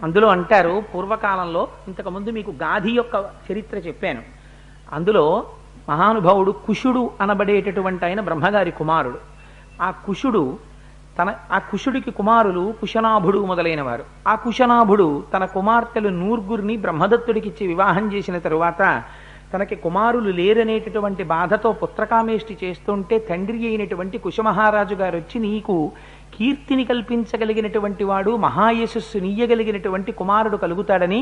అందులో అంటారు, పూర్వకాలంలో ఇంతకుముందు మీకు గాధి యొక్క చరిత్ర చెప్పాను. అందులో మహానుభావుడు కుశుడు అనబడేటటువంటి ఆయన బ్రహ్మగారి కుమారుడు. ఆ కుశుడు ఆ కుశుడికి కుమారులు కుశనాభుడు మొదలైన వారు. ఆ కుశనాభుడు తన కుమార్తెలు నూర్గురిని బ్రహ్మదత్తుడికిచ్చి వివాహం చేసిన తరువాత తనకి కుమారులు లేరనేటటువంటి బాధతో పుత్రకామేష్టి చేస్తుంటే తండ్రి అయినటువంటి కుశమహారాజు గారు వచ్చి, నీకు కీర్తిని కల్పించగలిగినటువంటి వాడు, మహాయశస్సు నీయగలిగినటువంటి కుమారుడు కలుగుతాడని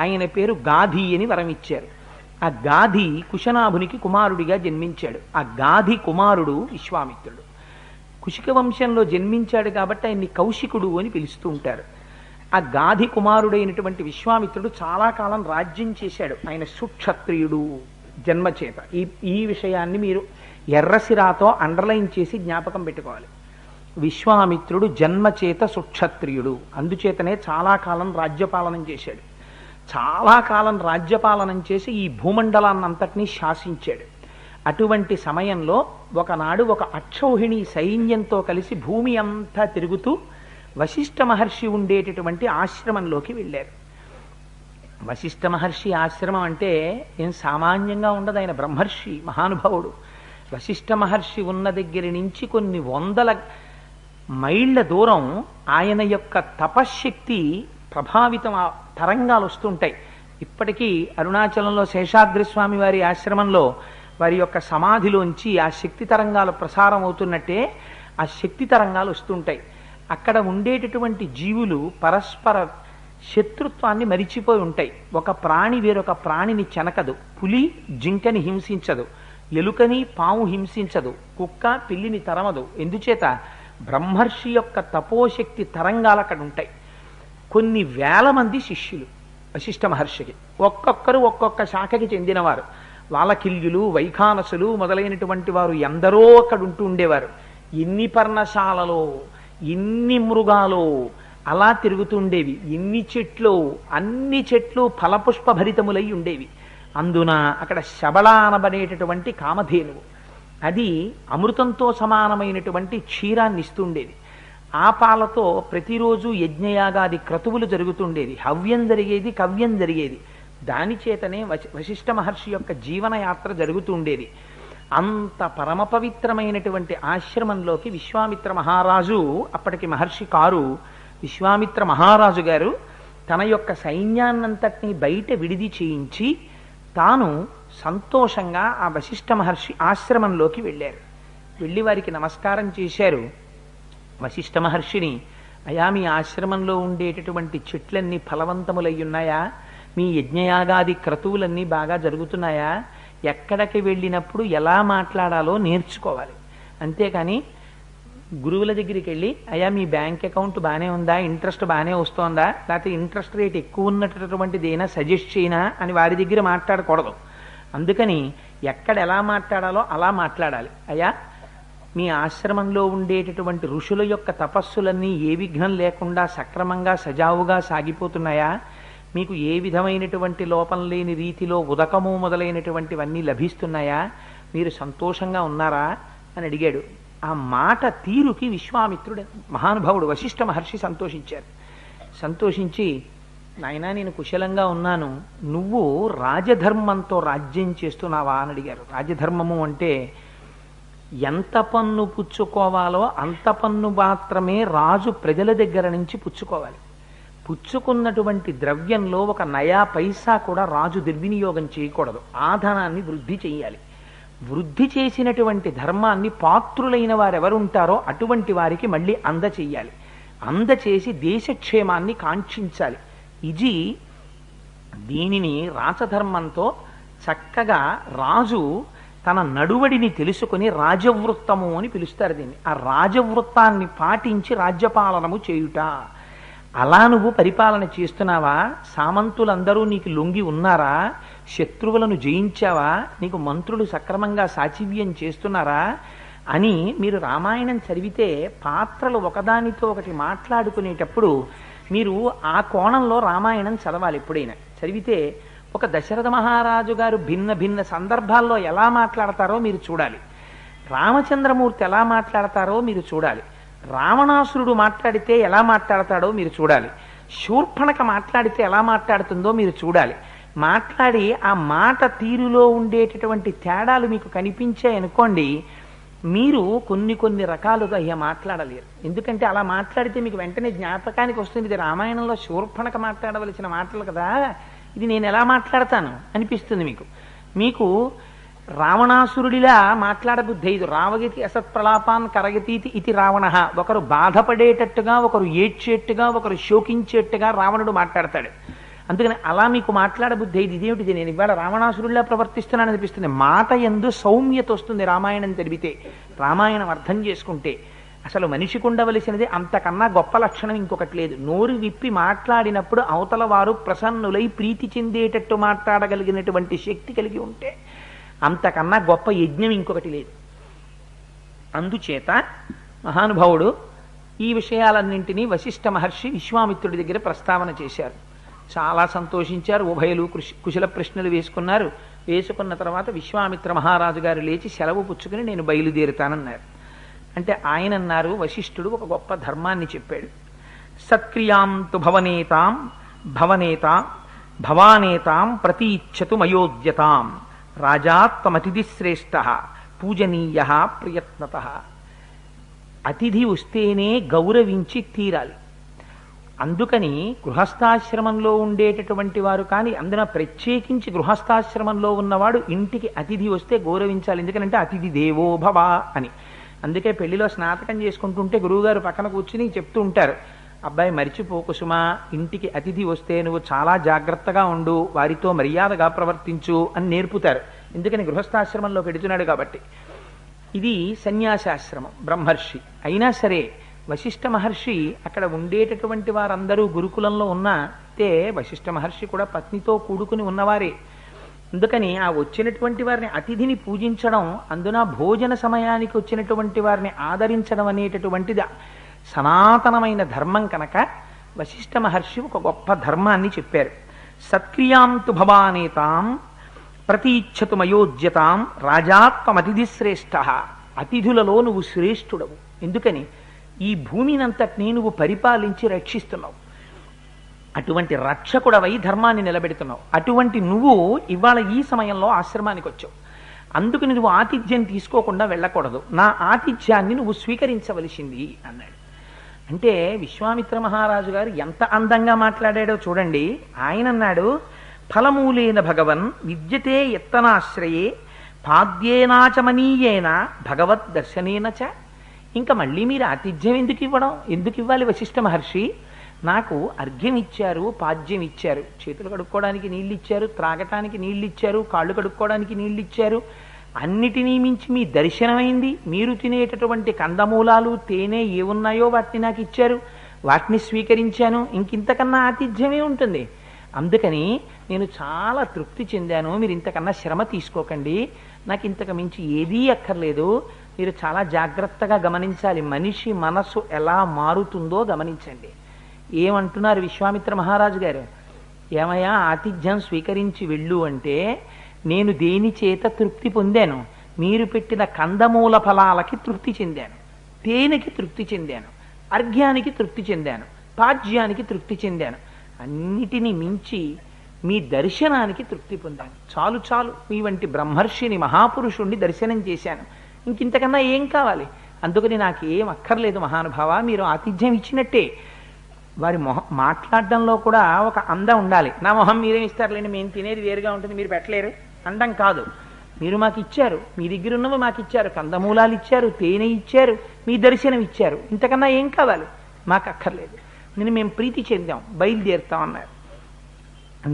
ఆయన పేరు గాధి అని వరం ఇచ్చారు. ఆ గాధి కుశనాభునికి కుమారుడిగా జన్మించాడు. ఆ గాధి కుమారుడు విశ్వామిత్రుడు. కుశిక వంశంలో జన్మించాడు కాబట్టి ఆయన్ని కౌశికుడు అని పిలుస్తూ ఉంటారు. ఆ గాధి కుమారుడైనటువంటి విశ్వామిత్రుడు చాలా కాలం రాజ్యం చేశాడు. ఆయన సుక్షత్రియుడు జన్మచేత. ఈ విషయాన్ని మీరు ఎర్రసిరాతో అండర్లైన్ చేసి జ్ఞాపకం పెట్టుకోవాలి. విశ్వామిత్రుడు జన్మచేత సుక్షత్రియుడు, అందుచేతనే చాలా కాలం రాజ్యపాలనం చేశాడు. చాలా కాలం రాజ్యపాలనం చేసి ఈ భూమండలాన్నంతటినీ శాసించాడు. అటువంటి సమయంలో ఒకనాడు ఒక అక్షౌహిణి సైన్యంతో కలిసి భూమి అంతా తిరుగుతూ వశిష్ఠ మహర్షి ఉండేటటువంటి ఆశ్రమంలోకి వెళ్ళారు. వశిష్ఠ మహర్షి ఆశ్రమం అంటే ఏం సామాన్యంగా ఉండదు. ఆయన బ్రహ్మర్షి, మహానుభావుడు. వశిష్ఠ మహర్షి ఉన్న దగ్గర నుంచి కొన్ని వందల మైళ్ళ దూరం ఆయన యొక్క తపశ్శక్తి ప్రభావితం తరంగాలు వస్తుంటాయి. ఇప్పటికీ అరుణాచలంలో శేషాద్రి స్వామి వారి ఆశ్రమంలో వారి యొక్క సమాధిలోంచి ఆ శక్తి తరంగాలు ప్రసారం అవుతున్నట్టే ఆ శక్తి తరంగాలు వస్తుంటాయి. అక్కడ ఉండేటటువంటి జీవులు పరస్పర శత్రుత్వాన్ని మరిచిపోయి ఉంటాయి. ఒక ప్రాణి వేరొక ప్రాణిని చెనకదు. పులి జింకని హింసించదు, ఎలుకని పాము హింసించదు, కుక్క పిల్లిని తరమదు. ఎందుచేత బ్రహ్మర్షి యొక్క తపోశక్తి తరంగాలు అక్కడ ఉంటాయి. కొన్ని వేల మంది శిష్యులు వశిష్ఠ మహర్షికి, ఒక్కొక్కరు ఒక్కొక్క శాఖకి చెందినవారు. వాలకిల్యులు, వైఖానసులు మొదలైనటువంటి వారు ఎందరో అక్కడ ఉంటూ ఉండేవారు. ఎన్ని పర్ణశాలలో, ఎన్ని మృగాలు అలా తిరుగుతుండేవి, ఎన్ని చెట్లు, అన్ని చెట్లు ఫలపుష్ప భరితములై ఉండేవి. అందున అక్కడ శబళ అనబడేటటువంటి కామధేనువు, అది అమృతంతో సమానమైనటువంటి క్షీరాన్ని ఇస్తుండేది. ఆ పాలతో ప్రతిరోజు యజ్ఞయాగాది క్రతువులు జరుగుతుండేది, హవ్యం జరిగేది, కవ్యం జరిగేది. దాని చేతనే వశిష్ఠ మహర్షి యొక్క జీవనయాత్ర జరుగుతుండేది. అంత పరమ పవిత్రమైనటువంటి ఆశ్రమంలోకి విశ్వామిత్ర మహారాజు, అప్పటికి మహర్షి కారు, విశ్వామిత్ర మహారాజు గారు తన యొక్క సైన్యాన్నంతటినీ బయట విడిది చేయించి తాను సంతోషంగా ఆ వశిష్ఠ మహర్షి ఆశ్రమంలోకి వెళ్ళారు. వెళ్ళి వారికి నమస్కారం చేశారు. వశిష్ఠ మహర్షిని, అయా మీ ఆశ్రమంలో ఉండేటటువంటి చెట్లన్నీ ఫలవంతములై ఉన్నాయా? మీ యజ్ఞయాగాది క్రతువులన్నీ బాగా జరుగుతున్నాయా? ఎక్కడికి వెళ్ళినప్పుడు ఎలా మాట్లాడాలో నేర్చుకోవాలి. అంతేకాని గురువుల దగ్గరికి వెళ్ళి, అయ్యా మీ బ్యాంక్ అకౌంట్ బాగానే ఉందా, ఇంట్రెస్ట్ బాగానే వస్తోందా, లేకపోతే ఇంట్రెస్ట్ రేట్ ఎక్కువ ఉన్నటువంటిది ఏనా సజెస్ట్ చేయనా అని వారి దగ్గర మాట్లాడకూడదు. అందుకని ఎక్కడ ఎలా మాట్లాడాలో అలా మాట్లాడాలి. అయ్యా మీ ఆశ్రమంలో ఉండేటటువంటి ఋషుల యొక్క తపస్సులన్నీ ఏ విఘ్నం లేకుండా సక్రమంగా సజావుగా సాగిపోతున్నాయా? మీకు ఏ విధమైనటువంటి లోపం లేని రీతిలో ఉదకము మొదలైనటువంటివన్నీ లభిస్తున్నాయా? మీరు సంతోషంగా ఉన్నారా అని అడిగాడు. ఆ మాట తీరుకి విశ్వామిత్రుడు మహానుభావుడు వశిష్ఠ మహర్షి సంతోషించారు. సంతోషించి, నాయనా నేను కుశలంగా ఉన్నాను, నువ్వు రాజధర్మంతో రాజ్యం చేస్తున్నావా అని అడిగారు. రాజధర్మము అంటే ఎంత పన్ను పుచ్చుకోవాలో అంత పన్ను మాత్రమే రాజు ప్రజల దగ్గర నుంచి పుచ్చుకోవాలి. పుచ్చుకున్నటువంటి ద్రవ్యంలో ఒక నయా పైసా కూడా రాజు దుర్వినియోగం చేయకూడదు. ఆ ధనాన్ని వృద్ధి చేయాలి. వృద్ధి చేసినటువంటి ధర్మాన్ని పాత్రులైన వారెవరుంటారో అటువంటి వారికి మళ్ళీ అందచేయాలి. అందచేసి దేశక్షేమాన్ని కాంక్షించాలి. ఇది దీనిని రాజధర్మంతో చక్కగా రాజు తన నడువడిని తెలుసుకుని రాజవృత్తము అని పిలుస్తారు దీన్ని. ఆ రాజవృత్తాన్ని పాటించి రాజ్యపాలనము చేయుట. అలా నువ్వు పరిపాలన చేస్తున్నావా? సామంతులందరూ నీకు లొంగి ఉన్నారా? శత్రువులను జయించావా? నీకు మంత్రులు సక్రమంగా సాచివ్యం చేస్తున్నారా అని మీరు రామాయణం చదివితే పాత్రలు ఒకదానితో ఒకటి మాట్లాడుకునేటప్పుడు మీరు ఆ కోణంలో రామాయణం చదవాలి. ఎప్పుడైనా చదివితే ఒక దశరథ మహారాజు గారు భిన్న భిన్న సందర్భాల్లో ఎలా మాట్లాడతారో మీరు చూడాలి. రామచంద్రమూర్తి ఎలా మాట్లాడతారో మీరు చూడాలి. రావణాసురుడు మాట్లాడితే ఎలా మాట్లాడతాడో మీరు చూడాలి. శూర్పణఖ మాట్లాడితే ఎలా మాట్లాడుతుందో మీరు చూడాలి. మాట్లాడి ఆ మాట తీరులో ఉండేటటువంటి తేడాలు మీకు కనిపించాయి అనుకోండి, మీరు కొన్ని రకాలుగా అయ్యా మాట్లాడలేరు. ఎందుకంటే అలా మాట్లాడితే మీకు వెంటనే జ్ఞాపకానికి వస్తుంది, ఇది రామాయణంలో శూర్పణఖ మాట్లాడవలసిన మాటలు కదా, ఇది నేను ఎలా మాట్లాడతాను అనిపిస్తుంది మీకు రావణాసురుడిలా మాట్లాడబుద్ధి ఇది. రావగతి అసత్ప్రలాపాన్ కరగతీతి ఇది రావణ. ఒకరు బాధపడేటట్టుగా, ఒకరు ఏడ్చేట్టుగా, ఒకరు శోకించేట్టుగా రావణుడు మాట్లాడతాడు. అందుకని అలా మీకు మాట్లాడబుద్ధి ఇది. ఇదేమిటిది, నేను ఇవాళ రావణాసురుడిలా ప్రవర్తిస్తున్నాను అనిపిస్తుంది. మాట యందు సౌమ్యత వస్తుంది రామాయణం చదివితే, రామాయణం అర్థం చేసుకుంటే. అసలు మనిషికి ఉండవలసినది అంతకన్నా గొప్ప లక్షణం ఇంకొకటి లేదు. నోరు విప్పి మాట్లాడినప్పుడు అవతల వారు ప్రసన్నులై ప్రీతి చెందేటట్టు మాట్లాడగలిగినటువంటి శక్తి కలిగి ఉంటే అంతకన్నా గొప్ప యజ్ఞం ఇంకొకటి లేదు. అందుచేత మహానుభావుడు ఈ విషయాలన్నింటినీ వశిష్ఠ మహర్షి విశ్వామిత్రుడి దగ్గర ప్రస్తావన చేశారు. చాలా సంతోషించారు. ఉభయలు కుశల ప్రశ్నలు వేసుకున్నారు. వేసుకున్న తర్వాత విశ్వామిత్ర మహారాజు గారు లేచి సెలవు పుచ్చుకుని నేను బయలుదేరుతానన్నారు. అంటే ఆయన అన్నారు, వశిష్ఠుడు ఒక గొప్ప ధర్మాన్ని చెప్పాడు. సత్క్రియాం తు భవానేతాం ప్రతీచ్ఛతు మయోద్యతాం రాజా త్వమతిథి శ్రేష్ఠ పూజనీయ ప్రయత్నత. అతిథి వస్తేనే గౌరవించి తీరాలి. అందుకని గృహస్థాశ్రమంలో ఉండేటటువంటి వారు కానీ, అందున ప్రత్యేకించి గృహస్థాశ్రమంలో ఉన్నవాడు ఇంటికి అతిథి వస్తే గౌరవించాలి. ఎందుకంటే అతిథి దేవో భవ అని. అందుకే పెళ్లిలో స్నాతకం చేసుకుంటుంటే గురువుగారు పక్కన కూర్చుని చెప్తూ ఉంటారు, అబ్బాయి మరిచిపోకు సుమా, ఇంటికి అతిథి వస్తే నువ్వు చాలా జాగ్రత్తగా ఉండు, వారితో మర్యాదగా ప్రవర్తించు అని నేర్పుతారు. ఎందుకని గృహస్థాశ్రమంలో పెడుతున్నాడు కాబట్టి. ఇది సన్యాసాశ్రమం, బ్రహ్మర్షి. అయినా సరే వశిష్ఠ మహర్షి అక్కడ ఉండేటటువంటి వారందరూ గురుకులంలో ఉన్నతే వశిష్ఠ మహర్షి కూడా పత్నితో కూడుకుని ఉన్నవారే. అందుకని ఆ వచ్చినటువంటి వారిని అతిథిని పూజించడం, అందున భోజన సమయానికి వచ్చినటువంటి వారిని ఆదరించడం అనేటటువంటిది సనాతనమైన ధర్మం కనుక వశిష్ఠ మహర్షి ఒక గొప్ప ధర్మాన్ని చెప్పారు. సత్క్రియాం తు భవానేతాం ప్రతీచ్ఛతు మయోజ్యతాం రాజాత్వమతిథి శ్రేష్ఠ. అతిథులలో నువ్వు శ్రేష్ఠుడవు. ఎందుకని ఈ భూమినంతటినీ నువ్వు పరిపాలించి రక్షిస్తున్నావు. అటువంటి రక్షకుడవై ధర్మాన్ని నిలబెడుతున్నావు. అటువంటి నువ్వు ఇవాళ ఈ సమయంలో ఆశ్రమానికి వచ్చావు. అందుకని నువ్వు ఆతిథ్యం తీసుకోకుండా వెళ్ళకూడదు, నా ఆతిథ్యాన్ని నువ్వు స్వీకరించవలసింది అన్నాడు. అంటే విశ్వామిత్ర మహారాజు గారు ఎంత అందంగా మాట్లాడాడో చూడండి. ఆయన అన్నాడు, ఫలమూలేన భగవన్ విద్యతే ఎత్తనాశ్రయే పాద్యేనాచమనీయేన భగవద్ దర్శనేన చ. ఇంకా మళ్ళీ మీరు ఆతిథ్యం ఎందుకు ఇవ్వాలి వశిష్ఠ మహర్షి? నాకు అర్ఘ్యం ఇచ్చారు, పాద్యం ఇచ్చారు, చేతులు కడుక్కోవడానికి నీళ్ళు ఇచ్చారు, త్రాగటానికి నీళ్ళు ఇచ్చారు, కాళ్ళు కడుక్కోవడానికి నీళ్ళు ఇచ్చారు, అన్నిటినీ మించి మీ దర్శనమైంది. మీరు తినేటటువంటి కందమూలాలు, తేనె ఏమున్నాయో వాటిని నాకు ఇచ్చారు, వాటిని స్వీకరించాను. ఇంకింతకన్నా ఆతిథ్యమే ఉంటుంది. అందుకని నేను చాలా తృప్తి చెందాను. మీరు ఇంతకన్నా శ్రమ తీసుకోకండి, నాకు ఇంతకు మించి ఏదీ అక్కర్లేదు. మీరు చాలా జాగ్రత్తగా గమనించాలి, మనిషి మనస్సు ఎలా మారుతుందో గమనించండి. ఏమంటున్నారు విశ్వామిత్ర మహారాజు గారు? ఏమయ్యా ఆతిథ్యం స్వీకరించి వెళ్ళు అంటే, నేను దేని చేత తృప్తి పొందాను? మీరు పెట్టిన కందమూల ఫలాలకి తృప్తి చెందాను, తేనెకి తృప్తి చెందాను, అర్ఘ్యానికి తృప్తి చెందాను, పాజ్యానికి తృప్తి చెందాను. అన్నిటినీ మించి మీ దర్శనానికి తృప్తి పొందాను. చాలు చాలు, మీ వంటి బ్రహ్మర్షిని, మహాపురుషుణ్ణి దర్శనం చేశాను, ఇంకింతకన్నా ఏం కావాలి? అందుకని నాకు ఏం అక్కర్లేదు మహానుభావ, మీరు ఆతిథ్యం ఇచ్చినట్టే. వారి మాట్లాడడంలో కూడా ఒక అందం ఉండాలి. నా మొహం మీరేం ఇస్తారులేండి, మేము తినేది వేరుగా ఉంటుంది, మీరు పెట్టలేరు అండం కాదు. మీరు మాకు ఇచ్చారు, మీ దగ్గర ఉన్నవి మాకు ఇచ్చారు, కందమూలాలు ఇచ్చారు, తేనె ఇచ్చారు, మీ దర్శనం ఇచ్చారు, ఇంతకన్నా ఏం కావాలి? మాకు అక్కర్లేదు, మేము ప్రీతి చెందాం, బయలుదేరుతాం అన్నారు.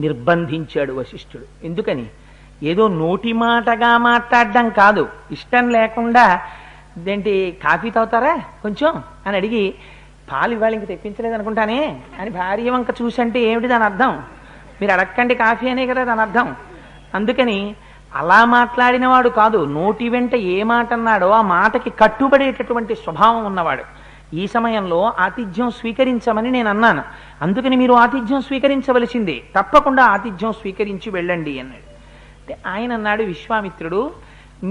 నిర్బంధించాడు వశిష్ఠుడు. ఎందుకని? ఏదో నోటి మాటగా మాట్లాడడం కాదు, ఇష్టం లేకుండా ఇదేంటి కాఫీ తాగుతారా కొంచెం అని అడిగి, పాలు ఇవాళ ఇంక తెప్పించలేదు అనుకుంటానే అని భార్య వంక చూసంటే ఏమిటి దాని అర్థం? మీరు అడక్కండి కాఫీ అనే కదా దాని అర్థం. అందుకని అలా మాట్లాడినవాడు కాదు, నోటి వెంట ఏ మాట అన్నాడో ఆ మాటకి కట్టుబడేటటువంటి స్వభావం ఉన్నవాడు. ఈ సమయంలో ఆతిథ్యం స్వీకరించమని నేను అన్నాను, అందుకని మీరు ఆతిథ్యం స్వీకరించవలసిందే, తప్పకుండా ఆతిథ్యం స్వీకరించి వెళ్ళండి అన్నాడు. అంటే ఆయన అన్నాడు, విశ్వామిత్రుడు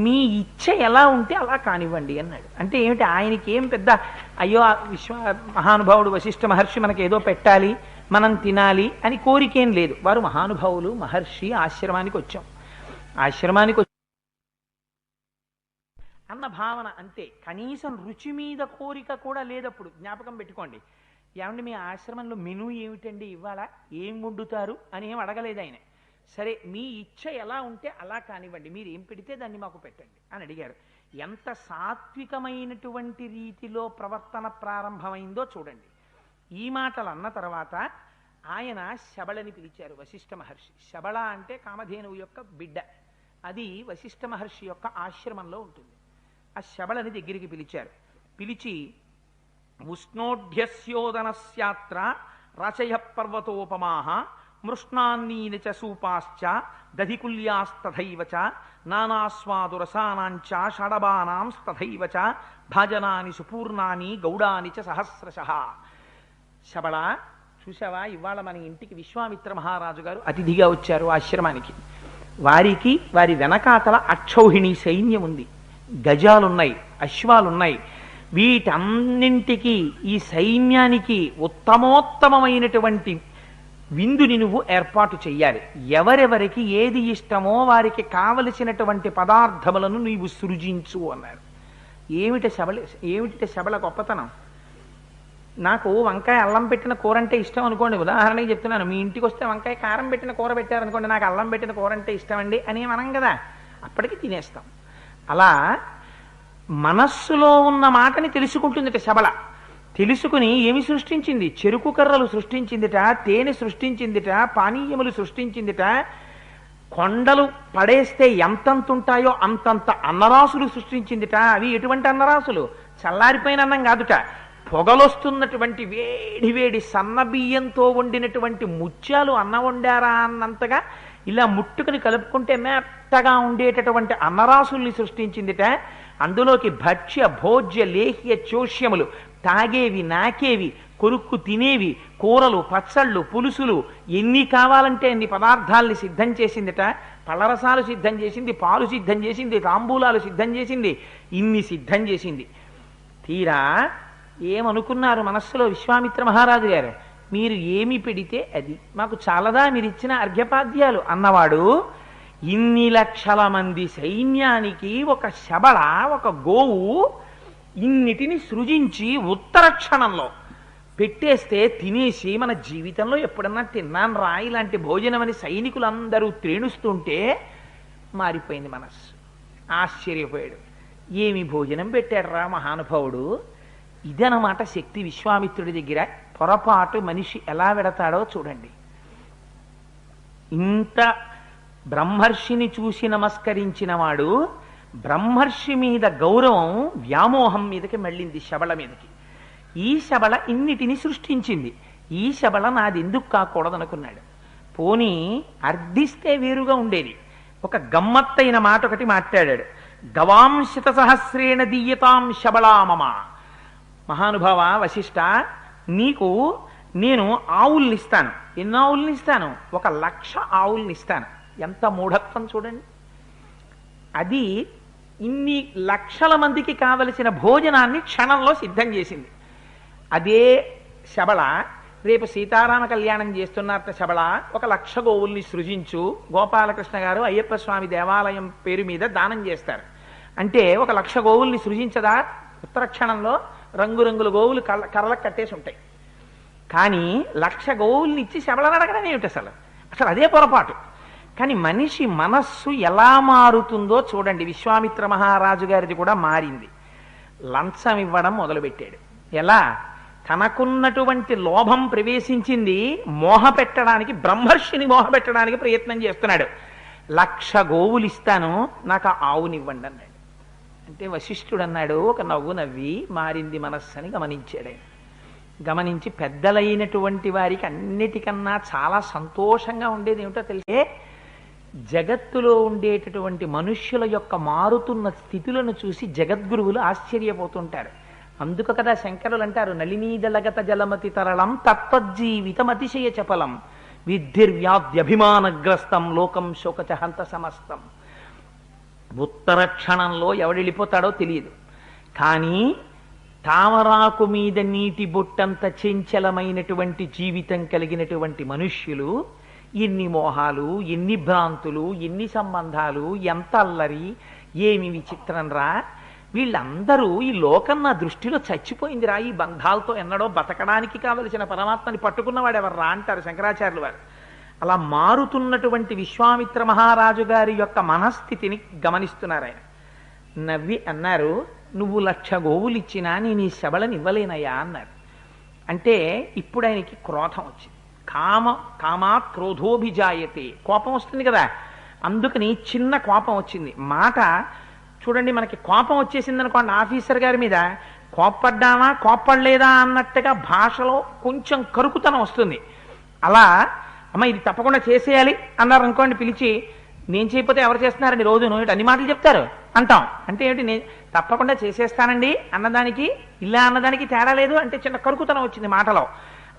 మీ ఇచ్చ ఎలా ఉంటే అలా కానివ్వండి అన్నాడు. అంటే ఏమిటి? ఆయనకి ఏం పెద్ద అయ్యో మహానుభావుడు వశిష్ఠ మహర్షి మనకి ఏదో పెట్టాలి, మనం తినాలి అని కోరికేం లేదు. వారు మహానుభావులు, మహర్షి, ఆశ్రమానికి వచ్చాం, ఆశ్రమానికి అన్న భావన అంతే. కనీసం రుచి మీద కోరిక కూడా లేదప్పుడు. జ్ఞాపకం పెట్టుకోండి. ఏమండి మీ ఆశ్రమంలో మెనూ ఏమిటండి ఇవాళ, ఏం వండుతారు అని ఏం అడగలేదు ఆయన. సరే మీ ఇచ్చ ఎలా ఉంటే అలా కానివ్వండి, మీరు ఏం పెడితే దాన్ని మాకు పెట్టండి అని అడిగారు. ఎంత సాత్వికమైనటువంటి రీతిలో ప్రవర్తన ప్రారంభమైందో చూడండి. ఈ మాటలు అన్న తర్వాత ఆయన శబళని పిలిచారు, వశిష్ఠ మహర్షి. శబళ అంటే కామధేనువు యొక్క బిడ్డ. అది వశిష్ఠ మహర్షి యొక్క ఆశ్రమంలో ఉంటుంది. ఆ శబళని దగ్గరికి పిలిచారు. పిలిచి ఉష్ణోఢ్యస్యోదనస్యాత్ర రచయ పర్వతోపమాహ మృష్ణాన్నీన చ సూపాశ్చ దధికుల్యాస్తథైవ చ నానాస్వాదురసానాంచ షడబానాంస్తథైవ చ భాజనాని సుపూర్ణాని గౌడాని చ సహస్రశః. శబళ చూసావా, ఇవాళ మన ఇంటికి విశ్వామిత్ర మహారాజు గారు అతిథిగా వచ్చారు ఆశ్రమానికి. వారికి వారి వెనకాతల అక్షౌహిణి సైన్యం ఉంది, గజాలున్నాయి, అశ్వాలున్నాయి. వీటన్నింటికి ఈ సైన్యానికి ఉత్తమోత్తమమైనటువంటి విందుని నువ్వు ఏర్పాటు చెయ్యాలి. ఎవరెవరికి ఏది ఇష్టమో వారికి కావలసినటువంటి పదార్థములను నీవు సృజించు అన్నారు. ఏమిటి శబళ గొప్పతనం? నాకు వంకాయ అల్లం పెట్టిన కూర అంటే ఇష్టం అనుకోండి, ఉదాహరణకి చెప్తున్నాను. మీ ఇంటికి వస్తే వంకాయ కారం పెట్టిన కూర పెట్టారనుకోండి, నాకు అల్లం పెట్టిన కూర అంటే ఇష్టం అండి అని మనం కదా, అప్పటికి తినేస్తాం. అలా మనస్సులో ఉన్న మాటని తెలుసుకుంటుందిట శబళ. తెలుసుకుని ఏమి సృష్టించింది? చెరుకు కర్రలు సృష్టించిందిట, తేనె సృష్టించిందిట, పానీయములు సృష్టించిందిట. కొండలు పడేస్తే ఎంతంత ఉంటాయో అంతంత అన్నరాసులు సృష్టించిందిట. అవి ఎటువంటి అన్నరాసులు? చల్లారిపోయిన అన్నం కాదుట, పొగలొస్తున్నటువంటి వేడి వేడి సన్నబియ్యంతో వండినటువంటి ముత్యాలు అన్నం వండారా అన్నంతగా ఇలా ముట్టుకుని కలుపుకుంటే మెత్తగా ఉండేటటువంటి అన్నరాసుల్ని సృష్టించిందిట. అందులోకి భక్ష్య భోజ్య లేహ్య చోష్యములు, తాగేవి నాకేవి కొరుక్కు తినేవి, కూరలు పచ్చళ్ళు పులుసులు ఎన్ని కావాలంటే అన్ని పదార్థాలని సిద్ధం చేసిందిట. పళ్ళరసాలు సిద్ధం చేసింది, పాలు సిద్ధం చేసింది, తాంబూలాలు సిద్ధం చేసింది, ఇన్ని సిద్ధం చేసింది. తీరా ఏమనుకున్నారు మనస్సులో విశ్వామిత్ర మహారాజు గారు? మీరు ఏమి పెడితే అది మాకు చాలదా మీరిచ్చిన అర్ఘ్యపాద్యాలు అన్నవాడు ఇన్ని లక్షల మంది సైన్యానికి ఒక శబళ, ఒక గోవు ఇన్నిటిని సృజించి ఉత్తర క్షణంలో పెట్టేస్తే తినేసి మన జీవితంలో ఎప్పుడన్నా తిన్నాను రా ఇలాంటి భోజనం అని సైనికులందరూ త్రేణుస్తుంటే మారిపోయింది మనస్సు. ఆశ్చర్యపోయాడు. ఏమి భోజనం పెట్టాడు రా మహానుభావుడు. ఇదనమాట శక్తి విశ్వామిత్రుడి దగ్గర. పొరపాటు మనిషి ఎలా వెడతాడో చూడండి. ఇంత బ్రహ్మర్షిని చూసి నమస్కరించిన వాడు బ్రహ్మర్షి మీద గౌరవం వ్యామోహం మీదకి మళ్ళింది, శబళ మీదకి. ఈ శబళ ఇన్నిటిని సృష్టించింది, ఈ శబళ నాది ఎందుకు కాకూడదనుకున్నాడు. పోనీ అర్థిస్తే వేరుగా ఉండేది. ఒక గమ్మత్తైన మాట ఒకటి మాట్లాడాడు. గవాంశత సహస్రేణ దీయతాం శబళామమ. మహానుభావ వశిష్ఠ, నీకు నేను ఆవుల్ని ఇస్తాను. ఎన్ని ఆవుల్ని ఇస్తాను? 1,00,000 ఆవుల్ని ఇస్తాను. ఎంత మూఢత్వం చూడండి. అది ఇన్ని లక్షల మందికి కావలసిన భోజనాన్ని క్షణంలో సిద్ధం చేసింది. అదే శబళ రేపు సీతారామ కళ్యాణం చేస్తున్నారట. శబళ 1,00,000 గోవుల్ని సృజించు, గోపాలకృష్ణ గారు అయ్యప్ప స్వామి దేవాలయం పేరు మీద దానం చేస్తారు అంటే 1,00,000 గోవుల్ని సృజించదా? ఉత్తర క్షణంలో రంగురంగుల గోవులు కర్రలకు కట్టేసి ఉంటాయి. కానీ 1,00,000 గోవుల్ని ఇచ్చి శబళను అడగడం ఏమిటి అసలు? అసలు అదే పొరపాటు. కానీ మనిషి మనస్సు ఎలా మారుతుందో చూడండి. విశ్వామిత్ర మహారాజు గారిది కూడా మారింది. లంచం ఇవ్వడం మొదలుపెట్టాడు. ఎలా? తనకున్నటువంటి లోభం ప్రవేశించింది, మోహ పెట్టడానికి, బ్రహ్మర్షిని మోహ పెట్టడానికి ప్రయత్నం చేస్తున్నాడు. 1,00,000 గోవులు ఇస్తాను, నాకు ఆ ఆవునివ్వండి అన్నాడు. అంటే వశిష్ఠుడు అన్నాడు, ఒక నవ్వు నవ్వి, మారింది మనస్సు అని గమనించాడు. గమనించి పెద్దలైనటువంటి వారికి అన్నిటికన్నా చాలా సంతోషంగా ఉండేది ఏమిటో తెలిసే, జగత్తులో ఉండేటటువంటి మనుష్యుల యొక్క మారుతున్న స్థితులను చూసి జగద్గురువులు ఆశ్చర్యపోతుంటారు. అందుకు కదా శంకరులు అంటారు, నళినీదలగత జలమతి తరళం తత్వజ్జీవితం అతిశయ చపలం విద్ధిర్వ్యాధ్యభిమానగ్రస్తం లోకం శోకచహంత సమస్తం. ఉత్తర క్షణంలో ఎవడెళ్ళిపోతాడో తెలియదు. కానీ తామరాకు మీద నీటి బొట్టంత చంచలమైనటువంటి జీవితం కలిగినటువంటి మనుష్యులు ఎన్ని మోహాలు, ఎన్ని భ్రాంతులు, ఎన్ని సంబంధాలు, ఎంత అల్లరి, ఏమి విచిత్రం రా! వీళ్ళందరూ ఈ లోకం నా దృష్టిలో చచ్చిపోయిందిరా, ఈ బంధాలతో ఎన్నడో బతకడానికి కావలసిన పరమాత్మని పట్టుకున్నవాడు ఎవర్రా అంటారు శంకరాచార్యులు వారు. అలా మారుతున్నటువంటి విశ్వామిత్ర మహారాజు గారి యొక్క మనస్థితిని గమనిస్తున్నారు ఆయన. నవ్వి అన్నారు, నువ్వు 1,00,000 గోవులు ఇచ్చినా నేను ఈ శబళని ఇవ్వలేనయ్యా అన్నారు. అంటే ఇప్పుడు ఆయనకి క్రోధం వచ్చింది. కామాత్ క్రోధోభిజాయతే, కోపం వస్తుంది కదా, అందుకని చిన్న కోపం వచ్చింది. మాట చూడండి, మనకి కోపం వచ్చేసింది అనుకోండి ఆఫీసర్ గారి మీద, కోప్పడ్డామా కోప్పడలేదా అన్నట్టుగా భాషలో కొంచెం కరుకుతనం వస్తుంది. అలా అమ్మ ఇది తప్పకుండా చేసేయాలి అన్నారు అనుకోండి, పిలిచి నేను చేయకపోతే ఎవరు చేస్తున్నారండి రోజు నువ్వు అన్ని మాటలు చెప్తారు అంటాం. అంటే ఏమిటి, నేను తప్పకుండా చేసేస్తానండి అన్నదానికి ఇలా అన్నదానికి తేడా లేదు అంటే చిన్న కరుకుతనం వచ్చింది మాటలో.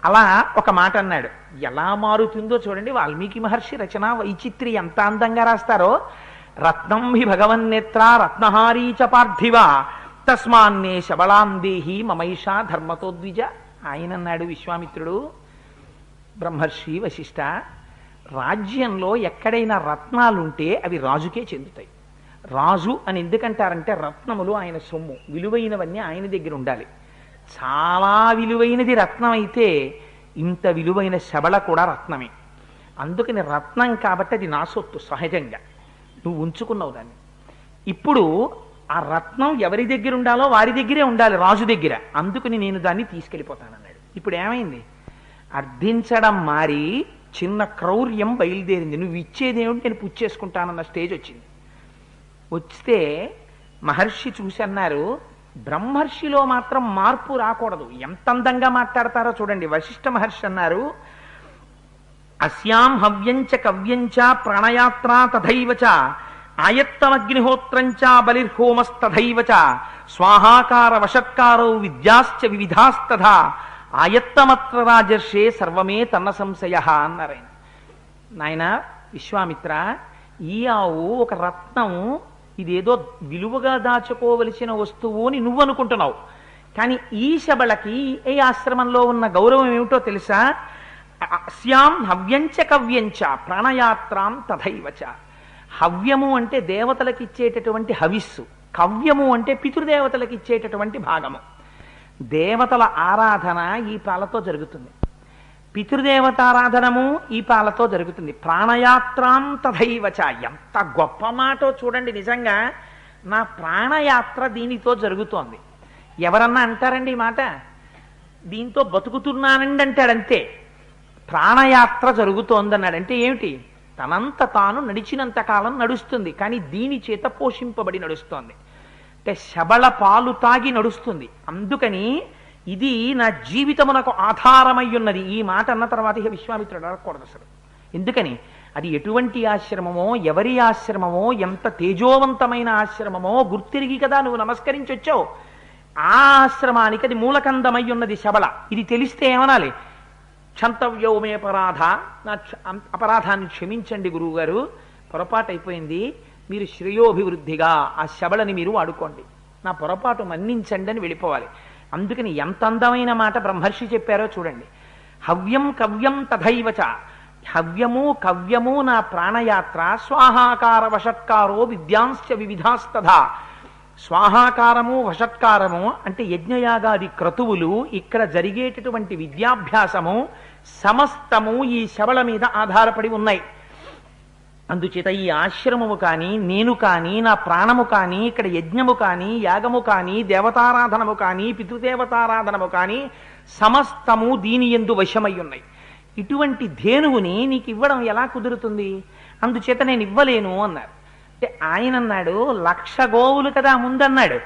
అలా ఒక మాట అన్నాడు. ఎలా మారుతుందో చూడండి, వాల్మీకి మహర్షి రచన వైచిత్రి ఎంత అందంగా రాస్తారో. రత్నం హి భగవన్నేత్ర రత్నహారీ చ పార్థివ తస్మాన్నే శబళాందేహి మమైషా ధర్మతో ద్విజ. ఆయన అన్నాడు విశ్వామిత్రుడు, బ్రహ్మర్షి వశిష్ఠ, రాజ్యంలో ఎక్కడైనా రత్నాలుంటే అవి రాజుకే చెందుతాయి. రాజు అని ఎందుకంటారంటే రత్నములు ఆయన సొమ్ము, విలువైనవన్నీ ఆయన దగ్గర ఉండాలి. చాలా విలువైనది రత్నం అయితే ఇంత విలువైన శబళ కూడా రత్నమే. అందుకని రత్నం కాబట్టి అది నా సొత్తు, సహజంగా నువ్వు ఉంచుకున్నావు దాన్ని. ఇప్పుడు ఆ రత్నం ఎవరి దగ్గర ఉండాలో వారి దగ్గరే ఉండాలి, రాజు దగ్గర. అందుకని నేను దాన్ని తీసుకెళ్ళిపోతానన్నాడు. ఇప్పుడు ఏమైంది, అర్థించడం మారి చిన్న క్రౌర్యం బయలుదేరింది. నువ్వు ఇచ్చేదేమిటి, నేను పుచ్చేసుకుంటానన్న స్టేజ్ వచ్చింది. వస్తే మహర్షి చూసి అన్నారు, బ్రహ్మర్షిలో మాత్రం మార్పు రాకూడదు. ఎంత అందంగా మాట్లాడతారో చూడండి. వశిష్ఠ మహర్షి అన్నారు, అస్యాం హవ్యంచ కవ్యంచ ప్రాణయాత్రా తథైవచ ఆయత్తమగ్నిహోత్రంచ బలిర్హోమస్తథైవచ స్వాహాకార వషత్కారో విద్యాశ్చ వివిధాస్తథా ఆయత్తమత్ర రాజర్షే సర్వమే తన్న సంశయ అన్నారు ఆయన. నాయన విశ్వామిత్ర, ఈ ఆవు ఒక రత్నం, ఇదేదో విలువగా దాచుకోవలసిన వస్తువు అని నువ్వు అనుకుంటున్నావు. కానీ ఈ శబళకి ఏ ఆశ్రమంలో ఉన్న గౌరవం ఏమిటో తెలుసా? అస్యాం హవ్యంచ కవ్యంచ ప్రాణయాత్రాం తథైవచ. హవ్యము అంటే దేవతలకు ఇచ్చేటటువంటి హవిస్సు, కవ్యము అంటే పితృదేవతలకు ఇచ్చేటటువంటి భాగము. దేవతల ఆరాధన ఈ పాలతో జరుగుతుంది, పితృదేవతారాధనము ఈ పాలతో జరుగుతుంది. ప్రాణయాత్రాం తథైవచ, ఎంత గొప్ప మాటో చూడండి. నిజంగా నా ప్రాణయాత్ర దీనితో జరుగుతోంది. ఎవరన్నా అంటారండి ఈ మాట? దీంతో బతుకుతున్నానండి అంటాడంతే. ప్రాణయాత్ర జరుగుతోందన్నాడు అంటే ఏమిటి? తనంత తాను నడిచినంత కాలం నడుస్తుంది, కానీ దీని చేత పోషింపబడి నడుస్తోంది. అంటే శబళ పాలు తాగి నడుస్తుంది. అందుకని ఇది నా జీవితమునకు ఆధారమై ఉన్నది. ఈ మాట అన్న తర్వాత ఇక విశ్వామిత్రుడు అడగకూడదు అసలు. ఎందుకని అది ఎటువంటి ఆశ్రమమో, ఎవరి ఆశ్రమమో, ఎంత తేజోవంతమైన ఆశ్రమమో గుర్తిరిగి కదా నువ్వు నమస్కరించి వచ్చావు. ఆ ఆశ్రమానికి అది మూలకందమై ఉన్నది శబళ. ఇది తెలిస్తే ఏమనాలి? క్షంతవ్యోమే అపరాధ, నా అపరాధాన్ని క్షమించండి గురువుగారు, పొరపాటు అయిపోయింది, మీరు శ్రేయోభివృద్ధిగా ఆ శబళని మీరు వాడుకోండి, నా పొరపాటు మన్నించండి అని వెళ్ళిపోవాలి. అందుకని ఎంత అందమైన మాట బ్రహ్మర్షి చెప్పారో చూడండి. హవ్యం కవ్యం తథైవచ, హవ్యము కవ్యము నా ప్రాణయాత్ర, స్వాహాకార వషత్కారో విద్యాంశ్చ వివిధాస్తథా. స్వాహాకారము వషత్కారము అంటే యజ్ఞయాగాది క్రతువులు, ఇక్కడ జరిగేటటువంటి విద్యాభ్యాసము సమస్తము ఈ శబళ మీద ఆధారపడి ఉన్నాయి. అందుచేత ఈ ఆశ్రమము కానీ, నేను కానీ, నా ప్రాణము కానీ, ఇక్కడ యజ్ఞము కానీ, యాగము కానీ, దేవతారాధనము కానీ, పితృదేవతారాధనము కానీ సమస్తము దీని యందు వశమై ఉన్నాయి. ఇటువంటి ధేనువుని నీకు ఇవ్వడం ఎలా కుదురుతుంది? అందుచేత నేను ఇవ్వలేను అన్నారు. అంటే ఆయన అన్నాడు, 1,00,000 గోవులు కదా ముందన్నాడు.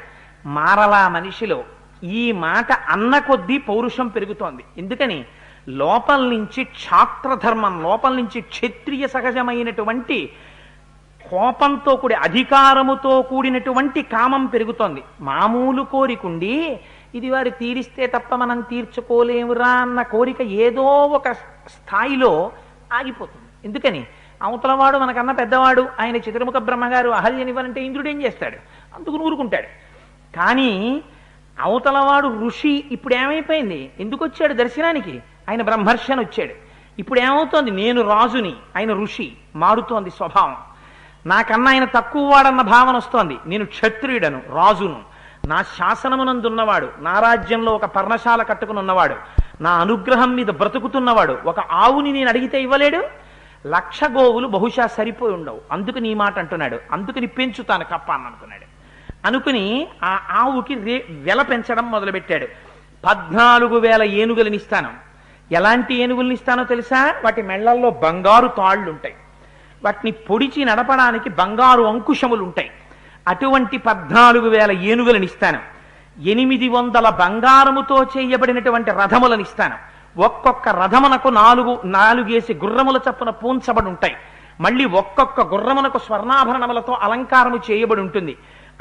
మారలా మనిషిలో ఈ మాట అన్న కొద్దీ పౌరుషం పెరుగుతోంది. ఎందుకని? లోపల నుంచి క్షాత్రధర్మం, లోపల నుంచి క్షత్రియ సహజమైనటువంటి కోపంతో కూడి అధికారముతో కూడినటువంటి కామం పెరుగుతోంది. మామూలు కోరికుండి ఇది వారు తీరిస్తే తప్ప మనం తీర్చుకోలేమురా అన్న కోరిక ఏదో ఒక స్థాయిలో ఆగిపోతుంది. ఎందుకని? అవతలవాడు మనకన్నా పెద్దవాడు, ఆయన చతుర్ముఖ బ్రహ్మగారు అహల్యనివ్వనంటే ఇంద్రుడు ఏం చేస్తాడు? అందుకు ఊరుకుంటాడు. కానీ అవతలవాడు ఋషి ఇప్పుడు ఏమైపోయింది, ఎందుకు వచ్చాడు దర్శనానికి, ఆయన బ్రహ్మర్షి అని వచ్చాడు. ఇప్పుడు ఏమవుతోంది, నేను రాజుని, ఆయన ఋషి, మారుతోంది స్వభావం. నాకన్నా ఆయన తక్కువ వాడన్న భావన వస్తోంది. నేను క్షత్రియుడను, రాజును, నా శాసనమునందున్నవాడు, నా రాజ్యంలో ఒక పర్ణశాల కట్టుకుని ఉన్నవాడు, నా అనుగ్రహం మీద బ్రతుకుతున్నవాడు. ఒక ఆవుని నేను అడిగితే ఇవ్వలేడు, 1,00,000 గోవులు బహుశా సరిపోయి ఉండవు, అందుకు నీ మాట అంటున్నాడు, అందుకని పెంచుతాను కప్ప అని అనుకున్నాడు. అనుకుని ఆ ఆవుకి వెల పెంచడం మొదలుపెట్టాడు. 14,000 ఏనుగులను ఇస్తాను. ఎలాంటి ఏనుగులను ఇస్తానో తెలుసా, వాటి మెళ్లల్లో బంగారు తాళ్ళు ఉంటాయి, వాటిని పొడిచి నడపడానికి బంగారు అంకుశములు ఉంటాయి. అటువంటి 14,000 ఏనుగులను ఇస్తాను. 800 బంగారముతో చేయబడినటువంటి రథములను ఇస్తాను. ఒక్కొక్క రథమునకు 4 గుర్రముల చప్పున పూంచబడి ఉంటాయి. మళ్ళీ ఒక్కొక్క గుర్రమునకు స్వర్ణాభరణములతో అలంకారము చేయబడి ఉంటుంది.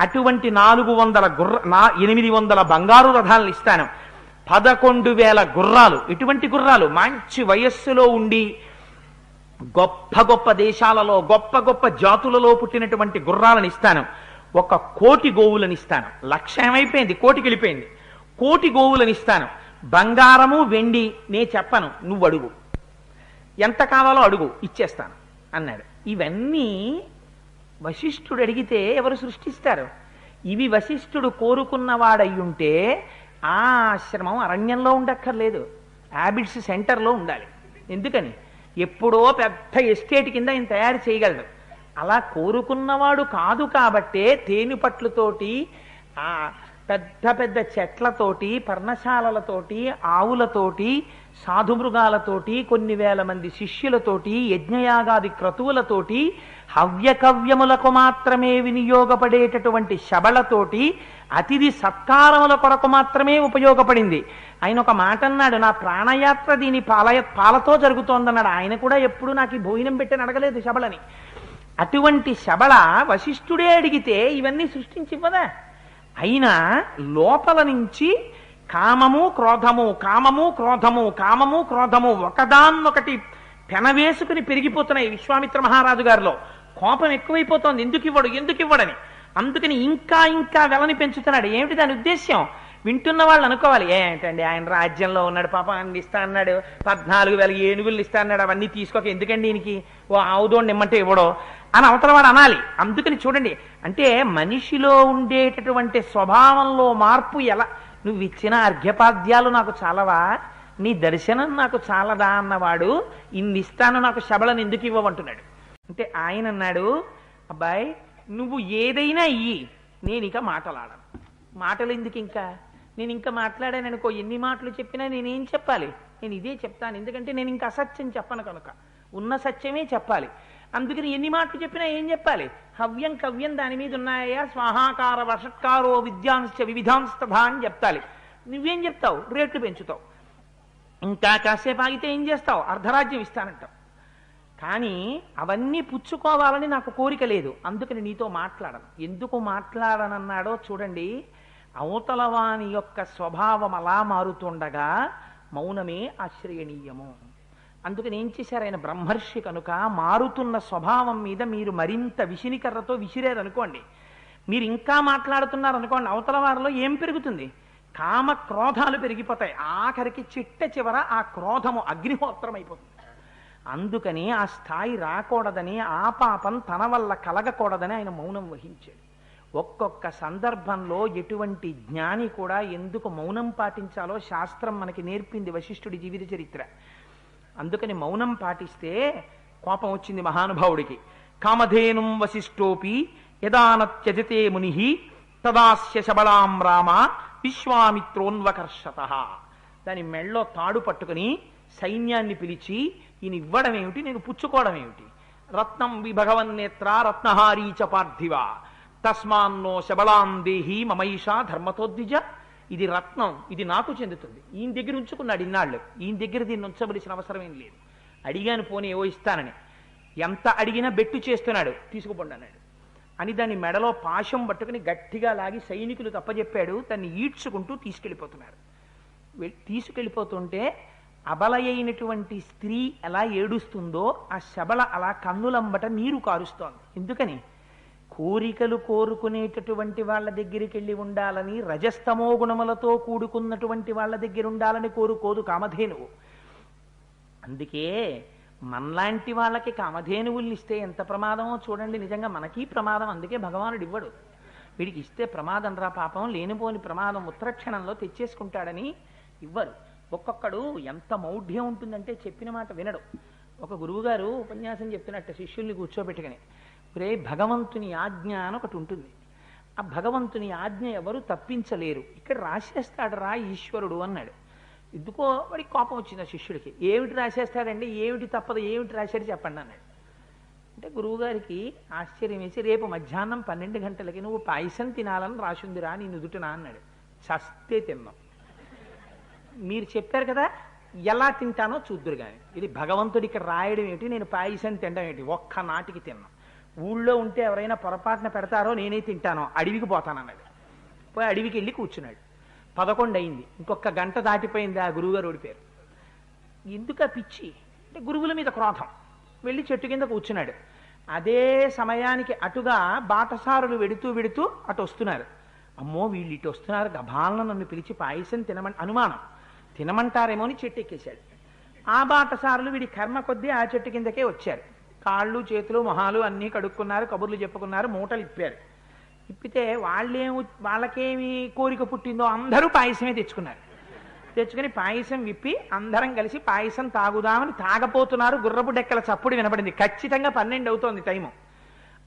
అటువంటి 800 బంగారు రథాలను ఇస్తాను. 11,000 గుర్రాలు. ఎటువంటి గుర్రాలు, మంచి వయస్సులో ఉండి గొప్ప గొప్ప దేశాలలో గొప్ప గొప్ప జాతులలో పుట్టినటువంటి గుర్రాలను ఇస్తాను. 1,00,00,000 గోవులను ఇస్తాను. 1,00,000 ఏమైపోయింది, 1,00,00,000 వెళ్ళిపోయింది. 1,00,00,000 గోవులను ఇస్తాను. బంగారము వెండి నే చెప్పను, నువ్వు అడుగు, ఎంత కావాలో అడుగు, ఇచ్చేస్తాను అన్నాడు. ఇవన్నీ వశిష్ఠుడు అడిగితే ఎవరు సృష్టిస్తారు? ఇవి వశిష్ఠుడు కోరుకున్నవాడయ్యుంటే ఆ ఆశ్రమం అరణ్యంలో ఉండక్కర్లేదు, హ్యాబిట్స్ సెంటర్లో ఉండాలి. ఎందుకని, ఎప్పుడో పెద్ద ఎస్టేట్ కింద ఆయన తయారు చేయగలడు. అలా కోరుకున్నవాడు కాదు కాబట్టే తేనెపట్లతోటి, ఆ పెద్ద పెద్ద చెట్లతోటి, పర్ణశాలలతోటి, ఆవులతోటి, సాధుమృగాలతోటి, కొన్ని వేల మంది శిష్యులతోటి, యజ్ఞయాగాది క్రతువులతోటి, హవ్యకవ్యములకు మాత్రమే వినియోగపడేటటువంటి శబళతోటి, అతిథి సత్కారముల కొరకు మాత్రమే ఉపయోగపడింది. ఆయన ఒక మాట అన్నాడు, నా ప్రాణయాత్ర దీని పాలతో జరుగుతోందన్నాడు. ఆయన కూడా ఎప్పుడు నాకు ఈ భోజనం పెట్టని అడగలేదు శబళని. అటువంటి శబళ వశిష్ఠుడే అడిగితే ఇవన్నీ సృష్టించివ్వదా? అయినా లోపల నుంచి కామము క్రోధము, కామము క్రోధము, కామము క్రోధము ఒకదాన్నొకటి పెనవేసుకుని పెరిగిపోతున్నాయి విశ్వామిత్ర మహారాజు గారిలో. కోపం ఎక్కువైపోతోంది, ఎందుకు ఇవ్వడని. అందుకని ఇంకా ఇంకా వెలని పెంచుతున్నాడు. ఏమిటి దాని ఉద్దేశ్యం? వింటున్న వాళ్ళు అనుకోవాలి, ఏంటండి ఆయన రాజ్యంలో ఉన్నాడు, పాపం అన్ని ఇస్తా అన్నాడు, 14,000 ఏనుగులు ఇస్తా అన్నాడు, అవన్నీ తీసుకోక ఎందుకండి ఈయనకి, ఓ ఆవుదోండి ఇమ్మంటే ఇవ్వడో అని అవతల వాడు అనాలి. అందుకని చూడండి, అంటే మనిషిలో ఉండేటటువంటి స్వభావంలో మార్పు ఎలా, నువ్వు ఇచ్చిన అర్ఘ్యపాద్యాలు నాకు చాలవా, నీ దర్శనం నాకు చాలదా అన్నవాడు ఇన్ని ఇస్తాను నాకు శబళను ఎందుకు ఇవ్వమంటున్నాడు. అంటే ఆయన అన్నాడు, అబ్బాయి నువ్వు ఏదైనా ఇయ్యి, నేను ఇక మాటలాడను. మాటలు ఎందుకు, నేను ఇంకా మాట్లాడాను అనుకో, ఎన్ని మాటలు చెప్పినా నేనేం చెప్పాలి, నేను ఇదే చెప్తాను. ఎందుకంటే నేను ఇంకా అసత్యం చెప్పను కనుక, ఉన్న సత్యమే చెప్పాలి. అందుకని ఎన్ని మాటలు చెప్పినా ఏం చెప్పాలి, హవ్యం కవ్యం దాని మీద ఉన్నాయా, స్వాహాకార వషత్కారో విద్యాంశ వివిధాంస్తథా అని చెప్తాలి. నువ్వేం చెప్తావు, రేట్లు పెంచుతావు. ఇంకా కాసేపు ఆగితే ఏం చేస్తావు, అర్ధరాజ్యం ఇస్తానంటావు. కానీ అవన్నీ పుచ్చుకోవాలని నాకు కోరిక లేదు, అందుకని నీతో మాట్లాడను. ఎందుకు మాట్లాడనన్నాడో చూడండి. అవతలవాని యొక్క స్వభావం అలా మారుతుండగా మౌనమే ఆశ్రయణీయము. అందుకని ఏం చేశారు ఆయన, బ్రహ్మర్షి కనుక మారుతున్న స్వభావం మీద మీరు మరింత విసినికర్రతో విసిరారనుకోండి, మీరు ఇంకా మాట్లాడుతున్నారనుకోండి, అవతల వారిలో ఏం పెరుగుతుంది, కామ క్రోధాలు పెరిగిపోతాయి. ఆఖరికి చిట్ట చివర ఆ క్రోధము అగ్నిహోత్రం అయిపోతుంది. అందుకని ఆ స్థాయి రాకూడదని, ఆ పాపం తన వల్ల కలగకూడదని ఆయన మౌనం వహించాడు. ఒక్కొక్క సందర్భంలో ఎటువంటి జ్ఞాని కూడా ఎందుకు మౌనం పాటించాలో శాస్త్రం మనకి నేర్పింది, వశిష్ఠుడి జీవిత చరిత్ర. అందుకని మౌనం పాటిస్తే కోపం వచ్చింది మహానుభావుడికి. కామధేనుం వశిష్ఠోపి యదానత్యజతే ముని తదాస్య శబళాం రామ విశ్వామిత్రోన్వకర్షత. దాని మెళ్ళో తాడు పట్టుకుని సైన్యాన్ని పిలిచి, ఈయన ఇవ్వడం ఏమిటి, నేను పుచ్చుకోవడం ఏమిటి, రత్నం విభగవన్నేత్ర రత్నహారీ చ పార్థివ తస్మాన్నో శబళాం దేహి మమైషా ధర్మతోద్విజ. ఇది రత్నం, ఇది నాకు చెందుతుంది. ఈయన దగ్గర ఉంచుకున్నాడు ఇన్నాళ్ళు, ఈయన దగ్గర దీన్ని ఉంచవలసిన అవసరం ఏం లేదు. అడిగాను పోనీ ఏవో ఇస్తానని, ఎంత అడిగినా బెట్టు చేస్తున్నాడు, తీసుకుపోండి అన్నాడు అని దాన్ని మెడలో పాశం పట్టుకుని గట్టిగా లాగి సైనికులు తప్పజెప్పాడు. దాన్ని ఈడ్చుకుంటూ తీసుకెళ్ళిపోతున్నారు. తీసుకెళ్ళిపోతుంటే అబలయైనటువంటి స్త్రీ ఎలా ఏడుస్తుందో ఆ శబళ అలా కన్నులంబట నీరు కారుస్తోంది. ఎందుకని, కోరికలు కోరుకునేటటువంటి వాళ్ళ దగ్గరికి వెళ్ళి ఉండాలని, రజస్తమో గుణములతో కూడుకున్నటువంటి వాళ్ళ దగ్గర ఉండాలని కోరుకోదు కామధేనువు. అందుకే మనలాంటి వాళ్ళకి కామధేనువుల్ని ఇస్తే ఎంత ప్రమాదమో చూడండి. నిజంగా మనకి ప్రమాదం. అందుకే భగవానుడు ఇవ్వడు. వీడికి ఇస్తే ప్రమాదం రా పాపం, లేనిపోని ప్రమాదం ఉత్తరక్షణంలో తెచ్చేసుకుంటాడని ఇవ్వరు. ఒక్కొక్కడు ఎంత మౌఢ్యం ఉంటుందంటే చెప్పిన మాట వినడు. ఒక గురువుగారు ఉపన్యాసం చెప్తున్నట్టు శిష్యుల్ని కూర్చోబెట్టుకుని, రే భగవంతుని ఆజ్ఞ అని ఒకటి ఉంటుంది. ఆ భగవంతుని ఆజ్ఞ ఎవరు తప్పించలేరు, ఇక్కడ రాసేస్తాడు రా ఈశ్వరుడు అన్నాడు. ఎందుకో వాడికి కోపం వచ్చింది ఆ శిష్యుడికి. ఏమిటి రాసేస్తాడండి, ఏమిటి తప్పదు, ఏమిటి రాశాడు చెప్పండి అన్నాడు. అంటే గురువుగారికి ఆశ్చర్యం వేసి, రేపు మధ్యాహ్నం 12 గంటలకి నువ్వు పాయసం తినాలని రాసిందిరా నీ నుదుటినా అన్నాడు. చస్తే తిన్నాం. మీరు చెప్పారు కదా, ఎలా తింటానో చూద్దురు కానీ, ఇది భగవంతుడికి రాయడం ఏమిటి, నేను పాయసం తినడం ఏంటి, ఒక్క నాటికి తిన్నాం. ఊళ్ళో ఉంటే ఎవరైనా పొరపాటున పెడతారో నేనే తింటానో, అడవికి పోతానన్నాడు. పోయి అడవికి వెళ్ళి కూర్చున్నాడు. 11 అయింది, ఇంకొక గంట దాటిపోయింది. ఆ గురువుగారు ఓడిపోయారు. ఎందుకు ఆ పిచ్చి అంటే గురువుల మీద క్రోధం. వెళ్ళి చెట్టు కింద కూర్చున్నాడు. అదే సమయానికి అటుగా బాటసారులు వెడుతూ అటు వస్తున్నారు. అమ్మో వీళ్ళు ఇటు వస్తున్నారు, గభాలను నన్ను పిలిచి పాయసం అనుమానం తినమంటారేమో అని చెట్టు ఎక్కేశాడు. ఆ బాటసారులు వీడి కర్మ కొద్దీ ఆ చెట్టు కిందకే వచ్చారు. కాళ్ళు చేతులు మొహాలు అన్నీ కడుక్కున్నారు, కబుర్లు చెప్పుకున్నారు, మూటలు ఇప్పారు. ఇప్పితే వాళ్ళకేమి కోరిక పుట్టిందో అందరూ పాయసమే తెచ్చుకున్నారు. తెచ్చుకుని పాయసం విప్పి అందరం కలిసి పాయసం తాగుదామని తాగపోతున్నారు. గుర్రపు డెక్కల చప్పుడు వినపడింది. ఖచ్చితంగా 12 అవుతోంది టైము.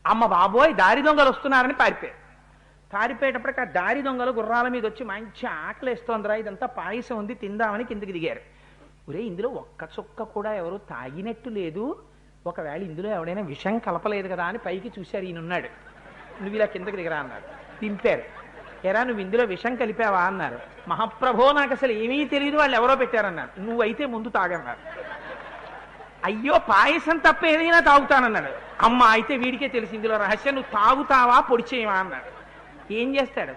అమ్మ బాబోయ్ దారి దొంగలు వస్తున్నారని పారిపోయారు. పారిపోయేటప్పటికి ఆ దారి దొంగలు గుర్రాల మీద వచ్చి మంచి ఆకలిస్తోందిరా, ఇదంతా పాయసం ఉంది తిందామని కిందకి దిగారు. ఒరే ఇందులో ఒక్క చుక్క కూడా ఎవరు తాగినట్టు లేదు, ఒకవేళ ఇందులో ఎవడైనా విషం కలపలేదు కదా అని పైకి చూశారు. ఈయనున్నాడు. నువ్వు ఇలా కిందకి దిగరా అన్నారు. దింపారు. ఎరా నువ్వు ఇందులో విషం కలిపావా అన్నారు. మహాప్రభో నాకు అసలు ఏమీ తెలియదు, వాళ్ళు ఎవరో పెట్టారన్నారు. నువ్వైతే ముందు తాగన్నారు. అయ్యో పాయసం తప్ప ఏదైనా తాగుతానన్నాడు. అమ్మ అయితే వీడికే తెలిసి ఇందులో రహస్యం, నువ్వు తాగుతావా పొడి చేయవా అన్నాడు. ఏం చేస్తాడు,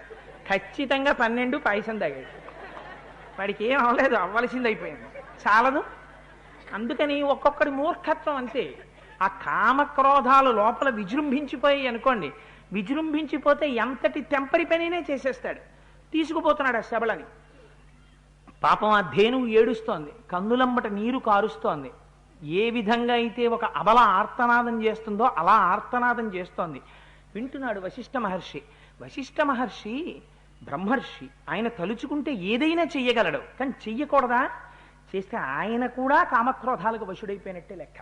ఖచ్చితంగా 12 పాయసం తాగాడు. వాడికి ఏం అవ్వలేదు, అవ్వాల్సింది అయిపోయింది. చాలదు. అందుకని ఒక్కొక్కడి మూర్ఖత్వం అంతే. ఆ కామక్రోధాలు లోపల విజృంభించిపోయి అనుకోండి, విజృంభించిపోతే ఎంతటి తెంపరి పనినే చేసేస్తాడు. తీసుకుపోతున్నాడు ఆ శబళని. పాపం ఆ ధేనువు ఏడుస్తోంది, కన్నులంబట నీరు కారుస్తోంది. ఏ విధంగా అయితే ఒక అబల ఆర్తనాదం చేస్తుందో అలా ఆర్తనాదం చేస్తోంది. వింటున్నాడు వశిష్ఠ మహర్షి. వశిష్ఠ మహర్షి బ్రహ్మర్షి, ఆయన తలుచుకుంటే ఏదైనా చెయ్యగలడు. కానీ చెయ్యకూడదా? చేస్తే ఆయన కూడా కామక్రోధాలకు వశుడైపోయినట్టే లెక్క.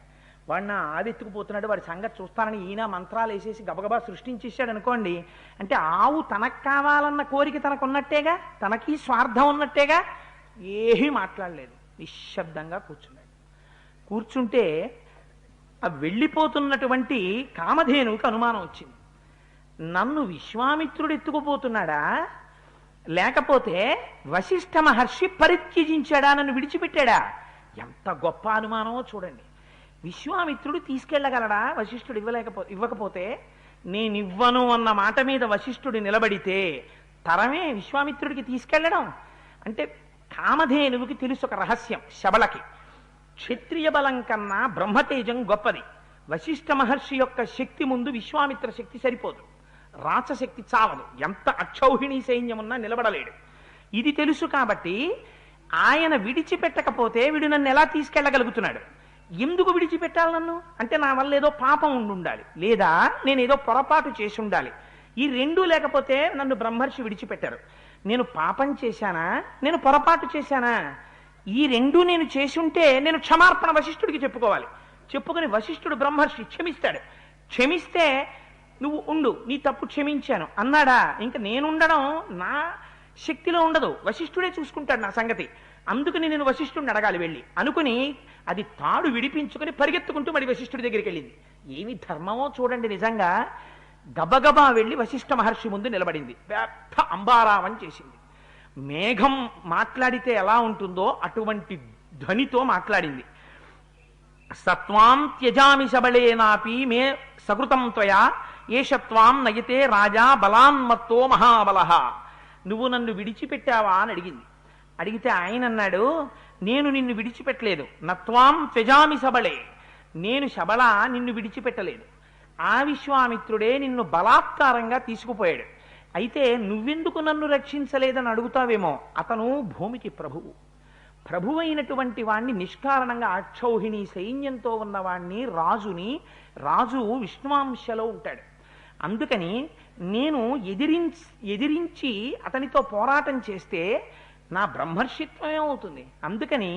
వాడిన ఆవెత్తుకుపోతున్నాడు, వాడి సంగతి చూస్తానని ఈయన మంత్రాలు వేసేసి గబగబా సృష్టించేశాడు అనుకోండి. అంటే ఆవు తనకు కావాలన్న కోరిక తనకు ఉన్నట్టేగా, తనకి స్వార్థం ఉన్నట్టేగా. ఏమీ మాట్లాడలేదు, నిశ్శబ్దంగా కూర్చున్నాడు. కూర్చుంటే ఆ వెళ్ళిపోతున్నటువంటి కామధేనువుకి అనుమానం వచ్చింది. నన్ను విశ్వామిత్రుడు ఎత్తుకుపోతున్నాడా, లేకపోతే వశిష్ఠ మహర్షి పరిత్యజించాడా, నన్ను విడిచిపెట్టాడా? ఎంత గొప్ప అనుమానమో చూడండి. విశ్వామిత్రుడు తీసుకెళ్ళగలడా వశిష్ఠుడు ఇవ్వకపోతే? నేనివ్వను అన్న మాట మీద వశిష్ఠుడు నిలబడితే తరమే విశ్వామిత్రుడికి తీసుకెళ్ళడం. అంటే కామధేనువుకి తెలుసు ఒక రహస్యం. శబళకి క్షత్రియ బలం కన్నా బ్రహ్మతేజం గొప్పది. వశిష్ఠ మహర్షి యొక్క శక్తి ముందు విశ్వామిత్ర శక్తి సరిపోదు, రాచశక్తి చాలదు. ఎంత అక్షౌహిణీ సైన్యమున్నా నిలబడలేడు. ఇది తెలుసు కాబట్టి ఆయన విడిచిపెట్టకపోతే వీడు నన్ను ఎలా తీసుకెళ్ళగలుగుతున్నాడు? ఎందుకు విడిచిపెట్టాలి నన్ను అంటే, నా వల్ల ఏదో పాపం ఉండాలి, లేదా నేనేదో పొరపాటు చేసి ఉండాలి. ఈ రెండూ లేకపోతే నన్ను బ్రహ్మర్షి విడిచిపెట్టారు. నేను పాపం చేశానా, నేను పొరపాటు చేశానా? ఈ రెండూ నేను చేసి ఉంటే నేను క్షమార్పణ వశిష్ఠుడికి చెప్పుకోవాలి. చెప్పుకొని వశిష్ఠుడు బ్రహ్మర్షి క్షమిస్తాడు. క్షమిస్తే నువ్వు ఉండు, నీ తప్పు క్షమించాను అన్నాడా, ఇంకా నేనుండడం నా శక్తిలో ఉండదు, వశిష్ఠుడే చూసుకుంటాడు నా సంగతి. అందుకని నేను వశిష్ఠుడిని అడగాలి వెళ్ళి అనుకుని అది తాడు విడిపించుకుని పరిగెత్తుకుంటూ మరి వశిష్ఠుడి దగ్గరికి వెళ్ళింది. ఏమి ధర్మమో చూడండి. నిజంగా గబగబా వెళ్ళి వశిష్ఠ మహర్షి ముందు నిలబడింది. పెద్ద అంబారావం చేసింది. మేఘం మాట్లాడితే ఎలా ఉంటుందో అటువంటి ధ్వనితో మాట్లాడింది. సత్వాం త్యజామి శబళేనాపి మే సకృతం త్వయా ఏషత్వాం నయతే రాజా బలాన్మత్తో మహాబలః. నువ్వు నన్ను విడిచిపెట్టావా అని అడిగింది. అడిగితే ఆయన అన్నాడు, నేను నిన్ను విడిచిపెట్టలేదు. నత్వాం త్యజామి శబళే, నేను శబళ నిన్ను విడిచిపెట్టలేదు. ఆ విశ్వామిత్రుడే నిన్ను బలాత్కారంగా తీసుకుపోయాడు. అయితే నువ్వెందుకు నన్ను రక్షించలేదని అడుగుతావేమో. అతను భూమికి ప్రభువు. ప్రభువైనటువంటి వాణ్ణి నిష్కారణంగా అక్షౌహిణి సైన్యంతో ఉన్నవాణ్ణి రాజు విష్ణువాంశలో ఉంటాడు. అందుకని నేను ఎదిరించి అతనితో పోరాటం చేస్తే నా బ్రహ్మర్షిత్వమే అవుతుంది. అందుకని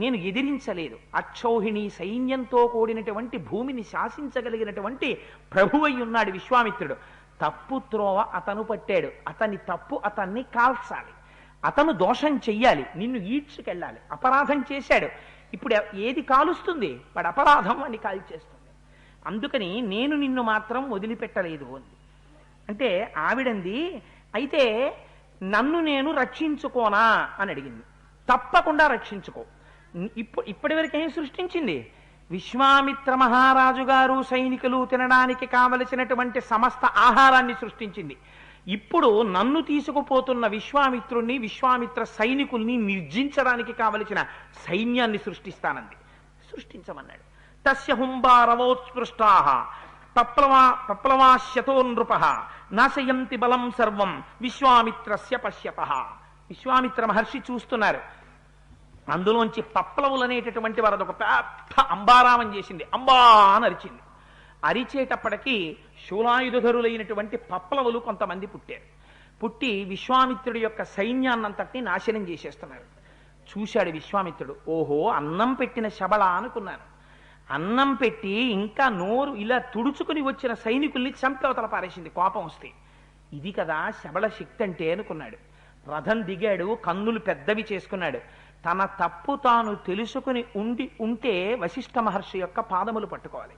నేను ఎదిరించలేదు. అక్షౌహిణి సైన్యంతో కూడినటువంటి భూమిని శాసించగలిగినటువంటి ప్రభువై ఉన్నాడు విశ్వామిత్రుడు. తప్పు త్రోవ అతను పట్టాడు. అతని తప్పు అతన్ని కాల్చాలి. అతను దోషం చెయ్యాలి, నిన్ను ఈడ్చుకెళ్ళాలి. అపరాధం చేశాడు. ఇప్పుడు ఏది కాలుస్తుంది? వాడు అపరాధం వాడిని కాల్చేస్తుంది. అందుకని నేను నిన్ను మాత్రం వదిలిపెట్టలేదు అంది. అంటే ఆవిడంది, అయితే నన్ను నేను రక్షించుకోనా అని అడిగింది. తప్పకుండా రక్షించుకో. ఇప్పటి వరకు ఏం సృష్టించింది? విశ్వామిత్ర మహారాజు గారు సైనికులు తినడానికి కావలసినటువంటి సమస్త ఆహారాన్ని సృష్టించింది. ఇప్పుడు నన్ను తీసుకుపోతున్న విశ్వామిత్రుణ్ణి, విశ్వామిత్ర సైనికుల్ని నిర్జించడానికి కావలసిన సైన్యాన్ని సృష్టించమన్నాడు. తస్య హుంబారవోత్స్పృష్టా పప్లవాశ్యతో నృప నాశయంతి బలం సర్వం విశ్వామిత్రస్య పశ్యతః. విశ్వామిత్ర మహర్షి చూస్తున్నారు. అందులోంచి పప్లవులు అనేటటువంటి వారు అదొక పెద్ద అంబారామం చేసింది. అంబా అని అరిచింది. అరిచేటప్పటికీ శూలాయుధరులైనటువంటి పప్లవులు కొంతమంది పుట్టి విశ్వామిత్రుడి యొక్క సైన్యాన్నంతటినీ నాశనం చేసేస్తున్నారు. చూశాడు విశ్వామిత్రుడు. ఓహో, అన్నం పెట్టిన శబళ అనుకున్నాను. అన్నం పెట్టి ఇంకా నోరు ఇలా తుడుచుకుని వచ్చిన సైనికుల్ని చంపవతల పారేసింది కోపం వస్తే. ఇది కదా శబళ శక్తి అంటే అనుకున్నాడు. రథం దిగాడు, కన్నులు పెద్దవి చేసుకున్నాడు. తన తప్పు తాను తెలుసుకుని ఉంటే వశిష్ఠ మహర్షి యొక్క పాదములు పట్టుకోవాలి.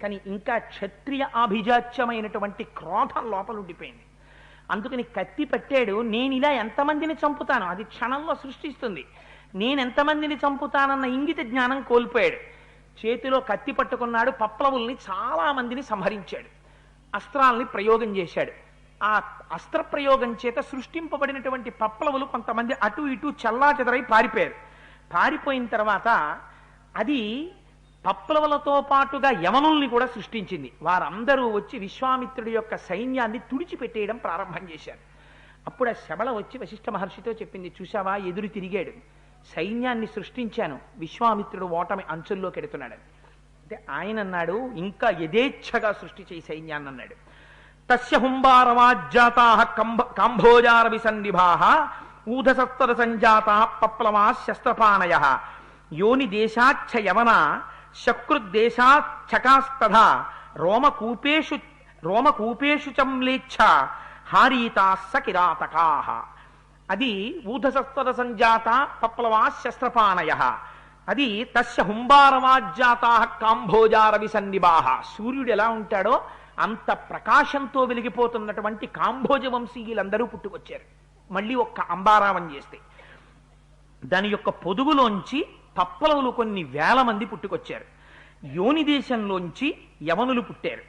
కానీ ఇంకా క్షత్రియ ఆభిజాత్యమైనటువంటి క్రోధం లోపల ఉండిపోయింది. అందుకని కత్తి పట్టాడు. నేను ఇలా ఎంతమందిని చంపుతాను, అది క్షణంలో సృష్టిస్తుంది. నేనెంతమందిని చంపుతానన్న ఇంగిత జ్ఞానం కోల్పోయాడు. చేతిలో కత్తి పట్టుకున్నాడు. పప్లవుల్ని చాలా మందిని సంహరించాడు. అస్త్రాల్ని ప్రయోగం చేశాడు. ఆ అస్త్ర ప్రయోగం చేత సృష్టింపబడినటువంటి పప్లవులు కొంతమంది అటు ఇటు చల్లాచెదరై పారిపోయారు. పారిపోయిన తర్వాత అది పప్లవులతో పాటుగా యవనుల్ని కూడా సృష్టించింది. వారందరూ వచ్చి విశ్వామిత్రుడి యొక్క సైన్యాన్ని తుడిచిపెట్టేయడం ప్రారంభం చేశారు. అప్పుడు ఆ శబళ వచ్చి వశిష్ఠ మహర్షితో చెప్పింది, చూశావా ఎదురు తిరిగాడు, సైన్యాన్ని సృష్టించాను, విశ్వామిత్రుడు ఓటమి అంచుల్లోకి ఎడుతున్నాడు. అంటే ఆయన అన్నాడు, ఇంకా యథేచ్ఛగా సృష్టి చేయి సైన్యాన్ని అన్నాడు. తస్య హుంబారవాజ్జాతా కాంభోజార విసన్నిభా ఊధసత్వర సంజాతా పప్లవా శస్త్రపాణయ యోని దేశాచ్చ యవన శకృద్దేశాచ్చకాస్తథా రోమకూపేషు చమ్లేచ్ఛ హారీతాస్స కిరాతకాః. అది ఊధసత్వర సంజాత పప్లవా శస్త్రపాణయ. అది తస్య హుంబారవాజ్జాతా కాంభోజార విసన్నిభాః. సూర్యుడు ఎలా ఉంటాడో అంత ప్రకాశంతో వెలిగిపోతున్నటువంటి కాంభోజ వంశీయులందరూ పుట్టుకొచ్చారు. మళ్ళీ ఒక్క అంబారావం చేస్తే దాని యొక్క పొదుగులోంచి పప్లవులు కొన్ని వేల మంది పుట్టుకొచ్చారు. యోని దేశంలోంచి యవనులు పుట్టారు.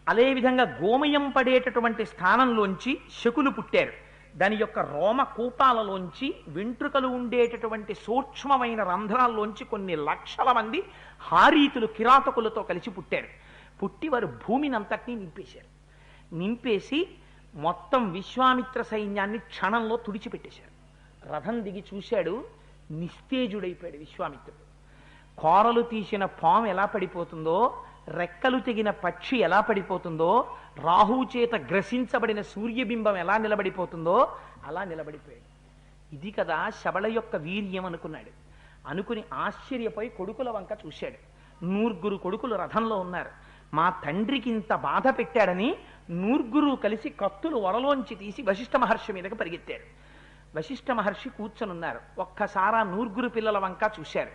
అదేవిధంగా గోమయం పడేటటువంటి స్థానంలోంచి శకులు పుట్టారు. దాని యొక్క రోమ కూపాలలోంచి వెంట్రుకలు ఉండేటటువంటి సూక్ష్మమైన రంధ్రాల్లోంచి కొన్ని లక్షల మంది హారీతులు కిరాతకులతో కలిసి పుట్టారు. పుట్టి వారు భూమిని అంతటినీ నింపేసి మొత్తం విశ్వామిత్ర సైన్యాన్ని క్షణంలో తుడిచిపెట్టేశారు. రథం దిగి చూశాడు, నిస్తేజుడైపోయాడు విశ్వామిత్రుడు. కోరలు తీసిన పాము ఎలా పడిపోతుందో, రెక్కలు తెగిన పక్షి ఎలా పడిపోతుందో, రాహువు చేత గ్రసించబడిన సూర్యబింబం ఎలా నిలబడిపోతుందో అలా నిలబడిపోయాడు. ఇది కదా శబళ యొక్క వీర్యం అనుకున్నాడు. అనుకుని ఆశ్చర్యపోయి కొడుకుల వంక చూశాడు. 9 కొడుకులు రథంలో ఉన్నారు. మా తండ్రికి ఇంత బాధ పెట్టాడని 9 కలిసి కత్తులు వరలోంచి తీసి వశిష్ఠ మహర్షి మీదకి పరిగెత్తారు. వశిష్ఠ మహర్షి కూర్చొనున్నారు. ఒక్కసారి 9 పిల్లల వంక చూశారు.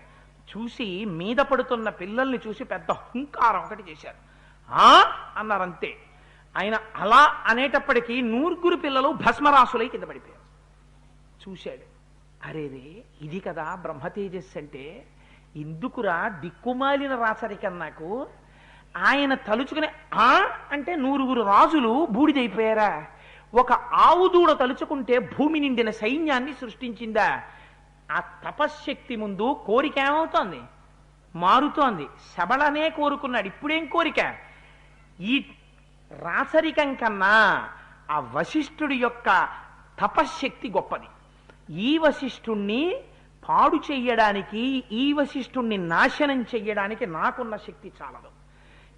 చూసి మీద పడుతున్న పిల్లల్ని చూసి పెద్ద హుంకారం ఒకటి చేశారు. అన్నారంతే. ఆయన అలా అనేటప్పటికీ 9 పిల్లలు భస్మరాసులై కింద పడిపోయారు. చూశాడు, అరేరే ఇది కదా బ్రహ్మతేజస్సు అంటే, ఎందుకురా దిక్కుమాలిన రాచరికం నాకు. ఆయన తలుచుకుని అంటే 9 రాజులు బూడిదైపోయారా? ఒక ఆవు దూడ తలుచుకుంటే భూమి నిండిన సైన్యాన్ని సృష్టించిందా? ఆ తపశ్శక్తి ముందు కోరిక ఏమవుతోంది? మారుతోంది. శబళనే కోరుకున్నాడు. ఇప్పుడేం కోరిక? ఈ రాచరికం కన్నా ఆ వశిష్ఠుడి యొక్క తపశ్శక్తి గొప్పది. ఈ వశిష్ఠుణ్ణి పాడు చెయ్యడానికి, ఈ వశిష్ఠుణ్ణి నాశనం చెయ్యడానికి నాకున్న శక్తి చాలదు.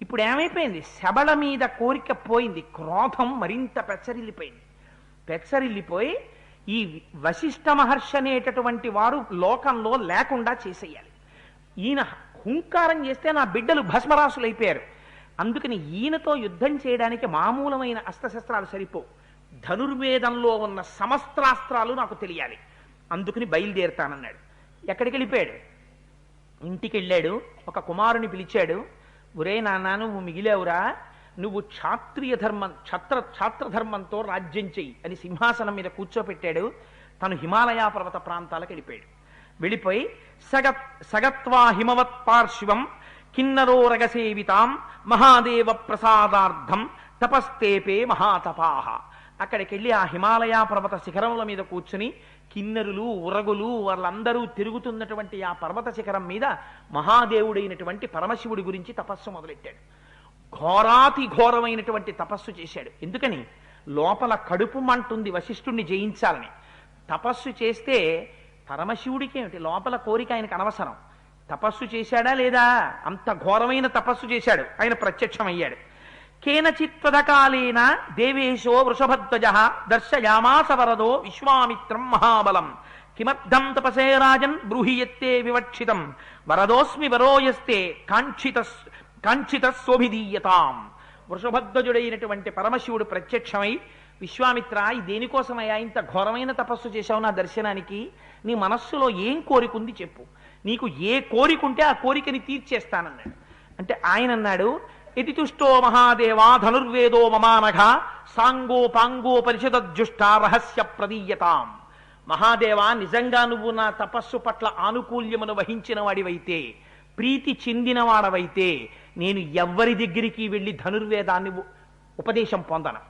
ఇప్పుడు ఏమైపోయింది? శబళ మీద కోరిక పోయింది, క్రోధం మరింత పెచ్చరిల్లిపోయి ఈ వశిష్ఠ మహర్షి అనేటటువంటి వారు లోకంలో లేకుండా చేసేయాలి. ఈయన హుంకారం చేస్తే నా బిడ్డలు భస్మరాసులైపోయారు. అందుకని ఈయనతో యుద్ధం చేయడానికి మామూలమైన అస్త్రశస్త్రాలు సరిపో, ధనుర్వేదంలో ఉన్న సమస్త్రాస్త్రాలు నాకు తెలియాలి. అందుకని బయలుదేరుతానన్నాడు. ఎక్కడికి వెళ్ళిపోయాడు? ఇంటికి వెళ్ళాడు. ఒక కుమారుని పిలిచాడు. ఒరే నాన్న, నువ్వు మిగిలేవురా, నువ్వు క్షాత్రియ ధర్మం ఛాత్రధర్మంతో రాజ్యం చెయ్యి అని సింహాసనం మీద కూర్చోపెట్టాడు. తను హిమాలయ పర్వత ప్రాంతాలకు వెళ్ళిపోయాడు. వెళ్ళిపోయి సగత్వా హిమవత్ పార్శ్వం కిన్నరోరగసేవితాం మహాదేవ ప్రసాదార్థం తపస్తేపే మహాతపాహ. అక్కడికి వెళ్ళి ఆ హిమాలయ పర్వత శిఖరముల మీద కూర్చుని కిన్నరులు ఉరగులు వాళ్ళందరూ తిరుగుతున్నటువంటి ఆ పర్వత శిఖరం మీద మహాదేవుడైనటువంటి పరమశివుడి గురించి తపస్సు మొదలెట్టాడు. ఘోరాతి ఘోరమైనటువంటి తపస్సు చేశాడు. ఎందుకని? లోపల కడుపు మంటుంది వశిష్ఠుణ్ణి జయించాలని. తపస్సు చేస్తే పరమశివుడికి ఏమిటి, లోపల కోరిక ఆయనకు అనవసరం. తపస్సు చేశాడా లేదా? అంత ఘోరమైన తపస్సు చేశాడు. ఆయన ప్రత్యక్షమయ్యాడు. కేనచిత్వదకాలేన దేవేశో వృషభధ్వజ దర్శయామాస వరదో విశ్వామిత్రం మహాబలం కిమర్థం తపసే రాజన్ బ్రూహియత్తే వివక్షితం వరదోస్మి వరోయస్తే కాంక్షిత శోభిదీయతాం. వృషభధ్వజుడైనటువంటి పరమశివుడు ప్రత్యక్షమై, విశ్వామిత్ర, ఈ దేనికోసమయ్యా ఇంత ఘోరమైన తపస్సు చేశావు నా దర్శనానికి? నీ మనస్సులో ఏం కోరికుంది చెప్పు, నీకు ఏ కోరికుంటే ఆ కోరికని తీర్చేస్తానన్నాడు. అంటే ఆయన అన్నాడు, ఇతి తుష్టో మహాదేవా ధనుర్వేదో మమానఘ సాంగోపాంగోపనిషదజ్జుష్ట రహస్య ప్రదీయతాం. మహాదేవా, నిజంగా నువ్వు నా తపస్సు పట్ల ఆనుకూల్యమును వహించిన వాడివైతే, ప్రీతి చెందిన వాడవైతే, నేను ఎవ్వరి దగ్గరికి వెళ్ళి ధనుర్వేదాన్ని ఉపదేశం పొందను.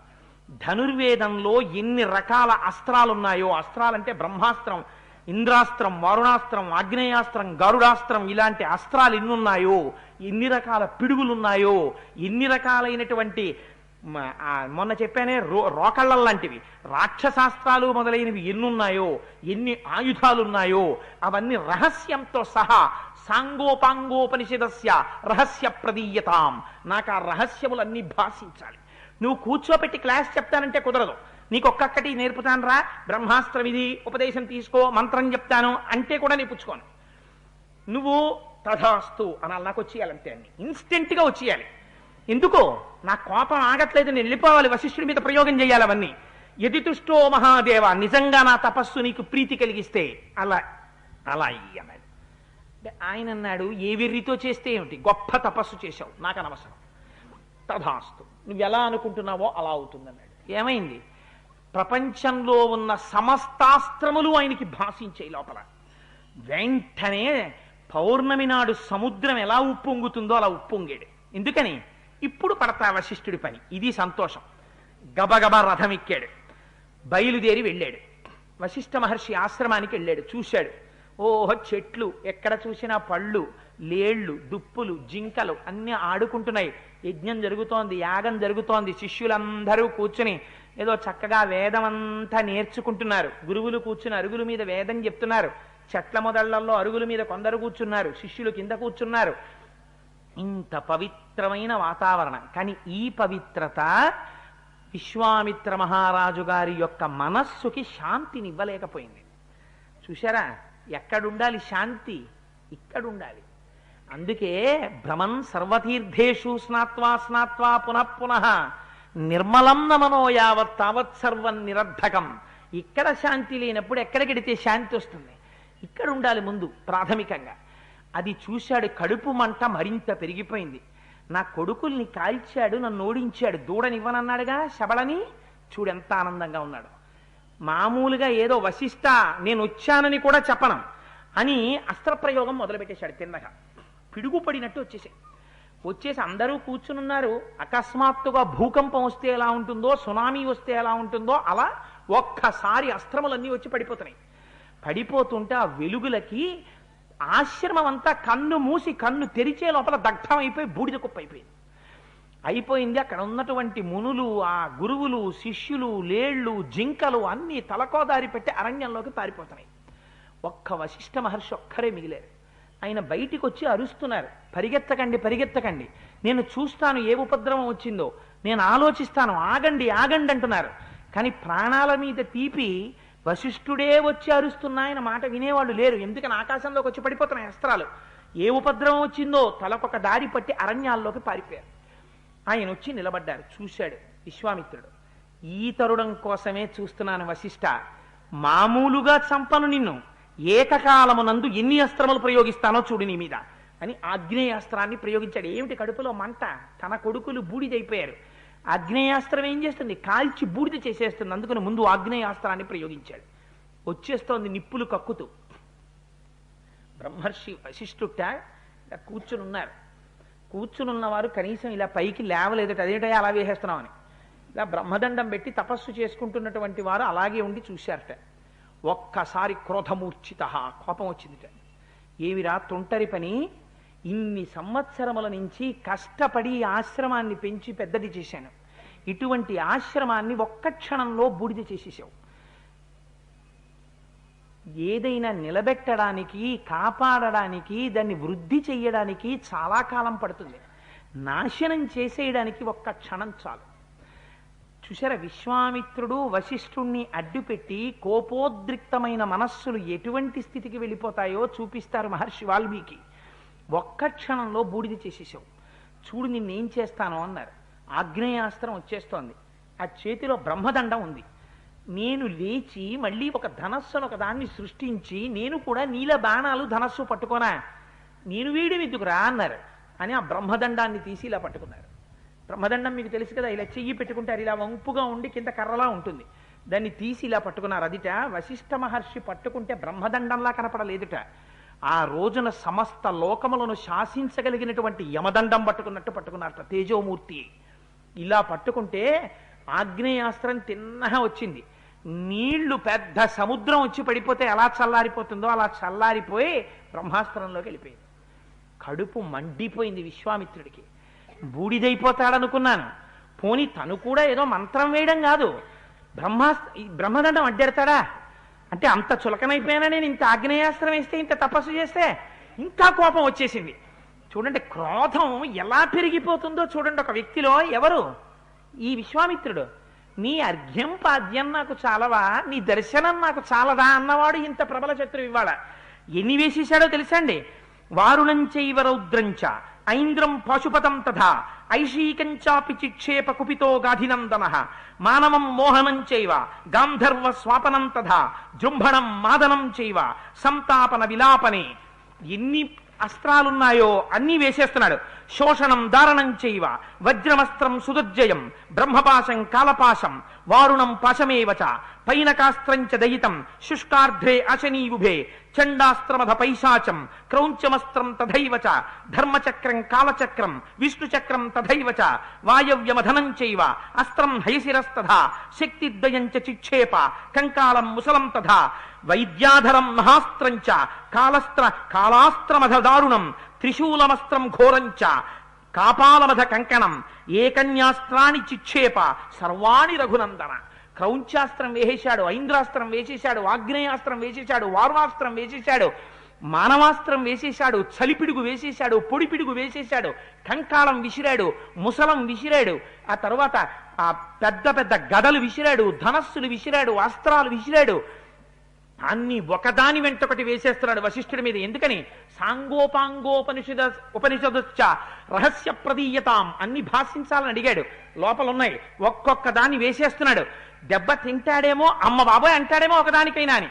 ధనుర్వేదంలో ఎన్ని రకాల అస్త్రాలున్నాయో, అస్త్రాలంటే బ్రహ్మాస్త్రం, ఇంద్రాస్త్రం, వారుణాస్త్రం, ఆగ్నేయాస్త్రం, గరుడాస్త్రం, ఇలాంటి అస్త్రాలు ఎన్నున్నాయో, ఎన్ని రకాల పిడుగులున్నాయో, ఎన్ని రకాలైనటువంటి మొన్న చెప్పానే రోకళ్ళల్లాంటివి రాక్షసాస్త్రాలు మొదలైనవి ఎన్నున్నాయో, ఎన్ని ఆయుధాలున్నాయో, అవన్నీ రహస్యంతో సహా సాంగోపాంగోపనిషదస్య రహస్య ప్రదీయతాం. నాకు ఆ రహస్యములన్నీ భాషించాలి. నువ్వు కూర్చోపెట్టి క్లాస్ చెప్తానంటే కుదరదు. నీకు ఒక్కొక్కటి నేర్పుతాను రా, బ్రహ్మాస్త్రం ఇది ఉపదేశం తీసుకో, మంత్రం చెప్తాను అంటే కూడా నేను పుచ్చుకోను. నువ్వు తథాస్తు అనాలి, నాకు వచ్చేయాలంతే, అన్ని ఇన్స్టెంట్గా వచ్చేయాలి. ఎందుకో నా కోపం ఆగట్లేదు, నేను వెళ్ళిపోవాలి, వశిష్ఠుడి మీద ప్రయోగం చేయాలి అవన్నీ. యదితుష్టో మహాదేవ, నిజంగా నా తపస్సు నీకు ప్రీతి కలిగిస్తే అలా అన్నాడు. అంటే ఆయన అన్నాడు, ఏ వెర్రితో చేస్తే ఏమిటి, గొప్ప తపస్సు చేశావు, నాకు అనవసరం. తథాస్తు, నువ్వు ఎలా అనుకుంటున్నావో అలా అవుతుందన్నాడు. ఏమైంది? ప్రపంచంలో ఉన్న సమస్తాస్త్రములు ఆయనకి భాషించాయి లోపల. వెంటనే పౌర్ణమి నాడు సముద్రం ఎలా ఉప్పొంగుతుందో అలా ఉప్పొంగాడు. ఎందుకని? ఇప్పుడు పడతా వశిష్ఠుడి పని, ఇది సంతోషం. గబగబా రథం ఎక్కాడు, బయలుదేరి వెళ్ళాడు. వశిష్ఠ మహర్షి ఆశ్రమానికి వెళ్ళాడు. చూశాడు, ఓహో చెట్లు, ఎక్కడ చూసినా పళ్ళు, లేళ్లు, దుప్పులు, జింకలు అన్నీ ఆడుకుంటున్నాయి. యజ్ఞం జరుగుతోంది, యాగం జరుగుతోంది. శిష్యులందరూ కూర్చుని ఏదో చక్కగా వేదం అంతా నేర్చుకుంటున్నారు. గురువులు కూర్చుని అరుగుల మీద వేదం చెప్తున్నారు. చెట్ల మొదళ్లలో అరుగుల మీద కొందరు కూర్చున్నారు, శిష్యులు కింద కూర్చున్నారు. ఇంత పవిత్రమైన వాతావరణం. కానీ ఈ పవిత్రత విశ్వామిత్ర మహారాజు గారి యొక్క మనస్సుకి శాంతినివ్వలేకపోయింది. చూశారా, ఎక్కడుండాలి శాంతి? ఇక్కడుండాలి. అందుకే భ్రమన్ సర్వతీర్థేషు స్నాత్వా స్నాత్వా పునః పునః నిర్మలం నమనో యావత్ తావత్ సర్వం నిరర్ధకం. ఇక్కడ శాంతి లేనప్పుడు ఎక్కడికెడితే శాంతి వస్తుంది? ఇక్కడ ఉండాలి ముందు ప్రాథమికంగా. అది చూశాడు, కడుపు మంట మరింత పెరిగిపోయింది. నా కొడుకుల్ని కాల్చాడు, నన్ను ఓడించాడు, దూడనివ్వనన్నాడుగా శబళని, చూడెంత ఆనందంగా ఉన్నాడు. మామూలుగా ఏదో వశిష్ఠ నేను వచ్చానని కూడా చెప్పను అని అస్త్రప్రయోగం మొదలుపెట్టేశాడు. తిన్నగా పిడుగుపడినట్టు వచ్చేసి అందరూ కూర్చునున్నారు. అకస్మాత్తుగా భూకంపం వస్తే ఎలా ఉంటుందో, సునామీ వస్తే ఎలా ఉంటుందో అలా ఒక్కసారి అస్త్రములన్నీ వచ్చి పడిపోతున్నాయి. పడిపోతుంటే ఆ వెలుగులకి ఆశ్రమం అంతా కన్ను మూసి కన్ను తెరిచే లోపల దగ్ధమైపోయి బూడిద కుప్ప అయిపోయింది. అయిపోయింది. అక్కడ ఉన్నటువంటి మునులు, ఆ గురువులు, శిష్యులు, లేళ్లు, జింకలు అన్నీ తలకోదారి పెట్టి అరణ్యంలోకి పారిపోతున్నాయి. ఒక్క వశిష్ఠ మహర్షి ఒక్కరే మిగిలారు. ఆయన బయటికి వచ్చి అరుస్తున్నారు, పరిగెత్తకండి, పరిగెత్తకండి, నేను చూస్తాను ఏ ఉపద్రవం వచ్చిందో, నేను ఆలోచిస్తాను, ఆగండి, ఆగండి అంటున్నారు. కానీ ప్రాణాల మీద తీపి వశిష్ఠుడే వచ్చి అరుస్తున్నా ఆయన మాట వినేవాళ్ళు లేరు. ఎందుకని ఆకాశంలోకి వచ్చి పడిపోతున్నాయి అస్త్రాలు. ఏ ఉపద్రవం వచ్చిందో తలకొక దారి పట్టి అరణ్యాల్లోకి పారిపోయారు. ఆయన వచ్చి నిలబడ్డారు. చూశాడు విశ్వామిత్రుడు, ఈ తరుణం కోసమే చూస్తున్నాను వశిష్ఠ, మామూలుగా చంపను నిన్ను, ఏకకాలమునందు ఎన్ని అస్త్రములు ప్రయోగిస్తానో చూడు నీ మీద అని ఆగ్నేయాస్త్రాన్ని ప్రయోగించాడు. ఏమిటి కడుపులో మంట, తన కొడుకులు బూడిదైపోయారు. ఆగ్నేయాస్త్రం ఏం చేస్తుంది? కాల్చి బూడిద చేసేస్తుంది. అందుకని ముందు ఆగ్నేయాస్త్రాన్ని ప్రయోగించాడు. వచ్చేస్తోంది నిప్పులు కక్కుతూ. బ్రహ్మర్షి వశిష్ఠుట కూర్చుని ఉన్నారు. కూర్చునున్నవారు కనీసం ఇలా పైకి లేవలేదట. అదేంటో అలా వేసేస్తున్నామని ఇలా బ్రహ్మదండం పెట్టి తపస్సు చేసుకుంటున్నటువంటి వారు అలాగే ఉండి చూశారట. ఒక్కసారి క్రోధమూర్ఛిత, కోపం వచ్చిందిట. ఏవిరా తొంటరి పని, ఇన్ని సంవత్సరముల నుంచి కష్టపడి ఆశ్రమాన్ని పెంచి పెద్దది చేశాను, ఇటువంటి ఆశ్రమాన్ని ఒక్క క్షణంలో బూడిద చేసేసావు. ఏదైనా నిలబెట్టడానికి, కాపాడడానికి, దాన్ని వృద్ధి చెయ్యడానికి చాలా కాలం పడుతుంది. నాశనం చేసేయడానికి ఒక్క క్షణం చాలు. చూసారా, విశ్వామిత్రుడు వశిష్ఠుణ్ణి అడ్డుపెట్టి కోపోద్రిక్తమైన మనస్సులు ఎటువంటి స్థితికి వెళ్ళిపోతాయో చూపిస్తారు మహర్షి వాల్మీకి. ఒక్క క్షణంలో బూడిద చేసేసావు, చూడు నిన్నేం చేస్తాను అన్నారు. ఆగ్నేయాస్త్రం వచ్చేస్తోంది, ఆ చేతిలో బ్రహ్మదండం ఉంది. నేను లేచి మళ్ళీ ఒక ధనస్సును ఒక దాన్ని సృష్టించి నేను కూడా నీల బాణాలు ధనస్సు పట్టుకోనా, నేను వీడి ఎందుకురా అన్నారు. అని ఆ బ్రహ్మదండాన్ని తీసి ఇలా పట్టుకున్నారు. బ్రహ్మదండం మీకు తెలుసు కదా, ఇలా చెయ్యి పెట్టుకుంటారు, ఇలా వంపుగా ఉండి కింద కర్రలా ఉంటుంది. దాన్ని తీసి ఇలా పట్టుకున్నారు. అదిట వశిష్ఠ మహర్షి పట్టుకుంటే బ్రహ్మదండంలా కనపడలేదుట. ఆ రోజున సమస్త లోకములను శాసించగలిగినటువంటి యమదండం పట్టుకున్నట్టు పట్టుకున్నారట, తేజోమూర్తి. ఇలా పట్టుకుంటే ఆగ్నేయాస్త్రం తిన్నగా వచ్చింది. నీళ్లు పెద్ద సముద్రం వచ్చి పడిపోతే ఎలా చల్లారిపోతుందో అలా చల్లారిపోయి బ్రహ్మాస్త్రంలోకి వెళ్ళిపోయింది. కడుపు మండిపోయింది విశ్వామిత్రుడికి. బూడిదైపోతాడనుకున్నాను, పోని తను కూడా ఏదో మంత్రం వేయడం కాదు, బ్రహ్మదండం అడ్డెడతాడా అంటే అంత చులకనైపోయినా నేను ఇంత ఆగ్నేయాస్త్రం వేస్తే, ఇంత తపస్సు చేస్తే ఇంకా కోపం వచ్చేసింది. చూడండి క్రోధం ఎలా పెరిగిపోతుందో చూడండి ఒక వ్యక్తిలో. ఎవరు? ఈ విశ్వామిత్రుడు. నీ అర్ఘ్యం పాద్యం నాకు చాలవా, నీ దర్శనం నాకు చాలదా అన్నవాడు ఇంత ప్రబల శత్రువు ఇవాళ ఎన్ని వేసేశాడో తెలుసండి. వారుణంచైవ రౌద్రంచ ఐంద్రం పశుపతం తథా ఐషీకంచాపి చిక్షేప కుపితో గాధినందన మానవం మోహనం చైవ గాంధర్వ స్వాపనం తథా జృంభణం మాదనం చైవ సంతాపన విలాపనే. ఎన్ని అస్త్రాలున్నాయో అన్నీ వేసేస్తున్నాడు. శోషణం దారణం చైవ వజ్రమస్త్రం సుదుర్జయం బ్రహ్మపాశం కాలపాశం వారుణం పాశమేవచ పైనకాస్త్రంచ దయితం శుష్కార్ధ్రే అశనీయుభే చండాస్త్రమధ పైశాచం క్రౌంచమస్త్రం తథైవచ ధర్మచక్రం కాలచక్రం విష్ణుచక్రం తథైవచ వాయవ్యమధనం చైవ అస్త్రం హయశిరస్తథా శక్తిద్వయంచ చిక్షేప కంకాళం ముసలం తథా వైద్యాధరం మహాస్త్రంచ కాలాస్త్రమధ దారుణం త్రిశూలమస్త్రం ఘోరంచ కాపాలమధ కంకణం ఏకన్యాస్త్రాన్ని చిక్షేప సర్వాణి రఘునందన. క్రౌంచాస్త్రం వేసేశాడు, ఐంద్రాస్త్రం వేసేశాడు, ఆగ్నేయాస్త్రం వేసేశాడు, వారుణాస్త్రం వేసేశాడు, మానవాస్త్రం వేసేశాడు, చలిపిడుగు వేసేశాడు, పొడిపిడుగు వేసేశాడు, కంకాళం విసిరాడు, ముసలం విసిరాడు, ఆ తర్వాత ఆ పెద్ద పెద్ద గదలు విసిరాడు, ధనస్సులు విసిరాడు, అస్త్రాలు విసిరాడు. అన్ని ఒకదాని వెంట ఒకటి వేసేస్తున్నాడు వశిష్ఠుడి మీద. ఎందుకని? ఉపనిషదశ్చ రహస్య ప్రదీయతాం, అన్ని భాషించాలని అడిగాడు, లోపల ఉన్నాయి, ఒక్కొక్క దాన్ని వేసేస్తున్నాడు. దెబ్బ తింటాడేమో, అమ్మ బాబాయ్ అంటాడేమో ఒకదానికైనా అని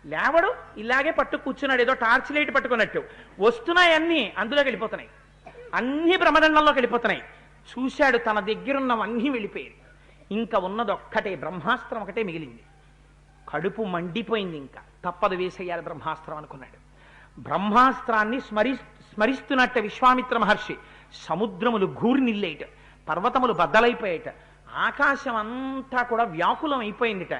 లేవడు, ఇలాగే పట్టు కూర్చున్నాడు, ఏదో టార్చ్ లైట్ పట్టుకున్నట్టు. వస్తున్నాయి అన్నీ, అందులోకి వెళ్ళిపోతున్నాయి, అన్ని బ్రహ్మదండంలోకి వెళ్ళిపోతున్నాయి. చూశాడు, తన దగ్గరున్నవన్నీ వెళ్ళిపోయాయి. ఇంకా ఉన్నది ఒక్కటే, బ్రహ్మాస్త్రం ఒకటే మిగిలింది. కడుపు మండిపోయింది, ఇంకా తప్పదు వేసేయాలి బ్రహ్మాస్త్రం అనుకున్నాడు. బ్రహ్మాస్త్రాన్ని స్మరిస్తున్నట్ట విశ్వామిత్ర మహర్షి. సముద్రములు గూర్నిల్లేట, పర్వతములు బద్దలైపోయేట, ఆకాశం అంతా కూడా వ్యాకులం అయిపోయిందిట.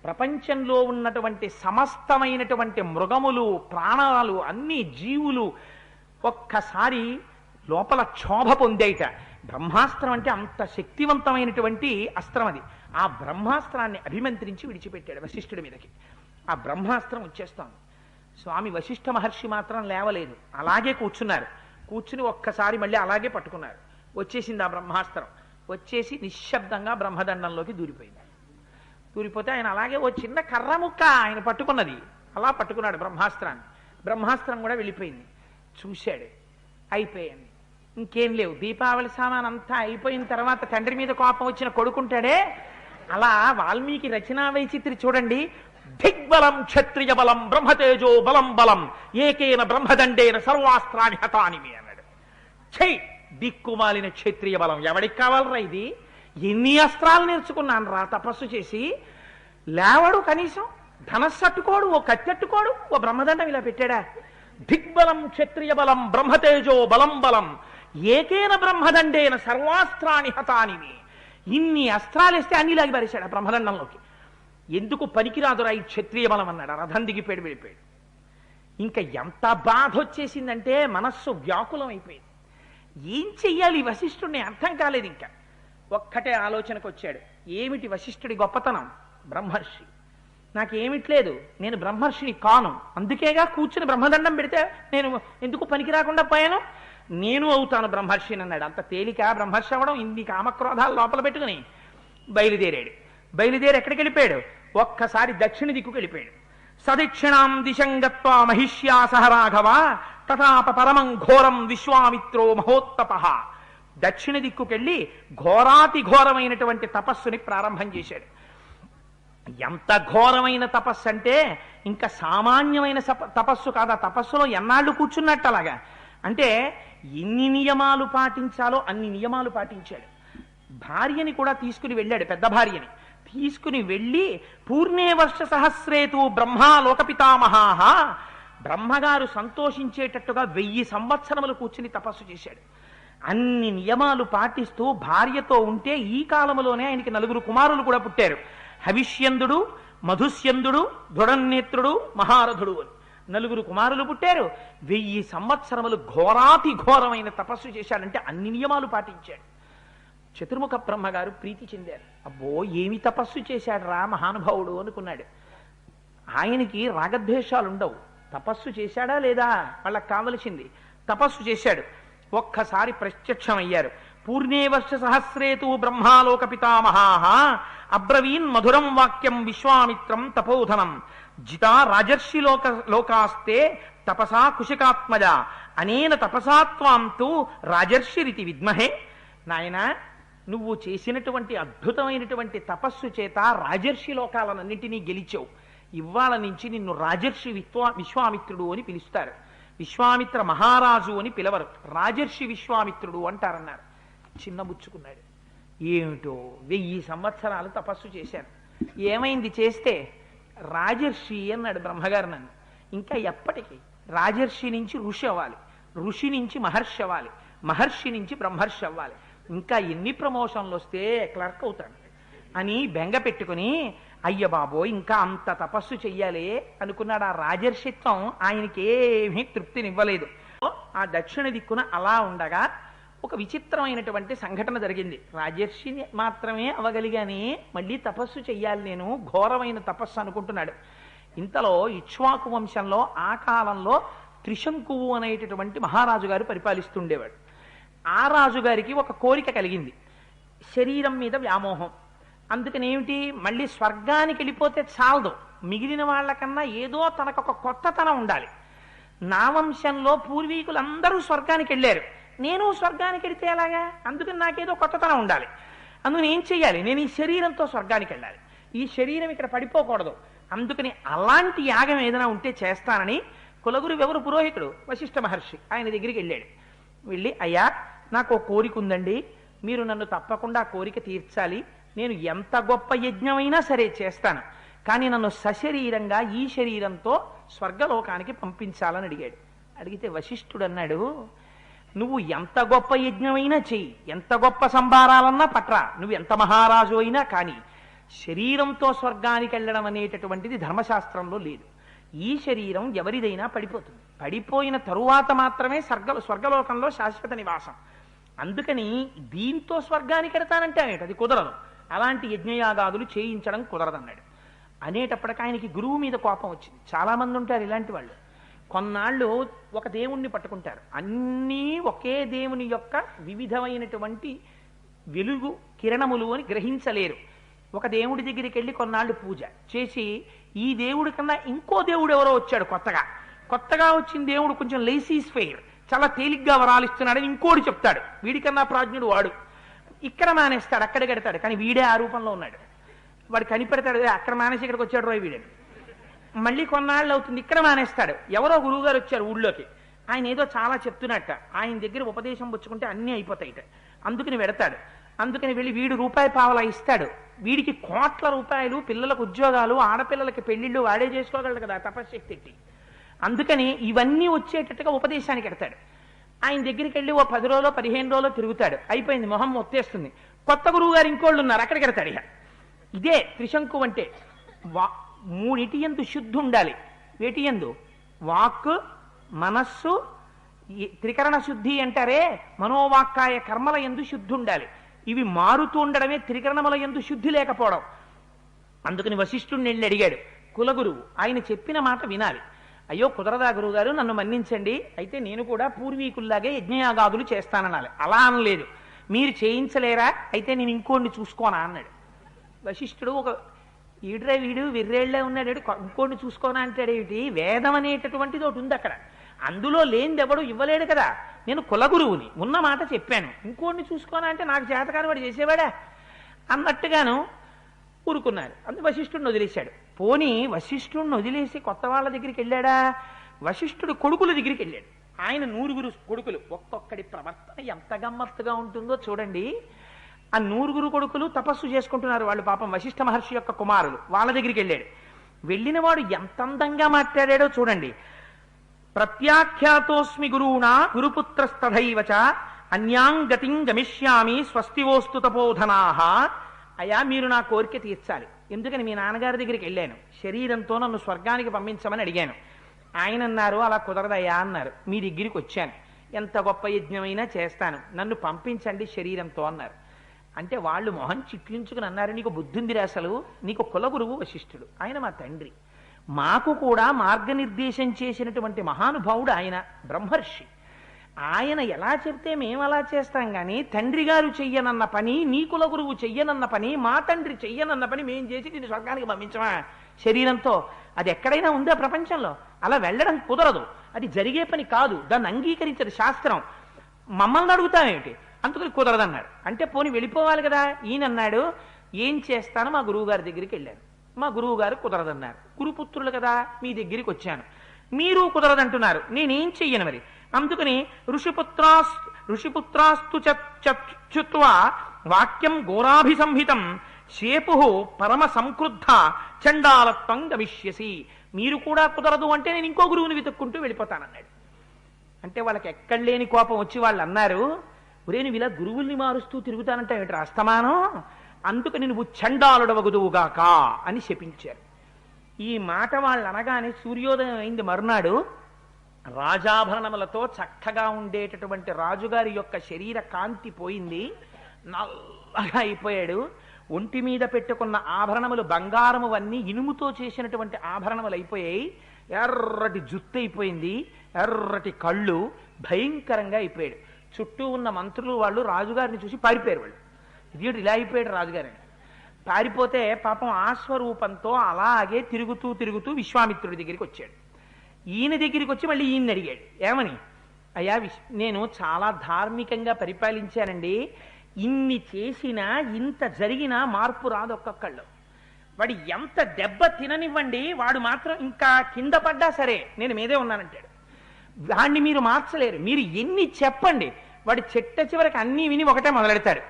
ప్రపంచంలో ఉన్నటువంటి సమస్తమైనటువంటి మృగములు, ప్రాణాలు, అన్ని జీవులు ఒక్కసారి లోపల క్షోభ పొందేట. బ్రహ్మాస్త్రం అంటే అంత శక్తివంతమైనటువంటి అస్త్రం అది. ఆ బ్రహ్మాస్త్రాన్ని అభిమంత్రించి విడిచిపెట్టాడు వశిష్ఠుడి మీదకి. ఆ బ్రహ్మాస్త్రం వచ్చేస్తోంది. స్వామి వశిష్ఠ మహర్షి మాత్రం లేవలేదు, అలాగే కూర్చున్నారు. కూర్చుని ఒక్కసారి మళ్ళీ అలాగే పట్టుకున్నారు. వచ్చేసింది ఆ బ్రహ్మాస్త్రం. వచ్చేసి నిశ్శబ్దంగా బ్రహ్మదండంలోకి దూరిపోయింది. దూరిపోతే ఆయన అలాగే ఓ చిన్న కర్ర ముక్క ఆయన పట్టుకున్నది, అలా పట్టుకున్నాడు బ్రహ్మాస్త్రాన్ని. బ్రహ్మాస్త్రం కూడా వెళ్ళిపోయింది. చూశాడు, అయిపోయింది, ఇంకేం లేవు. దీపావళి సామాన్ అంతా అయిపోయిన తర్వాత తండ్రి మీద కోపం వచ్చిన కొడుకుంటాడే, అలా వాల్మీకి రచనా వైచిత్రి చూడండి. దిగ్బలం క్షత్రియ బలం బ్రహ్మతేజో బలం బలం ఏకేన బ్రహ్మదండేన సర్వాస్త్రాన్ని హతానిమి అన్నాడు. చెయ్యి దిక్కుమాలిన క్షత్రియ బలం, ఎవడికి కావాలరా ఇది? ఎన్ని అస్త్రాలు నేర్చుకున్నాను రా తపస్సు చేసి. లేవడు, కనీసం ధనస్సు అట్టుకోడు, ఓ కత్తెట్టుకోడు, ఓ బ్రహ్మదండం ఇలా పెట్టాడా? దిగ్బలం క్షత్రియ బలం బ్రహ్మతేజో బలం బలం ఏకేన బ్రహ్మదండేన సర్వాస్త్రాన్ని హతానిమి. ఇన్ని అస్త్రాలు వేస్తే అన్ని లాగి పారేశాడు ఆ బ్రహ్మదండంలోకి. ఎందుకు పనికిరాదురా ఈ క్షత్రియ బలం అన్నాడు. రథం దిగిపోయాడు, వెళ్ళిపోయాడు. ఇంకా ఎంత బాధ వచ్చేసిందంటే మనస్సు వ్యాకులం అయిపోయింది. ఏం చెయ్యాలి వశిష్ఠుడిని అర్థం కాలేదు. ఇంకా ఒక్కటే ఆలోచనకు వచ్చాడు. ఏమిటి వశిష్ఠుడి గొప్పతనం? బ్రహ్మర్షి. నాకేమిట్లేదు, నేను బ్రహ్మర్షిని కాను, అందుకేగా కూర్చుని బ్రహ్మదండం పెడితే నేను ఎందుకు పనికి రాకుండా పోయాను, నేను అవుతాను బ్రహ్మర్షిని అన్నాడు. అంత తేలిక బ్రహ్మర్షి అవ్వడం? ఇన్ని కామక్రోధాలు లోపల పెట్టుకుని బయలుదేరాడు. బయలుదేరి ఎక్కడికి వెళ్ళిపోయాడు? ఒక్కసారి దక్షిణ దిక్కుకు వెళ్ళిపోయాడు. సదక్షిణాం దిశంగత్వా మహిష్యా సహ రాఘవ తథాప పరమం ఘోరం విశ్వామిత్రో మహోత్తప. దక్షిణ దిక్కుకెళ్ళి ఘోరాతి ఘోరమైనటువంటి తపస్సుని ప్రారంభం చేశాడు. ఎంత ఘోరమైన తపస్సు అంటే ఇంకా సామాన్యమైన తపస్సు కాదు. ఆ తపస్సులో ఎన్నాళ్ళు కూర్చున్నట్టు అలాగా. అంటే ఎన్ని నియమాలు పాటించాలో అన్ని నియమాలు పాటించాడు. భార్యని కూడా తీసుకుని వెళ్ళాడు, పెద్ద భార్యని తీసుకుని వెళ్ళి పూర్ణే వర్ష సహస్రేతు బ్రహ్మా లోకపితామహాహ, బ్రహ్మగారు సంతోషించేటట్టుగా 1000 సంవత్సరములు కూర్చుని తపస్సు చేశాడు. అన్ని నియమాలు పాటిస్తూ భార్యతో ఉంటే ఈ కాలంలోనే ఆయనకి 4 కుమారులు కూడా పుట్టారు. హవిష్యందుడు, మధుస్యందుడు, దృఢనేత్రుడు, మహారథుడు అని 4 కుమారులు పుట్టారు. 1000 సంవత్సరములు ఘోరాతి ఘోరమైన తపస్సు చేశాడంటే అన్ని నియమాలు పాటించాడు. చతుర్ముఖ బ్రహ్మగారు ప్రీతి చెందారు. అబ్బో ఏమి తపస్సు చేశాడు రా మహానుభావుడు అనుకున్నాడు. ఆయనకి రాగద్వేషాలు ఉండవు. తపస్సు చేశాడా లేదా వాళ్ళకి కావలసింది. తపస్సు చేశాడు. ఒక్కసారి ప్రత్యక్షమయ్యారు. పూర్ణే వర్ష సహస్రేతు బ్రహ్మాలోక పితామహాహ అబ్రవీన్ మధురం వాక్యం విశ్వామిత్రం తపోధనం జితా రాజర్షి లోకాస్తే తపసా కుశికాత్మజ అనేన తపసాత్వాం తు రాజర్షిరితి విద్మహే. నాయన, నువ్వు చేసినటువంటి అద్భుతమైనటువంటి తపస్సు చేత రాజర్షి లోకాలన్నింటినీ గెలిచావు. ఇవాళ నుంచి నిన్ను రాజర్షి విశ్వామిత్రుడు అని పిలుస్తారు. విశ్వామిత్ర మహారాజు అని పిలవరు, రాజర్షి విశ్వామిత్రుడు అంటారన్నారు. చిన్నబుచ్చుకున్నాడు. ఏమిటో 1000 సంవత్సరాలు తపస్సు చేశాను, ఏమైంది చేస్తే? రాజర్షి అన్నాడు బ్రహ్మగారు నన్ను. ఇంకా ఎప్పటికీ రాజర్షి నుంచి ఋషి అవ్వాలి, ఋషి నుంచి మహర్షి అవ్వాలి, మహర్షి నుంచి బ్రహ్మర్షి అవ్వాలి, ఇంకా ఎన్ని ప్రమోషన్లు వస్తే క్లర్క్ అవుతాడు అని బెంగ పెట్టుకుని అయ్య బాబో ఇంకా అంత తపస్సు చెయ్యాలి అనుకున్నాడు. ఆ రాజర్షిత్వం ఆయనకి ఏమీ తృప్తినివ్వలేదు. ఆ దక్షిణ దిక్కున అలా ఉండగా ఒక విచిత్రమైనటువంటి సంఘటన జరిగింది. రాజర్షి మాత్రమే అవగలిగాని మళ్ళీ తపస్సు చెయ్యాలి నేను, ఘోరమైన తపస్సు అనుకుంటున్నాడు. ఇంతలో ఇక్ష్వాకు వంశంలో ఆ కాలంలో త్రిశంకువు అనేటటువంటి మహారాజు గారు పరిపాలిస్తుండేవాడు. ఆ రాజుగారికి ఒక కోరిక కలిగింది, శరీరం మీద వ్యామోహం. అందుకని ఏమిటి, మళ్ళీ స్వర్గానికి వెళ్ళిపోతే చాలదు, మిగిలిన వాళ్ళకన్నా ఏదో తనకొక కొత్తతనం ఉండాలి. నా వంశంలో పూర్వీకులందరూ స్వర్గానికి వెళ్ళారు, నేను స్వర్గానికి వెళితే ఎలాగా? అందుకని నాకేదో కొత్తతనం ఉండాలి. అందుకని ఏం చెయ్యాలి, నేను ఈ శరీరంతో స్వర్గానికి వెళ్ళాలి, ఈ శరీరం ఇక్కడ పడిపోకూడదు. అందుకని అలాంటి యాగం ఏదైనా ఉంటే చేస్తానని కులగురు ఎవరు పురోహితుడు వశిష్ఠ మహర్షి ఆయన దగ్గరికి వెళ్ళాడు. వెళ్ళి అయ్యా నాకు ఒక కోరిక ఉందండి, మీరు నన్ను తప్పకుండా ఆ కోరిక తీర్చాలి, నేను ఎంత గొప్ప యజ్ఞమైనా సరే చేస్తాను, కానీ నన్ను సశరీరంగా ఈ శరీరంతో స్వర్గలోకానికి పంపించాలని అడిగాడు. అడిగితే వశిష్ఠుడు అన్నాడు, నువ్వు ఎంత గొప్ప యజ్ఞమైనా చెయ్యి, ఎంత గొప్ప సంభారాలన్నా పట్రా, నువ్వు ఎంత మహారాజు అయినా కానీ శరీరంతో స్వర్గానికి వెళ్ళడం అనేటటువంటిది ధర్మశాస్త్రంలో లేదు. ఈ శరీరం ఎవరిదైనా పడిపోతుంది, పడిపోయిన తరువాత మాత్రమే స్వర్గలోకంలో శాశ్వత నివాసం. అందుకని దీంతో స్వర్గానికి ఎడతానంటే అనేటి అది కుదరదు. అలాంటి యజ్ఞయాగాదులు చేయించడం కుదరదన్నాడు. అనేటప్పటికి ఆయనకి గురువు మీద కోపం వచ్చింది. చాలామంది ఉంటారు ఇలాంటి వాళ్ళు. కొన్నాళ్ళు ఒక దేవుణ్ణి పట్టుకుంటారు, అన్నీ ఒకే దేవుని యొక్క వివిధమైనటువంటి వెలుగు కిరణములు అని గ్రహించలేరు. ఒక దేవుడి దగ్గరికి వెళ్ళి కొన్నాళ్ళు పూజ చేసి, ఈ దేవుడి కన్నా ఇంకో దేవుడు ఎవరో వచ్చాడు కొత్తగా వచ్చిన దేవుడు కొంచెం లేసీస్ ఫెయిర్, చాలా తేలిగ్గా వరాలు ఇస్తున్నాడని ఇంకోటి చెప్తాడు, వీడికన్నా ప్రాజ్ఞుడు వాడు. ఇక్కడ మానేస్తాడు, అక్కడ కడతాడు, కానీ వీడే ఆ రూపంలో ఉన్నాడు. వాడు కనిపెడతాడు, అక్కడ మానేసి ఇక్కడికి వచ్చాడు రోయ్ వీడని. మళ్ళీ కొన్నాళ్ళు అవుతుంది, ఇక్కడ మానేస్తాడు. ఎవరో గురువుగారు వచ్చారు ఊళ్ళోకి, ఆయన ఏదో చాలా చెప్తున్నట్ట, ఆయన దగ్గర ఉపదేశం పుచ్చుకుంటే అన్నీ అయిపోతాయిట. అందుకని వెడతాడు. అందుకని వెళ్ళి వీడు రూపాయి పావలా ఇస్తాడు. వీడికి కోట్ల రూపాయలు, పిల్లలకు ఉద్యోగాలు, ఆడపిల్లలకి పెళ్లిళ్ళు వాడే చేసుకోగలడు కదా తపశ్శక్తి ఎట్టి. అందుకని ఇవన్నీ వచ్చేటట్టుగా ఉపదేశానికి ఎడతాడు. ఆయన దగ్గరికి వెళ్ళి ఓ 10 రోజులో 15 రోజులో తిరుగుతాడు, అయిపోయింది, మొహం ఒత్తేస్తుంది. కొత్త గురువు గారు ఇంకోళ్ళు ఉన్నారు, అక్కడికి ఎడతాడు. ఇక ఇదే త్రిశంకు అంటే. మూడిటి యందు శుద్ధి ఉండాలి. వేటి యందు? వాక్, మనస్సు, త్రికరణ శుద్ధి అంటారే, మనోవాక్కాయ కర్మల యందు శుద్ధి ఉండాలి. ఇవి మారుతూ ఉండడమే త్రికరణముల యందు శుద్ధి లేకపోవడం. అందుకని వశిష్ఠుడిని వెళ్ళి అడిగాడు కులగురువు. ఆయన చెప్పిన మాట వినాలి. అయ్యో కుదరదా గురువుగారు, నన్ను మన్నించండి, అయితే నేను కూడా పూర్వీకుల్లాగే యజ్ఞయాగాదులు చేస్తాననాలి. అలా అనలేదు. మీరు చేయించలేరా, అయితే నేను ఇంకోడిని చూసుకోనా అన్నాడు. వశిష్ఠుడు ఒక ఈడ్రా వీడు విర్రేళ్లే ఉన్నాడు, ఇంకోడిని చూసుకోనా అంటాడేమిటి? వేదం అనేటటువంటిది ఒకటి ఉంది అక్కడ, అందులో లేనిది ఎవడు ఇవ్వలేడు కదా. నేను కులగురువుని, ఉన్న మాట చెప్పాను, ఇంకోడిని చూసుకోనా అంటే నాకు చేతకాని వాడు చేసేవాడా అన్నట్టుగాను ఊరుకున్నారు. అందుకు వశిష్ఠుడిని వదిలేశాడు. పోనీ వశిష్ఠుడిని వదిలేసి కొత్త వాళ్ళ దగ్గరికి వెళ్ళాడా? వశిష్ఠుడు కొడుకుల దగ్గరికి వెళ్ళాడు. ఆయన 100 కొడుకులు. ఒక్కొక్కడి ప్రవర్తన ఎంత గమ్మత్తుగా ఉంటుందో చూడండి. ఆ 100 కొడుకులు తపస్సు చేసుకుంటున్నారు, వాళ్ళు పాపం వశిష్ఠ మహర్షి యొక్క కుమారులు. వాళ్ళ దగ్గరికి వెళ్ళాడు. వెళ్ళిన వాడు ఎంత అందంగా మాట్లాడాడో చూడండి. ప్రత్యాఖ్యాతోస్మి గురువునా గురుపుత్రస్తథైవచ అన్యాంగతిం గమిష్యామి స్వస్తివోస్తు తపోధనాః. అయ్యా మీరు నా కోరిక తీర్చాలి, ఎందుకని మీ నాన్నగారి దగ్గరికి వెళ్ళాను, శరీరంతో నన్ను స్వర్గానికి పంపించమని అడిగాను. ఆయన అన్నారు అలా కుదరదయ్యా అన్నారు. మీ దగ్గరికి వచ్చాను, ఎంత గొప్ప యజ్ఞమైనా చేస్తాను, నన్ను పంపించండి శరీరంతో అన్నారు. అంటే వాళ్ళు మొహం చిట్లించుకుని అన్నారు, నీకు బుద్ధుందిరా అసలు, నీకు కులగురువు వశిష్ఠుడు, ఆయన మా తండ్రి, మాకు కూడా మార్గనిర్దేశం చేసినటువంటి మహానుభావుడు ఆయన, బ్రహ్మర్షి. ఆయన ఎలా చెప్తే మేము అలా చేస్తాం, కానీ తండ్రి గారు చెయ్యనన్న పని, నీ కులగురువు చెయ్యనన్న పని, మా తండ్రి చెయ్యనన్న పని మేం చేసి దీన్ని స్వర్గానికి పంపించమా శరీరంతో? అది ఎక్కడైనా ఉందా ప్రపంచంలో? అలా వెళ్ళడం కుదరదు, అది జరిగే పని కాదు, దాన్ని అంగీకరించదు శాస్త్రం. మమ్మల్ని అడుగుతామేమిటి? అందుకని కుదరదన్నాడు. అంటే పోని వెళ్ళిపోవాలి కదా. ఈయన అన్నాడు, ఏం చేస్తాను, మా గురువు గారి దగ్గరికి వెళ్ళాను, మా గురువు గారు కుదరదన్నారు, గురుపుత్రులు కదా మీ దగ్గరికి వచ్చాను, మీరు కుదరదంటున్నారు, నేనేం చెయ్యను మరి? అందుకని ఋషిపుత్రాస్తు చుత్వా వాక్యం ఘోరాభిసంహితం శేపు పరమ సంక్రుద్ధ చండాలత్వం గమిష్యసి. మీరు కూడా కుదరదు అంటే నేను ఇంకో గురువుని వెతుక్కుంటూ వెళ్ళిపోతానన్నాడు. అంటే వాళ్ళకి ఎక్కడ లేని కోపం వచ్చి వాళ్ళు అన్నారు, ఒరే నువ్వు ఇలా గురువుల్ని మారుస్తూ తిరుగుతానంటే ఏమిటి అస్తమానం, అందుకని నువ్వు చండాలుడవగుదువుగాక అని శపించారు. ఈ మాట వాళ్ళు అనగానే సూర్యోదయం అయింది. మరునాడు రాజాభరణములతో చక్కగా ఉండేటటువంటి రాజుగారి యొక్క శరీర కాంతి పోయింది, నల్లగా అయిపోయాడు. ఒంటి మీద పెట్టుకున్న ఆభరణములు బంగారమువన్నీ ఇనుముతో చేసినటువంటి ఆభరణములు అయిపోయాయి. ఎర్రటి జుత్తు అయిపోయింది, ఎర్రటి కళ్ళు, భయంకరంగా అయిపోయాడు. చుట్టూ ఉన్న మంత్రులు వాళ్ళు రాజుగారిని చూసి పారిపోయారు. వాళ్ళు ఇదేంటి ఇలా అయిపోయాడు రాజుగారిని. పారిపోతే పాపం ఆశ్వరూపంతో అలాగే తిరుగుతూ తిరుగుతూ విశ్వామిత్రుడి దగ్గరికి వచ్చాడు. ఈయన దగ్గరికి వచ్చి మళ్ళీ ఈయన్ని అడిగాడు, ఏమని? అయ్యా నేను చాలా ధార్మికంగా పరిపాలించానండి, ఇన్ని చేసినా ఇంత జరిగినా మార్పు రాదు ఒక్కొక్కళ్ళు. వాడు ఎంత దెబ్బ తిననివ్వండి, వాడు మాత్రం ఇంకా కింద పడ్డా సరే నేను మీదే ఉన్నానంటాడు. వాడిని మీరు మార్చలేరు, మీరు ఎన్ని చెప్పండి, వాడి చెట్ట చివరికి అన్నీ విని ఒకటే మొదలెడతాడు.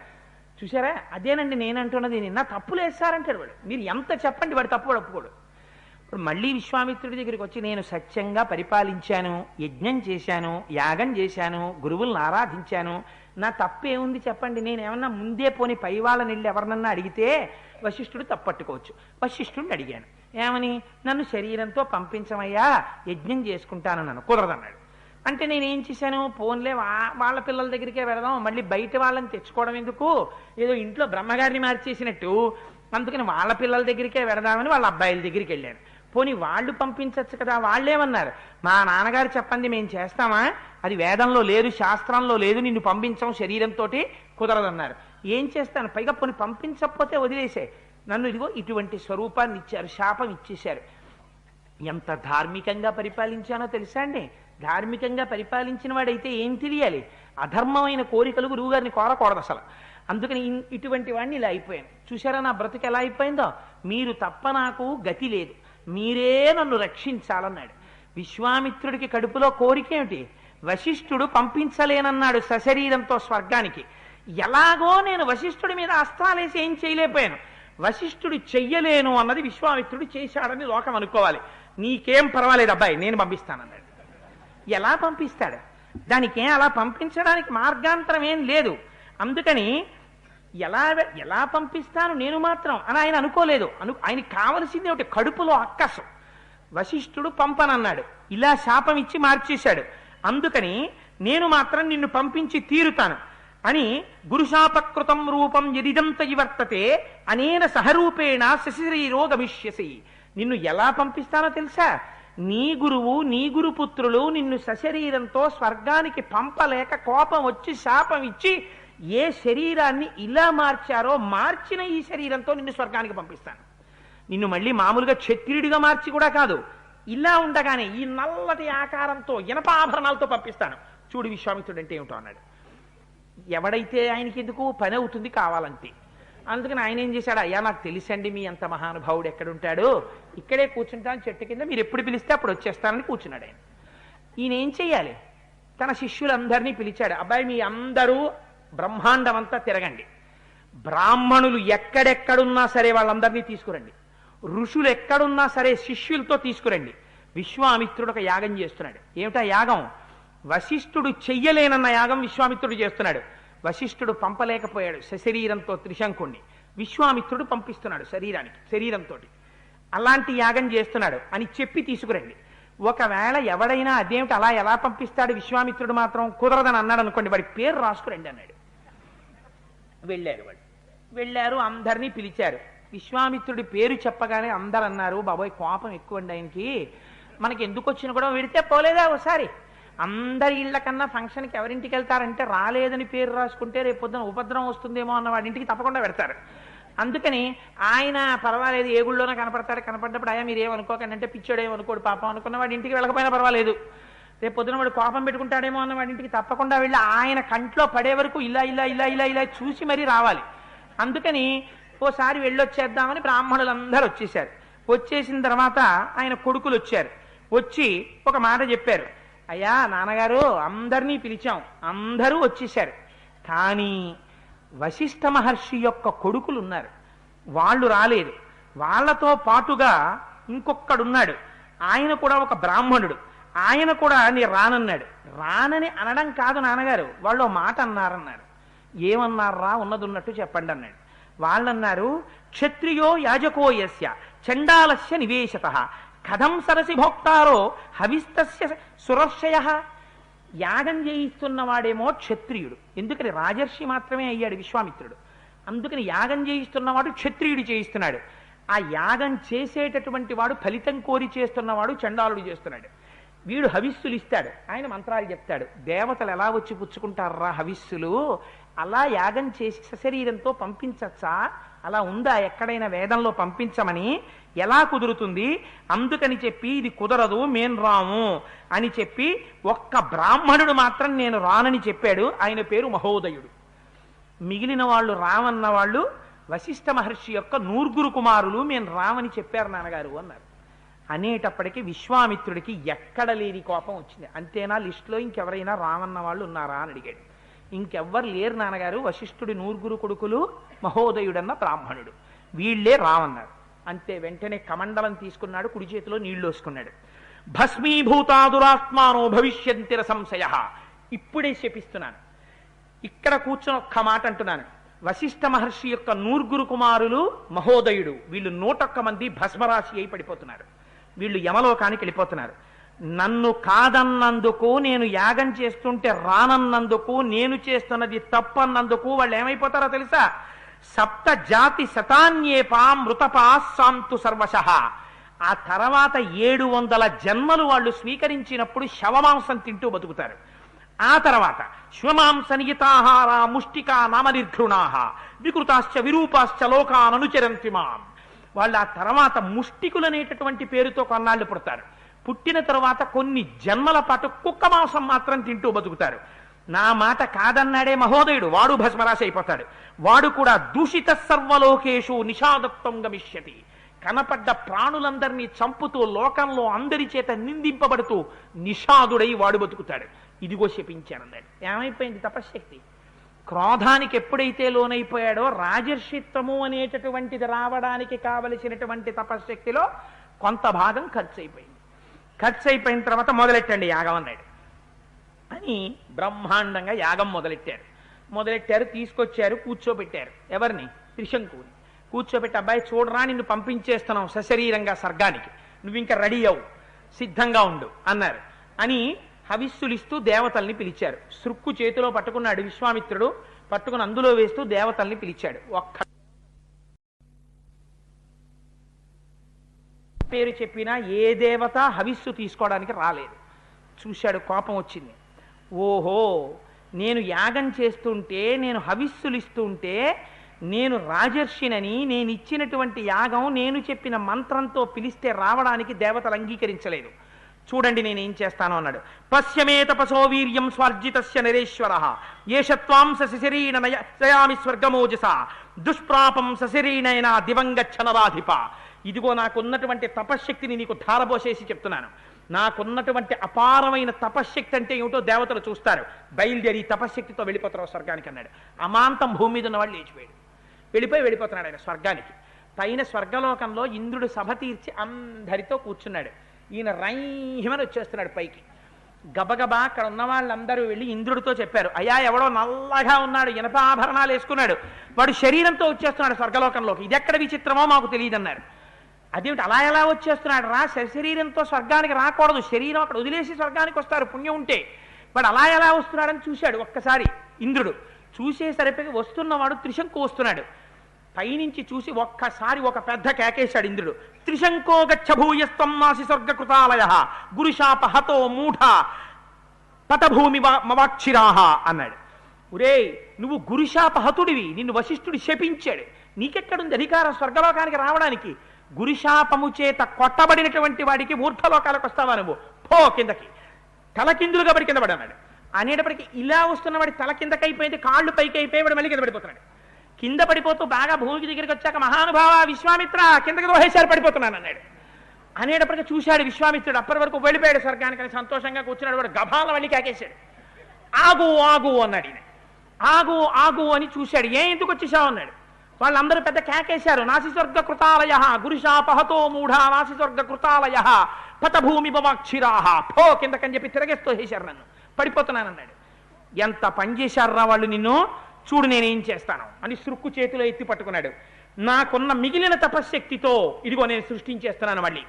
చూసారా, అదేనండి నేనంటున్నది, నిన్న తప్పులు వేస్తారంటాడు వాడు. మీరు ఎంత చెప్పండి వాడు తప్పు వాడు ఒప్పుకోడు. ఇప్పుడు మళ్ళీ విశ్వామిత్రుడి దగ్గరికి వచ్చి నేను సత్యంగా పరిపాలించాను, యజ్ఞం చేశాను, యాగం చేశాను, గురువులను ఆరాధించాను, నా తప్పేముంది చెప్పండి, నేను ఏమన్నా ముందే పోని పై వాళ్ళని వెళ్ళి ఎవరినన్నా అడిగితే వశిష్ఠుడు తప్పట్టుకోవచ్చు. వశిష్ఠుడిని అడిగాను, ఏమని? నన్ను శరీరంతో పంపించమయ్యా, యజ్ఞం చేసుకుంటానన్నాను. కుదరదన్నాడు. అంటే నేనేం చేశాను, పోన్లే వాళ్ళ పిల్లల దగ్గరికే వెళదాం, మళ్ళీ బయట వాళ్ళని తెచ్చుకోవడం ఎందుకు, ఏదో ఇంట్లో బ్రహ్మగారిని మార్చేసినట్టు, అందుకని వాళ్ళ పిల్లల దగ్గరికే వెళదామని వాళ్ళ అబ్బాయిల దగ్గరికి వెళ్ళాను. పోనీ వాళ్ళు పంపించచ్చు కదా. వాళ్ళేమన్నారు, మా నాన్నగారు చెప్పండి మేము చేస్తామా, అది వేదంలో లేదు, శాస్త్రంలో లేదు, నిన్ను పంపించాం శరీరంతో కుదరదన్నారు. ఏం చేస్తాను, పైగా పోనీ పంపించకపోతే వదిలేసే, నన్ను ఇదిగో ఇటువంటి స్వరూపాన్ని ఇచ్చారు, శాపం ఇచ్చేశారు. ఎంత ధార్మికంగా పరిపాలించానో తెలుసా అండి. ధార్మికంగా పరిపాలించిన వాడైతే ఏం తెలియాలి, అధర్మమైన కోరికలు గురువుగారిని కోరకూడదు అసలు. అందుకని ఇటువంటి వాడిని ఇలా అయిపోయాను. చూసారా నా బ్రతుకు ఎలా అయిపోయిందో. మీరు తప్ప నాకు గతి లేదు, మీరే నన్ను రక్షించాలన్నాడు. విశ్వామిత్రుడికి కడుపులో కోరికేమిటి, వశిష్ఠుడు పంపించలేనన్నాడు సశరీరంతో స్వర్గానికి. ఎలాగో నేను వశిష్ఠుడి మీద అస్త్రాలేసి ఏం చేయలేకపోయాను. వశిష్ఠుడు చెయ్యలేను అన్నది విశ్వామిత్రుడు చేశాడని లోకం అనుకోవాలి. నీకేం పర్వాలేదు అబ్బాయి, నేను పంపిస్తానన్నాడు. ఎలా పంపిస్తాడు, దానికేం అలా పంపించడానికి మార్గాంతరం ఏం లేదు. అందుకని ఎలా పంపిస్తాను నేను మాత్రం అని ఆయన అనుకోలేదు. ఆయనకి కావలసింది ఒకటి, కడుపులో అక్కసు. వశిష్ఠుడు పంపనన్నాడు, ఇలా శాపం ఇచ్చి మార్చేశాడు. అందుకని నేను మాత్రం నిన్ను పంపించి తీరుతాను అని గురుశాపకృతం రూపం యదిదంత వర్తతే అనేన సహరూపేణ శశరీరో గమిష్యసి. నిన్ను ఎలా పంపిస్తానో తెలుసా, నీ గురువు నీ గురుపుత్రులు నిన్ను సశరీరంతో స్వర్గానికి పంపలేక కోపం వచ్చి శాపం ఇచ్చి ఏ శరీరాన్ని ఇలా మార్చారో మార్చిన ఈ శరీరంతో నిన్ను స్వర్గానికి పంపిస్తాను. నిన్ను మళ్ళీ మామూలుగా క్షత్రియుడిగా మార్చి కూడా కాదు, ఇలా ఉండగానే ఈ నల్లటి ఆకారంతో ఇనప ఆభరణాలతో పంపిస్తాను. చూడు విశ్వామిత్రుడు అంటే ఏమిటో అన్నాడు. ఎవడైతే ఆయనకి ఎందుకు పని అవుతుంది కావాలంతే. అందుకని ఆయన ఏం చేశాడు, అయ్యా నాకు తెలుసండి మీ అంత మహానుభావుడు ఎక్కడుంటాడు, ఇక్కడే కూర్చుంటాను చెట్టు కింద, మీరు ఎప్పుడు పిలిస్తే అప్పుడు వచ్చేస్తానని కూర్చున్నాడు ఆయన. ఈయన ఏం చెయ్యాలి, తన శిష్యులందరినీ పిలిచాడు. అబ్బాయి మీ అందరూ బ్రహ్మాండం అంతా తిరగండి, బ్రాహ్మణులు ఎక్కడెక్కడున్నా సరే వాళ్ళందరినీ తీసుకురండి, ఋషులు ఎక్కడున్నా సరే శిష్యులతో తీసుకురండి. విశ్వామిత్రుడు ఒక యాగం చేస్తున్నాడు. ఏమిటా యాగం, వశిష్ఠుడు చెయ్యలేనన్న యాగం విశ్వామిత్రుడు చేస్తున్నాడు. వశిష్ఠుడు పంపలేకపోయాడు సశరీరంతో త్రిశంకుణ్ణి, విశ్వామిత్రుడు పంపిస్తున్నాడు శరీరంతో. అలాంటి యాగం చేస్తున్నాడు అని చెప్పి తీసుకురండి. ఒకవేళ ఎవడైనా అదేమిటి అలా ఎలా పంపిస్తాడు విశ్వామిత్రుడు మాత్రం కుదరదని అన్నాడు అనుకోండి, వాడి పేరు రాసుకురండి అన్నాడు. వెళ్ళారు, అందరినీ పిలిచారు. విశ్వామిత్రుడి పేరు చెప్పగానే అందరు అన్నారు, బాబోయ్ కోపం ఎక్కువండి ఆయనకి, మనకి ఎందుకు వచ్చిన కూడా వెడితే పోలేదా ఒకసారి, అందరి ఇళ్ల కన్నా ఫంక్షన్కి ఎవరింటికి వెళ్తారంటే రాలేదని పేరు రాసుకుంటే రేపు పొద్దున ఉపద్రవం వస్తుందేమో అన్న వాడి ఇంటికి తప్పకుండా పెడతారు. అందుకని ఆయన పర్వాలేదు ఏ గుళ్ళోనే కనపడ్డప్పుడు అయ్యా మీరు ఏమనుకోకండి అంటే పిచ్చోడు ఏమనుకోడు పాపం అనుకున్న వాడి ఇంటికి వెళ్ళకపోయినా పర్వాలేదు, రేపు పొద్దున వాడు కోపం పెట్టుకుంటాడేమో అన్న వాడి ఇంటికి తప్పకుండా వెళ్ళి ఆయన కంట్లో పడే వరకు ఇలా ఇలా ఇలా ఇలా ఇలా చూసి మరీ రావాలి. అందుకని ఓసారి వెళ్ళొచ్చేద్దామని బ్రాహ్మణులందరూ వచ్చేసారు. వచ్చేసిన తర్వాత ఆయన కొడుకులు వచ్చారు. వచ్చి ఒక మాట చెప్పారు, అయ్యా నాన్నగారు అందరినీ పిలిచాం, అందరూ వచ్చేశారు, కానీ వశిష్ఠ మహర్షి యొక్క కొడుకులు ఉన్నారు, వాళ్ళు రాలేదు. వాళ్లతో పాటుగా ఇంకొక్కడున్నాడు, ఆయన కూడా ఒక బ్రాహ్మణుడు, ఆయన కూడా నేను రానన్నాడు. రానని అనడం కాదు నాన్నగారు, వాళ్ళు మాట అన్నారన్నారు. ఏమన్నారా, ఉన్నది ఉన్నట్టు చెప్పండి అన్నాడు. వాళ్ళన్నారు, క్షత్రియో యాజకో యస్య చండాలస్య నివేశతః కథం సరసి భోక్తారో హవిస్తస్య సురర్షయ. యాగం చేయిస్తున్నవాడేమో క్షత్రియుడు, ఎందుకని రాజర్షి మాత్రమే అయ్యాడు విశ్వామిత్రుడు, అందుకని యాగం చేయిస్తున్నవాడు క్షత్రియుడు చేయిస్తున్నాడు. ఆ యాగం చేసేటటువంటి వాడు ఫలితం కోరి చేస్తున్నవాడు చండాలుడు చేస్తున్నాడు. వీడు హవిస్సులు ఇస్తాడు, ఆయన మంత్రాలు చెప్తాడు. దేవతలు ఎలా వచ్చి పుచ్చుకుంటారా హవిస్సులు, అలా యాగం చేసి సశరీరంతో పంపించచ్చా, అలా ఉందా ఎక్కడైనా వేదంలో పంపించమని, ఎలా కుదురుతుంది, అందుకని చెప్పి ఇది కుదరదు మేం రాము అని చెప్పి ఒక్క బ్రాహ్మణుడు మాత్రం నేను రానని చెప్పాడు. ఆయన పేరు మహోదయుడు. మిగిలిన వాళ్ళు రామన్న వాళ్ళు వశిష్ఠ మహర్షి యొక్క నూర్గురు కుమారులు మేము రామని చెప్పారు నాన్నగారు అన్నారు. అనేటప్పటికీ విశ్వామిత్రుడికి ఎక్కడ లేని కోపం వచ్చింది. అంతేనా, లిస్టులో ఇంకెవరైనా రామన్న వాళ్ళు ఉన్నారా అని అడిగాడు. ఇంకెవ్వరు లేరు నాన్నగారు, వశిష్ఠుడి నూర్గురు కొడుకులు మహోదయుడన్న బ్రాహ్మణుడు, వీళ్లే రామన్నారు. అంతే, వెంటనే కమండలం తీసుకున్నాడు, కుడి చేతిలో నీళ్లు వేసుకున్నాడు. భస్మీభూతాదురాత్మానో భవిష్యంతిర సంశయ. ఇప్పుడే శపిస్తున్నాను, ఇక్కడ కూర్చొని ఒక్క మాట అంటున్నాను. వశిష్ఠ మహర్షి యొక్క నూర్గురు కుమారులు మహోదయుడు, వీళ్ళు 101 మంది భస్మరాశి అయి పడిపోతున్నారు, వీళ్ళు యమలోకానికి వెళ్ళిపోతున్నారు. నన్ను కాదన్నందుకు, నేను యాగం చేస్తుంటే రానన్నందుకు, నేను చేస్తున్నది తప్పన్నందుకు వాళ్ళు ఏమైపోతారో తెలుసా? సప్త జాతి శతాన్యేపా మృతపా శాంతు సర్వశః. ఆ తర్వాత 700 జన్మలు వాళ్ళు స్వీకరించినప్పుడు శవమాంసం తింటూ బతుకుతారు. ఆ తర్వాత శ్వమాంస నియతాహార ముష్టికా నామనిర్ఘృణాః వికృతాశ్చ విరూపాశ్చ లోకాన్ అనుచరంతి మాం. వాళ్ళు ఆ తర్వాత ముష్టికులనేటటువంటి పేరుతో కొన్నాళ్ళు పుడతారు. పుట్టిన తర్వాత కొన్ని జన్మల పాటు కుక్క మాంసం మాత్రం తింటూ బతుకుతారు. నా మాట కాదన్నాడే మహోదయుడు, వాడు భస్మరాశి అయిపోతాడు. వాడు కూడా దూషిత సర్వలోకేషు నిషాదత్వం గమిష్యతి. కనపడ్డ ప్రాణులందరినీ చంపుతూ లోకంలో అందరి చేత నిందింపబడుతూ నిషాదుడై వాడు బతుకుతాడు. ఇదిగో శపించానన్నాడు. ఏమైపోయింది తపశ్శక్తి? క్రోధానికి ఎప్పుడైతే లోనైపోయాడో రాజర్షిత్వము అనేటటువంటిది రావడానికి కావలసినటువంటి తపశ్శక్తిలో కొంత భాగం ఖర్చు అయిపోయింది. ఖర్చు అయిపోయిన తర్వాత మొదలెట్టండి యాగం అన్నాడు. అని బ్రహ్మాండంగా యాగం మొదలెట్టారు. తీసుకొచ్చారు, కూర్చోబెట్టారు. ఎవరిని? త్రిశంకుని కూర్చోబెట్టి, అబ్బాయి చూడరా, నిన్ను పంపించేస్తున్నాం సశరీరంగా స్వర్గానికి, నువ్వు ఇంకా రెడీ అవు, సిద్ధంగా ఉండు అన్నారు. అని హవిస్సులిస్తూ దేవతల్ని పిలిచారు. సృక్కు చేతిలో పట్టుకున్నాడు విశ్వామిత్రుడు, పట్టుకుని అందులో వేస్తూ దేవతల్ని పిలిచాడు. ఒక్క పేరు చెప్పినా ఏ దేవత హవిస్సు తీసుకోవడానికి రాలేదు. చూశాడు, కోపం వచ్చింది. ఓహో, నేను యాగం చేస్తుంటే, నేను హవిస్సులిస్తుంటే, నేను రాజర్షినని, నేను ఇచ్చినటువంటి యాగం నేను చెప్పిన మంత్రంతో పిలిస్తే రావడానికి దేవతలు అంగీకరించలేదు. చూడండి నేనేం చేస్తాను అన్నాడు. పశ్యమే తపసో వీర్యం స్వార్జితస్య నరేశ్వర ఏషత్వాం సశరీణ నయామి స్వర్గమోజస దుష్ప్రాపం సశరీణైనా దివంగచ్చనరాధిప. ఇదిగో నాకున్నటువంటి తపశ్శక్తిని నీకు ధారపోసేసి చెప్తున్నాను. నాకున్నటువంటి అపారమైన తపశ్శక్తి అంటే ఏమిటో దేవతలు చూస్తారు. బయలుదేరి తపశ్శక్తితో వెళ్ళిపోతారు స్వర్గానికి అన్నాడు. అమాంతం భూమి మీద ఉన్నవాడు లేచిపోయాడు. వెళ్ళిపోతున్నాడు ఆయన స్వర్గానికి. పైన స్వర్గలోకంలో ఇంద్రుడు సభ తీర్చి అందరితో కూర్చున్నాడు. ఈయన రైహిమని వచ్చేస్తున్నాడు పైకి. గబగబా అక్కడ ఉన్న వాళ్ళందరూ వెళ్ళి ఇంద్రుడితో చెప్పారు, అయ్యా ఎవడో నల్లగా ఉన్నాడు, ఇనపాభరణాలు వేసుకున్నాడు, వాడు శరీరంతో వచ్చేస్తున్నాడు స్వర్గలోకంలోకి, ఇది ఎక్కడ విచిత్రమో మాకు తెలియదన్నారు. అదేమిటి అలా ఎలా వచ్చేస్తున్నాడు రా? శరీరంతో స్వర్గానికి రాకూడదు, శరీరం అక్కడ వదిలేసి స్వర్గానికి వస్తారు పుణ్యం ఉంటే. వాడు అలా ఎలా వస్తున్నాడని చూశాడు ఒక్కసారి ఇంద్రుడు. చూసేసరికి వస్తున్నవాడు త్రిశంకు వస్తున్నాడు. పైనుంచి చూసి ఒక్కసారి ఒక పెద్ద కేకేశాడు ఇంద్రుడు. త్రిశంకో గచ్చ భూయస్తం నాసి స్వర్గకృతాలయ గురుశాప హతో మూఢ పటభూమి మవాక్షిరాహ అన్నాడు. ఒరే, నువ్వు గురుశాప హతుడివి, నిన్ను వశిష్ఠుడు శపించాడు, నీకెక్కడుంది అధికారం స్వర్గలోకానికి రావడానికి? గురుశాపము చేత కొట్టబడినటువంటి వాడికి ఊర్ధ్వలోకాలకు వస్తావా నువ్వు? పో కిందకి, తలకిందులుగా పడి కింద పడి అన్నాడు. అనేటప్పటికీ ఇలా వస్తున్నవాడి తల కిందకి అయిపోయింది, కాళ్ళు పైకి అయిపోయి వాడు మళ్ళీ కింద పడిపోతున్నాడు. కింద పడిపోతూ బాగా భూమికి దగ్గరికి వచ్చాక మహానుభావ విశ్వామిత్ర కిందకి దోహేశారు, పడిపోతున్నాను అన్నాడు. అనేటప్పటికీ చూశాడు విశ్వామిత్రుడు, అప్పటి వరకు వెళ్ళిపోయాడు స్వర్గానికి అని సంతోషంగా కూర్చున్నాడు. వాడు గభాల మళ్ళీ కేకేశాడు. ఆగు ఆగు అన్నాడు ఈయన. ఆగు ఆగు అని చూశాడు. ఎందుకు వచ్చేసావు అన్నాడు. వాళ్ళందరూ పెద్ద కేకేశారు. నాసి స్వర్గ కృతాలయ గురుశాపహతో మూఢ నాసి స్వర్గ కృతాలయ పటభూమి భవాక్షిరాహ పో కిందకని చెప్పి తిరగేస్తూ వేశారు, నన్ను పడిపోతున్నానన్నాడు. ఎంత పనిచేశారా వాళ్ళు నిన్ను, చూడు నేనేం చేస్తాను అని సృక్కు చేతిలో ఎత్తి పట్టుకున్నాడు. నాకున్న మిగిలిన తపశ్శక్తితో ఇదిగో నేను సృష్టించేస్తున్నాను మళ్ళీ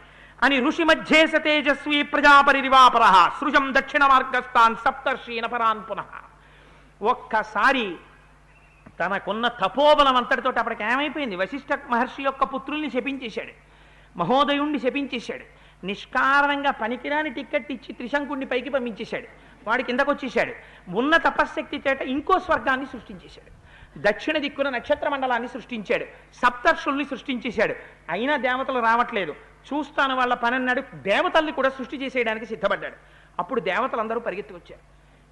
అని ఋషి మధ్యే సతేజస్వీ ప్రజాపరివాపర సృజం దక్షిణ మార్గస్థాన్ సప్తర్షీన పరాన్ పునః. ఒక్కసారి తనకున్న తపోబలం అంతటితో అప్పటికి ఏమైపోయింది, వశిష్ఠ మహర్షి యొక్క పుత్రుల్ని శపించేశాడు, మహోదయుణ్ణి శపించేశాడు, నిష్కారణంగా పనికిరాని టిక్కెట్ ఇచ్చి త్రిశంకుణ్ణి పైకి పంపించేశాడు, వాడి కిందకు వచ్చేశాడు. ఉన్న తపశ్శక్తి చేత ఇంకో స్వర్గాన్ని సృష్టించేశాడు, దక్షిణ దిక్కున నక్షత్ర మండలాన్ని సృష్టించాడు, సప్తర్షుల్ని సృష్టించేశాడు. అయినా దేవతలు రావట్లేదు. చూస్తాను వాళ్ళ పని అన్నాడు. దేవతల్ని కూడా సృష్టి చేసేయడానికి సిద్ధపడ్డాడు. అప్పుడు దేవతలందరూ పరిగెత్తుకొచ్చారు.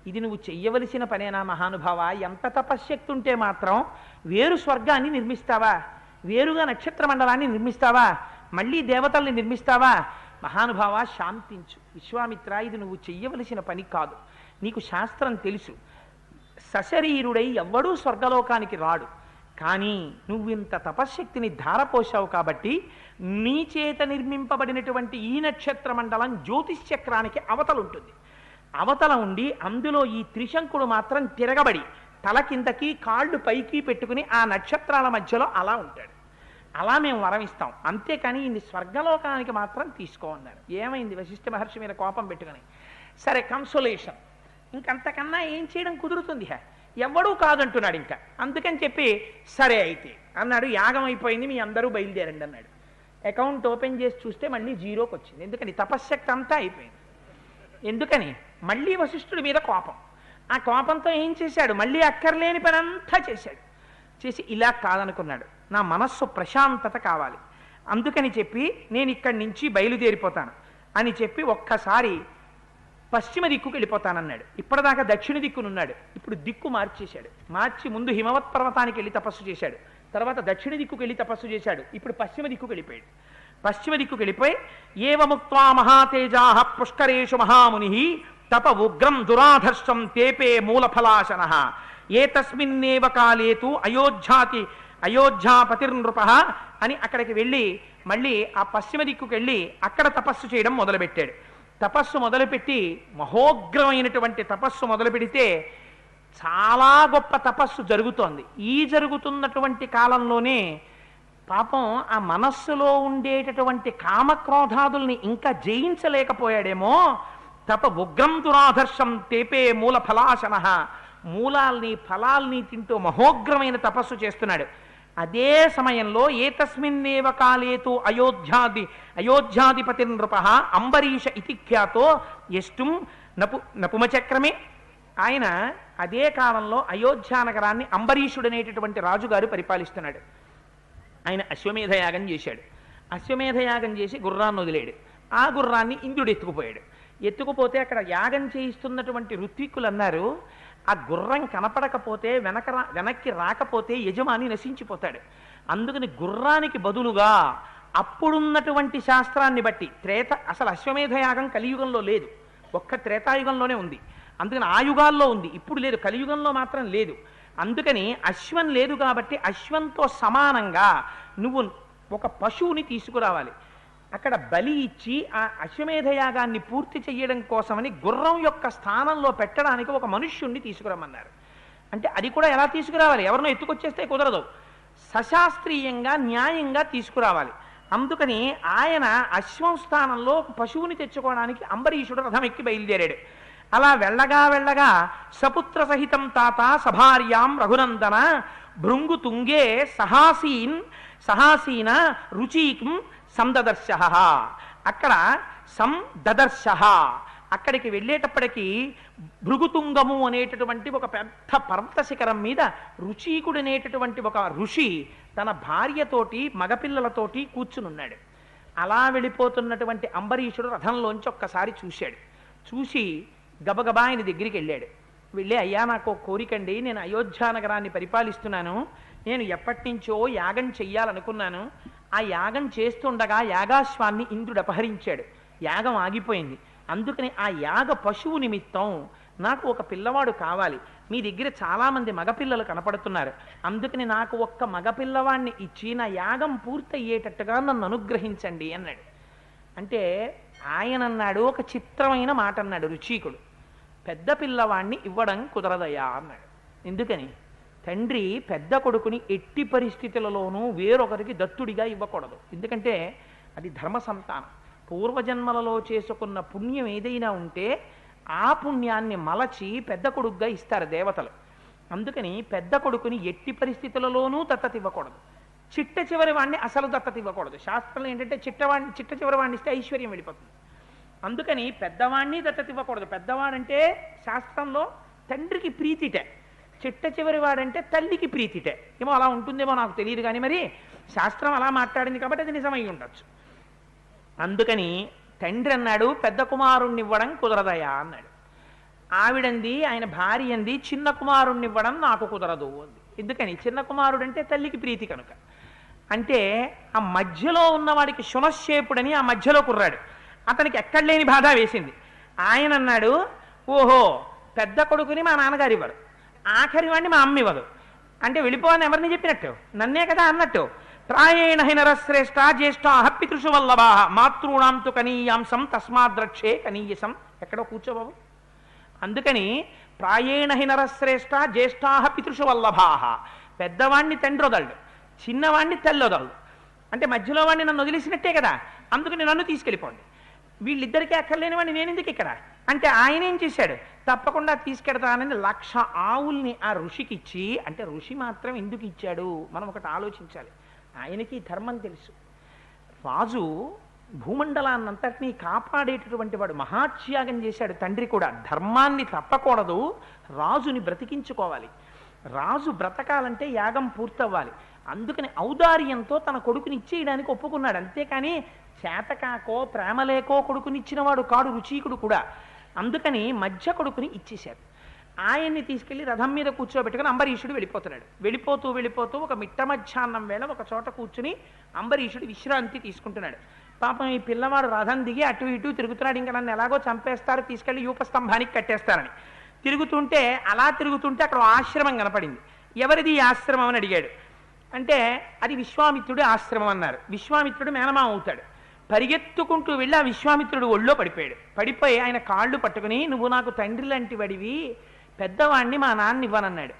ఇది నువ్వు చెయ్యవలసిన పనేనా మహానుభావ? ఎంత తపశ్శక్తి ఉంటే మాత్రం వేరు స్వర్గాన్ని నిర్మిస్తావా? వేరుగా నక్షత్ర మండలాన్ని నిర్మిస్తావా? మళ్ళీ దేవతల్ని నిర్మిస్తావా? మహానుభావ శాంతించు విశ్వామిత్ర, ఇది నువ్వు చెయ్యవలసిన పని కాదు. నీకు శాస్త్రం తెలుసు, సశరీరుడై ఎవ్వడూ స్వర్గలోకానికి రాడు. కానీ నువ్వు ఇంత తపశ్శక్తిని ధారపోశావు కాబట్టి నీ చేత నిర్మింపబడినటువంటి ఈ నక్షత్ర మండలం జ్యోతిశ్చక్రానికి అవతలుంటుంది. అవతల ఉండి అందులో ఈ త్రిశంకుడు మాత్రం తిరగబడి తల కిందకి కాళ్ళు పైకి పెట్టుకుని ఆ నక్షత్రాల మధ్యలో అలా ఉంటాడు. అలా మేము వరం ఇస్తాం, అంతేకాని ఇన్ని స్వర్గలోకానికి మాత్రం తీసుకోమన్నారు. ఏమైంది? వశిష్ఠ మహర్షి మీద కోపం పెట్టుకుని, సరే కన్సోలేషన్, ఇంకంతకన్నా ఏం చేయడం కుదురుతుంది, ఎవడూ కాదంటున్నాడు ఇంకా, అందుకని చెప్పి సరే అయితే అన్నాడు. యాగం అయిపోయింది, మీ అందరూ బయలుదేరండి అన్నాడు. అకౌంట్ ఓపెన్ చేసి చూస్తే మళ్ళీ జీరోకి వచ్చింది. ఎందుకని? తపశ్శక్తి అంతా అయిపోయింది. ఎందుకని? మళ్ళీ వశిష్ఠుడి మీద కోపం. ఆ కోపంతో ఏం చేశాడు? మళ్ళీ అక్కర్లేని పని అంతా చేశాడు. చేసి ఇలా కాదనుకున్నాడు, నా మనస్సు ప్రశాంతత కావాలి, అందుకని చెప్పి నేను ఇక్కడి నుంచి బయలుదేరిపోతాను అని చెప్పి ఒక్కసారి పశ్చిమ దిక్కుకు వెళ్ళిపోతానన్నాడు. ఇప్పటిదాకా దక్షిణ దిక్కునున్నాడు, ఇప్పుడు దిక్కు మార్చేశాడు. మార్చి ముందు హిమవత్ పర్వతానికి వెళ్ళి తపస్సు చేశాడు, తర్వాత దక్షిణ దిక్కుకు వెళ్ళి తపస్సు చేశాడు, ఇప్పుడు పశ్చిమ దిక్కుకు వెళ్ళిపోయాడు. పశ్చిమ దిక్కుకు వెళ్ళిపోయి ఏవముక్త్వా మహాతేజా పుష్కరేషు మహాముని తప ఉగ్రం దురాధర్షం తేపే మూలఫలాశన ఏతస్మిన్నేవ కాలేతు అయోధ్యాపతిర్నృప అని అక్కడికి వెళ్ళి మళ్ళీ ఆ పశ్చిమ దిక్కుకు వెళ్ళి అక్కడ తపస్సు చేయడం మొదలుపెట్టాడు. తపస్సు మొదలుపెట్టి మహోగ్రమైనటువంటి తపస్సు మొదలు పెడితే చాలా గొప్ప తపస్సు జరుగుతోంది. ఈ జరుగుతున్నటువంటి కాలంలోనే పాపం ఆ మనస్సులో ఉండేటటువంటి కామక్రోధాదుల్ని ఇంకా జయించలేకపోయాడేమో. తప ఉగ్రం దురాధర్షం తేపే మూల ఫలాశన, మూలాల్ని ఫలాల్ని తింటూ మహోగ్రమైన తపస్సు చేస్తున్నాడు. అదే సమయంలో ఏతస్మిన్నేవ కాలేతు అయోధ్యాధిపతి నృప అంబరీష ఇతి ఖ్యాతో ఎష్టుం నపుమచక్రమే. ఆయన అదే కాలంలో అయోధ్యానగరాన్ని అంబరీషుడనేటటువంటి రాజుగారు పరిపాలిస్తున్నాడు. ఆయన అశ్వమేధయాగం చేశాడు. అశ్వమేధయాగం చేసి గుర్రాన్ని వదిలేడు. ఆ గుర్రాన్ని ఇంద్రుడు ఎత్తుకుపోయాడు. ఎత్తుకుపోతే అక్కడ యాగం చేయిస్తున్నటువంటి ఋత్విక్కులు అన్నారు, ఆ గుర్రం కనపడకపోతే వెనక్కి రాకపోతే యజమాని నశించిపోతాడు. అందుకని గుర్రానికి బదులుగా అప్పుడున్నటువంటి శాస్త్రాన్ని బట్టి అసలు అశ్వమేధయాగం కలియుగంలో లేదు, ఒక్క త్రేతాయుగంలోనే ఉంది. అందుకని ఆ యుగాల్లో ఉంది, ఇప్పుడు లేదు, కలియుగంలో మాత్రం లేదు. అందుకని అశ్వం లేదు కాబట్టి అశ్వంతో సమానంగా నువ్వు ఒక పశువుని తీసుకురావాలి. అక్కడ బలి ఇచ్చి ఆ అశ్వమేధయాగాన్ని పూర్తి చేయడం కోసమని గుర్రం యొక్క స్థానంలో పెట్టడానికి ఒక మనుష్యుణ్ణి తీసుకురమ్మన్నారు. అంటే అది కూడా ఎలా తీసుకురావాలి? ఎవరినో ఎత్తుకొచ్చేస్తే కుదరదు, సశాస్త్రీయంగా న్యాయంగా తీసుకురావాలి. అందుకని ఆయన అశ్వం స్థానంలో పశువుని తెచ్చుకోవడానికి అంబరీషుడు రథం ఎక్కి బయలుదేరాడు. అలా వెళ్ళగా సపుత్ర సహితం తాత సభార్యాం రఘునందన భృంగు తుంగే సహాసీన రుచీకం సందదర్శ. అక్కడ సందదర్శ అక్కడికి వెళ్ళేటప్పటికీ భృగుతుంగము అనేటటువంటి ఒక పెద్ద పర్వత శిఖరం మీద రుచీకుడు అనేటటువంటి ఒక ఋషి తన భార్యతోటి మగపిల్లలతోటి కూర్చునున్నాడు. అలా వెళ్ళిపోతున్నటువంటి అంబరీషుడు రథంలోంచి ఒక్కసారి చూశాడు. చూసి గబగబా ఆయన దగ్గరికి వెళ్ళాడు. వెళ్ళి, అయ్యా నాకు కోరికండి, నేను అయోధ్యానగరాన్ని పరిపాలిస్తున్నాను, నేను ఎప్పటి నుంచో యాగం చెయ్యాలనుకున్నాను. ఆ యాగం చేస్తుండగా యాగాశ్వాన్ని ఇంద్రుడు అపహరించాడు, యాగం ఆగిపోయింది. అందుకని ఆ యాగ పశువు నిమిత్తం నాకు ఒక పిల్లవాడు కావాలి. మీ దగ్గర చాలామంది మగపిల్లలు కనపడుతున్నారు, అందుకని నాకు ఒక్క మగపిల్లవాడిని ఇచ్చి నా యాగం పూర్తయ్యేటట్టుగా నన్ను అనుగ్రహించండి అన్నాడు. అంటే ఆయన అన్నాడు, ఒక చిత్రమైన మాట అన్నాడు రుచీకుడు, పెద్ద పిల్లవాడిని ఇవ్వడం కుదరదయ్యా అన్నాడు. ఎందుకని? తండ్రి పెద్ద కొడుకుని ఎట్టి పరిస్థితులలోనూ వేరొకరికి దత్తుడిగా ఇవ్వకూడదు. ఎందుకంటే అది ధర్మ సంతానం. పూర్వజన్మలలో చేసుకున్న పుణ్యం ఏదైనా ఉంటే ఆ పుణ్యాన్ని మలచి పెద్ద కొడుకుగా ఇస్తారు దేవతలు. అందుకని పెద్ద కొడుకుని ఎట్టి పరిస్థితులలోనూ దత్తత ఇవ్వకూడదు. చిట్ట చివరి వాడిని అసలు దత్తత ఇవ్వకూడదు. శాస్త్రంలో ఏంటంటే చిట్ట చివరి వాడిని ఇస్తే ఐశ్వర్యం వెళ్ళిపోతుంది. అందుకని పెద్దవాడిని దత్తత ఇవ్వకూడదు. పెద్దవాడంటే శాస్త్రంలో తండ్రికి ప్రీతిటే, చిట్ట చివరి వాడంటే తల్లికి ప్రీతిటే. ఏమో అలా ఉంటుందేమో నాకు తెలియదు, కానీ మరి శాస్త్రం అలా మాట్లాడింది కాబట్టి అది నిజమై ఉండొచ్చు. అందుకని తండ్రి అన్నాడు, పెద్ద కుమారుణ్ణి ఇవ్వడం కుదరదయా అన్నాడు. ఆవిడంది, ఆయన భార్య అంది, చిన్న కుమారుణ్ణి ఇవ్వడం నాకు కుదరదు అంది. ఎందుకని? చిన్న కుమారుడు అంటే తల్లికి ప్రీతి కనుక. అంటే ఆ మధ్యలో ఉన్నవాడికి శునశ్చేపుడని ఆ మధ్యలో కుర్రాడు, అతనికి ఎక్కడ లేని బాధ వేసింది. ఆయన అన్నాడు, ఓహో పెద్ద కొడుకుని మా నాన్నగారు ఇవ్వరు, ఆఖరి వాడిని మా అమ్మ ఇవ్వదు అంటే వెళ్ళిపోవని ఎవరిని చెప్పినట్టు? నన్నే కదా అన్నట్టు. ప్రాయేణ హినరశ్రేష్ఠ జ్యేష్ఠ పితృషు వల్లభా మాతృణాంతు కనీయాంసం తస్మాద్రక్షే కనీయసం. ఎక్కడో కూర్చోబాబు. అందుకని ప్రాయేణ హినరశ్రేష్ఠ జ్యేష్ఠా పితృషు వల్లభా, పెద్దవాణ్ణి తండ్రి వదలడు, చిన్నవాణ్ణి తల్లి వదలదు. అంటే మధ్యలో వాడిని నన్ను వదిలేసినట్టే కదా, అందుకని నన్ను తీసుకెళ్ళిపోండి, వీళ్ళిద్దరికీ అక్కర్లేని వాడిని నేను ఎందుకు ఇక్కడ అంటే ఆయన ఏం చేశాడు, తప్పకుండా తీసుకెడతానని 1,00,000 ఆవుల్ని ఆ ఋషికి ఇచ్చి, అంటే ఋషి మాత్రం ఎందుకు ఇచ్చాడు మనం ఒకటి ఆలోచించాలి. ఆయనకి ధర్మం తెలుసు. రాజు భూమండలాన్నంతటినీ కాపాడేటటువంటి వాడు, మహాత్యాగం చేశాడు. తండ్రి కూడా ధర్మాన్ని తప్పకూడదు, రాజుని బ్రతికించుకోవాలి. రాజు బ్రతకాలంటే యాగం పూర్తవ్వాలి. అందుకని ఔదార్యంతో తన కొడుకుని ఇచ్చేయడానికి ఒప్పుకున్నాడు. అంతేకాని చేతకాకో ప్రేమలేకో కొడుకునిచ్చినవాడు కాడు రుచీకుడు కూడా. అందుకని మధ్య కొడుకుని ఇచ్చేశారు. ఆయన్ని తీసుకెళ్లి రథం మీద కూర్చోబెట్టుకుని అంబరీషుడు వెళ్ళిపోతున్నాడు. వెళ్ళిపోతూ ఒక మిట్ట మధ్యాహ్నం వేళ ఒక చోట కూర్చుని అంబరీషుడు విశ్రాంతి తీసుకుంటున్నాడు. పాపం ఈ పిల్లవాడు రథం దిగి అటు ఇటు తిరుగుతున్నాడు. ఇంకా నన్ను ఎలాగో చంపేస్తారు, తీసుకెళ్లి యూపస్తంభానికి కట్టేస్తారని తిరుగుతుంటే, అలా తిరుగుతుంటే అక్కడ ఆశ్రమం కనపడింది. ఎవరిది ఈ ఆశ్రమం అని అడిగాడు. అంటే అది విశ్వామిత్రుడి ఆశ్రమం అన్నారు. విశ్వామిత్రుడు మేనమామ అవుతాడు. పరిగెత్తుకుంటూ వెళ్ళి ఆ విశ్వామిత్రుడు ఒళ్ళో పడిపోయి ఆయన కాళ్ళు పట్టుకుని, నువ్వు నాకు తండ్రి లాంటి వాడివి, పెద్దవాణ్ణి మా నాన్న ఇవ్వనన్నాడు,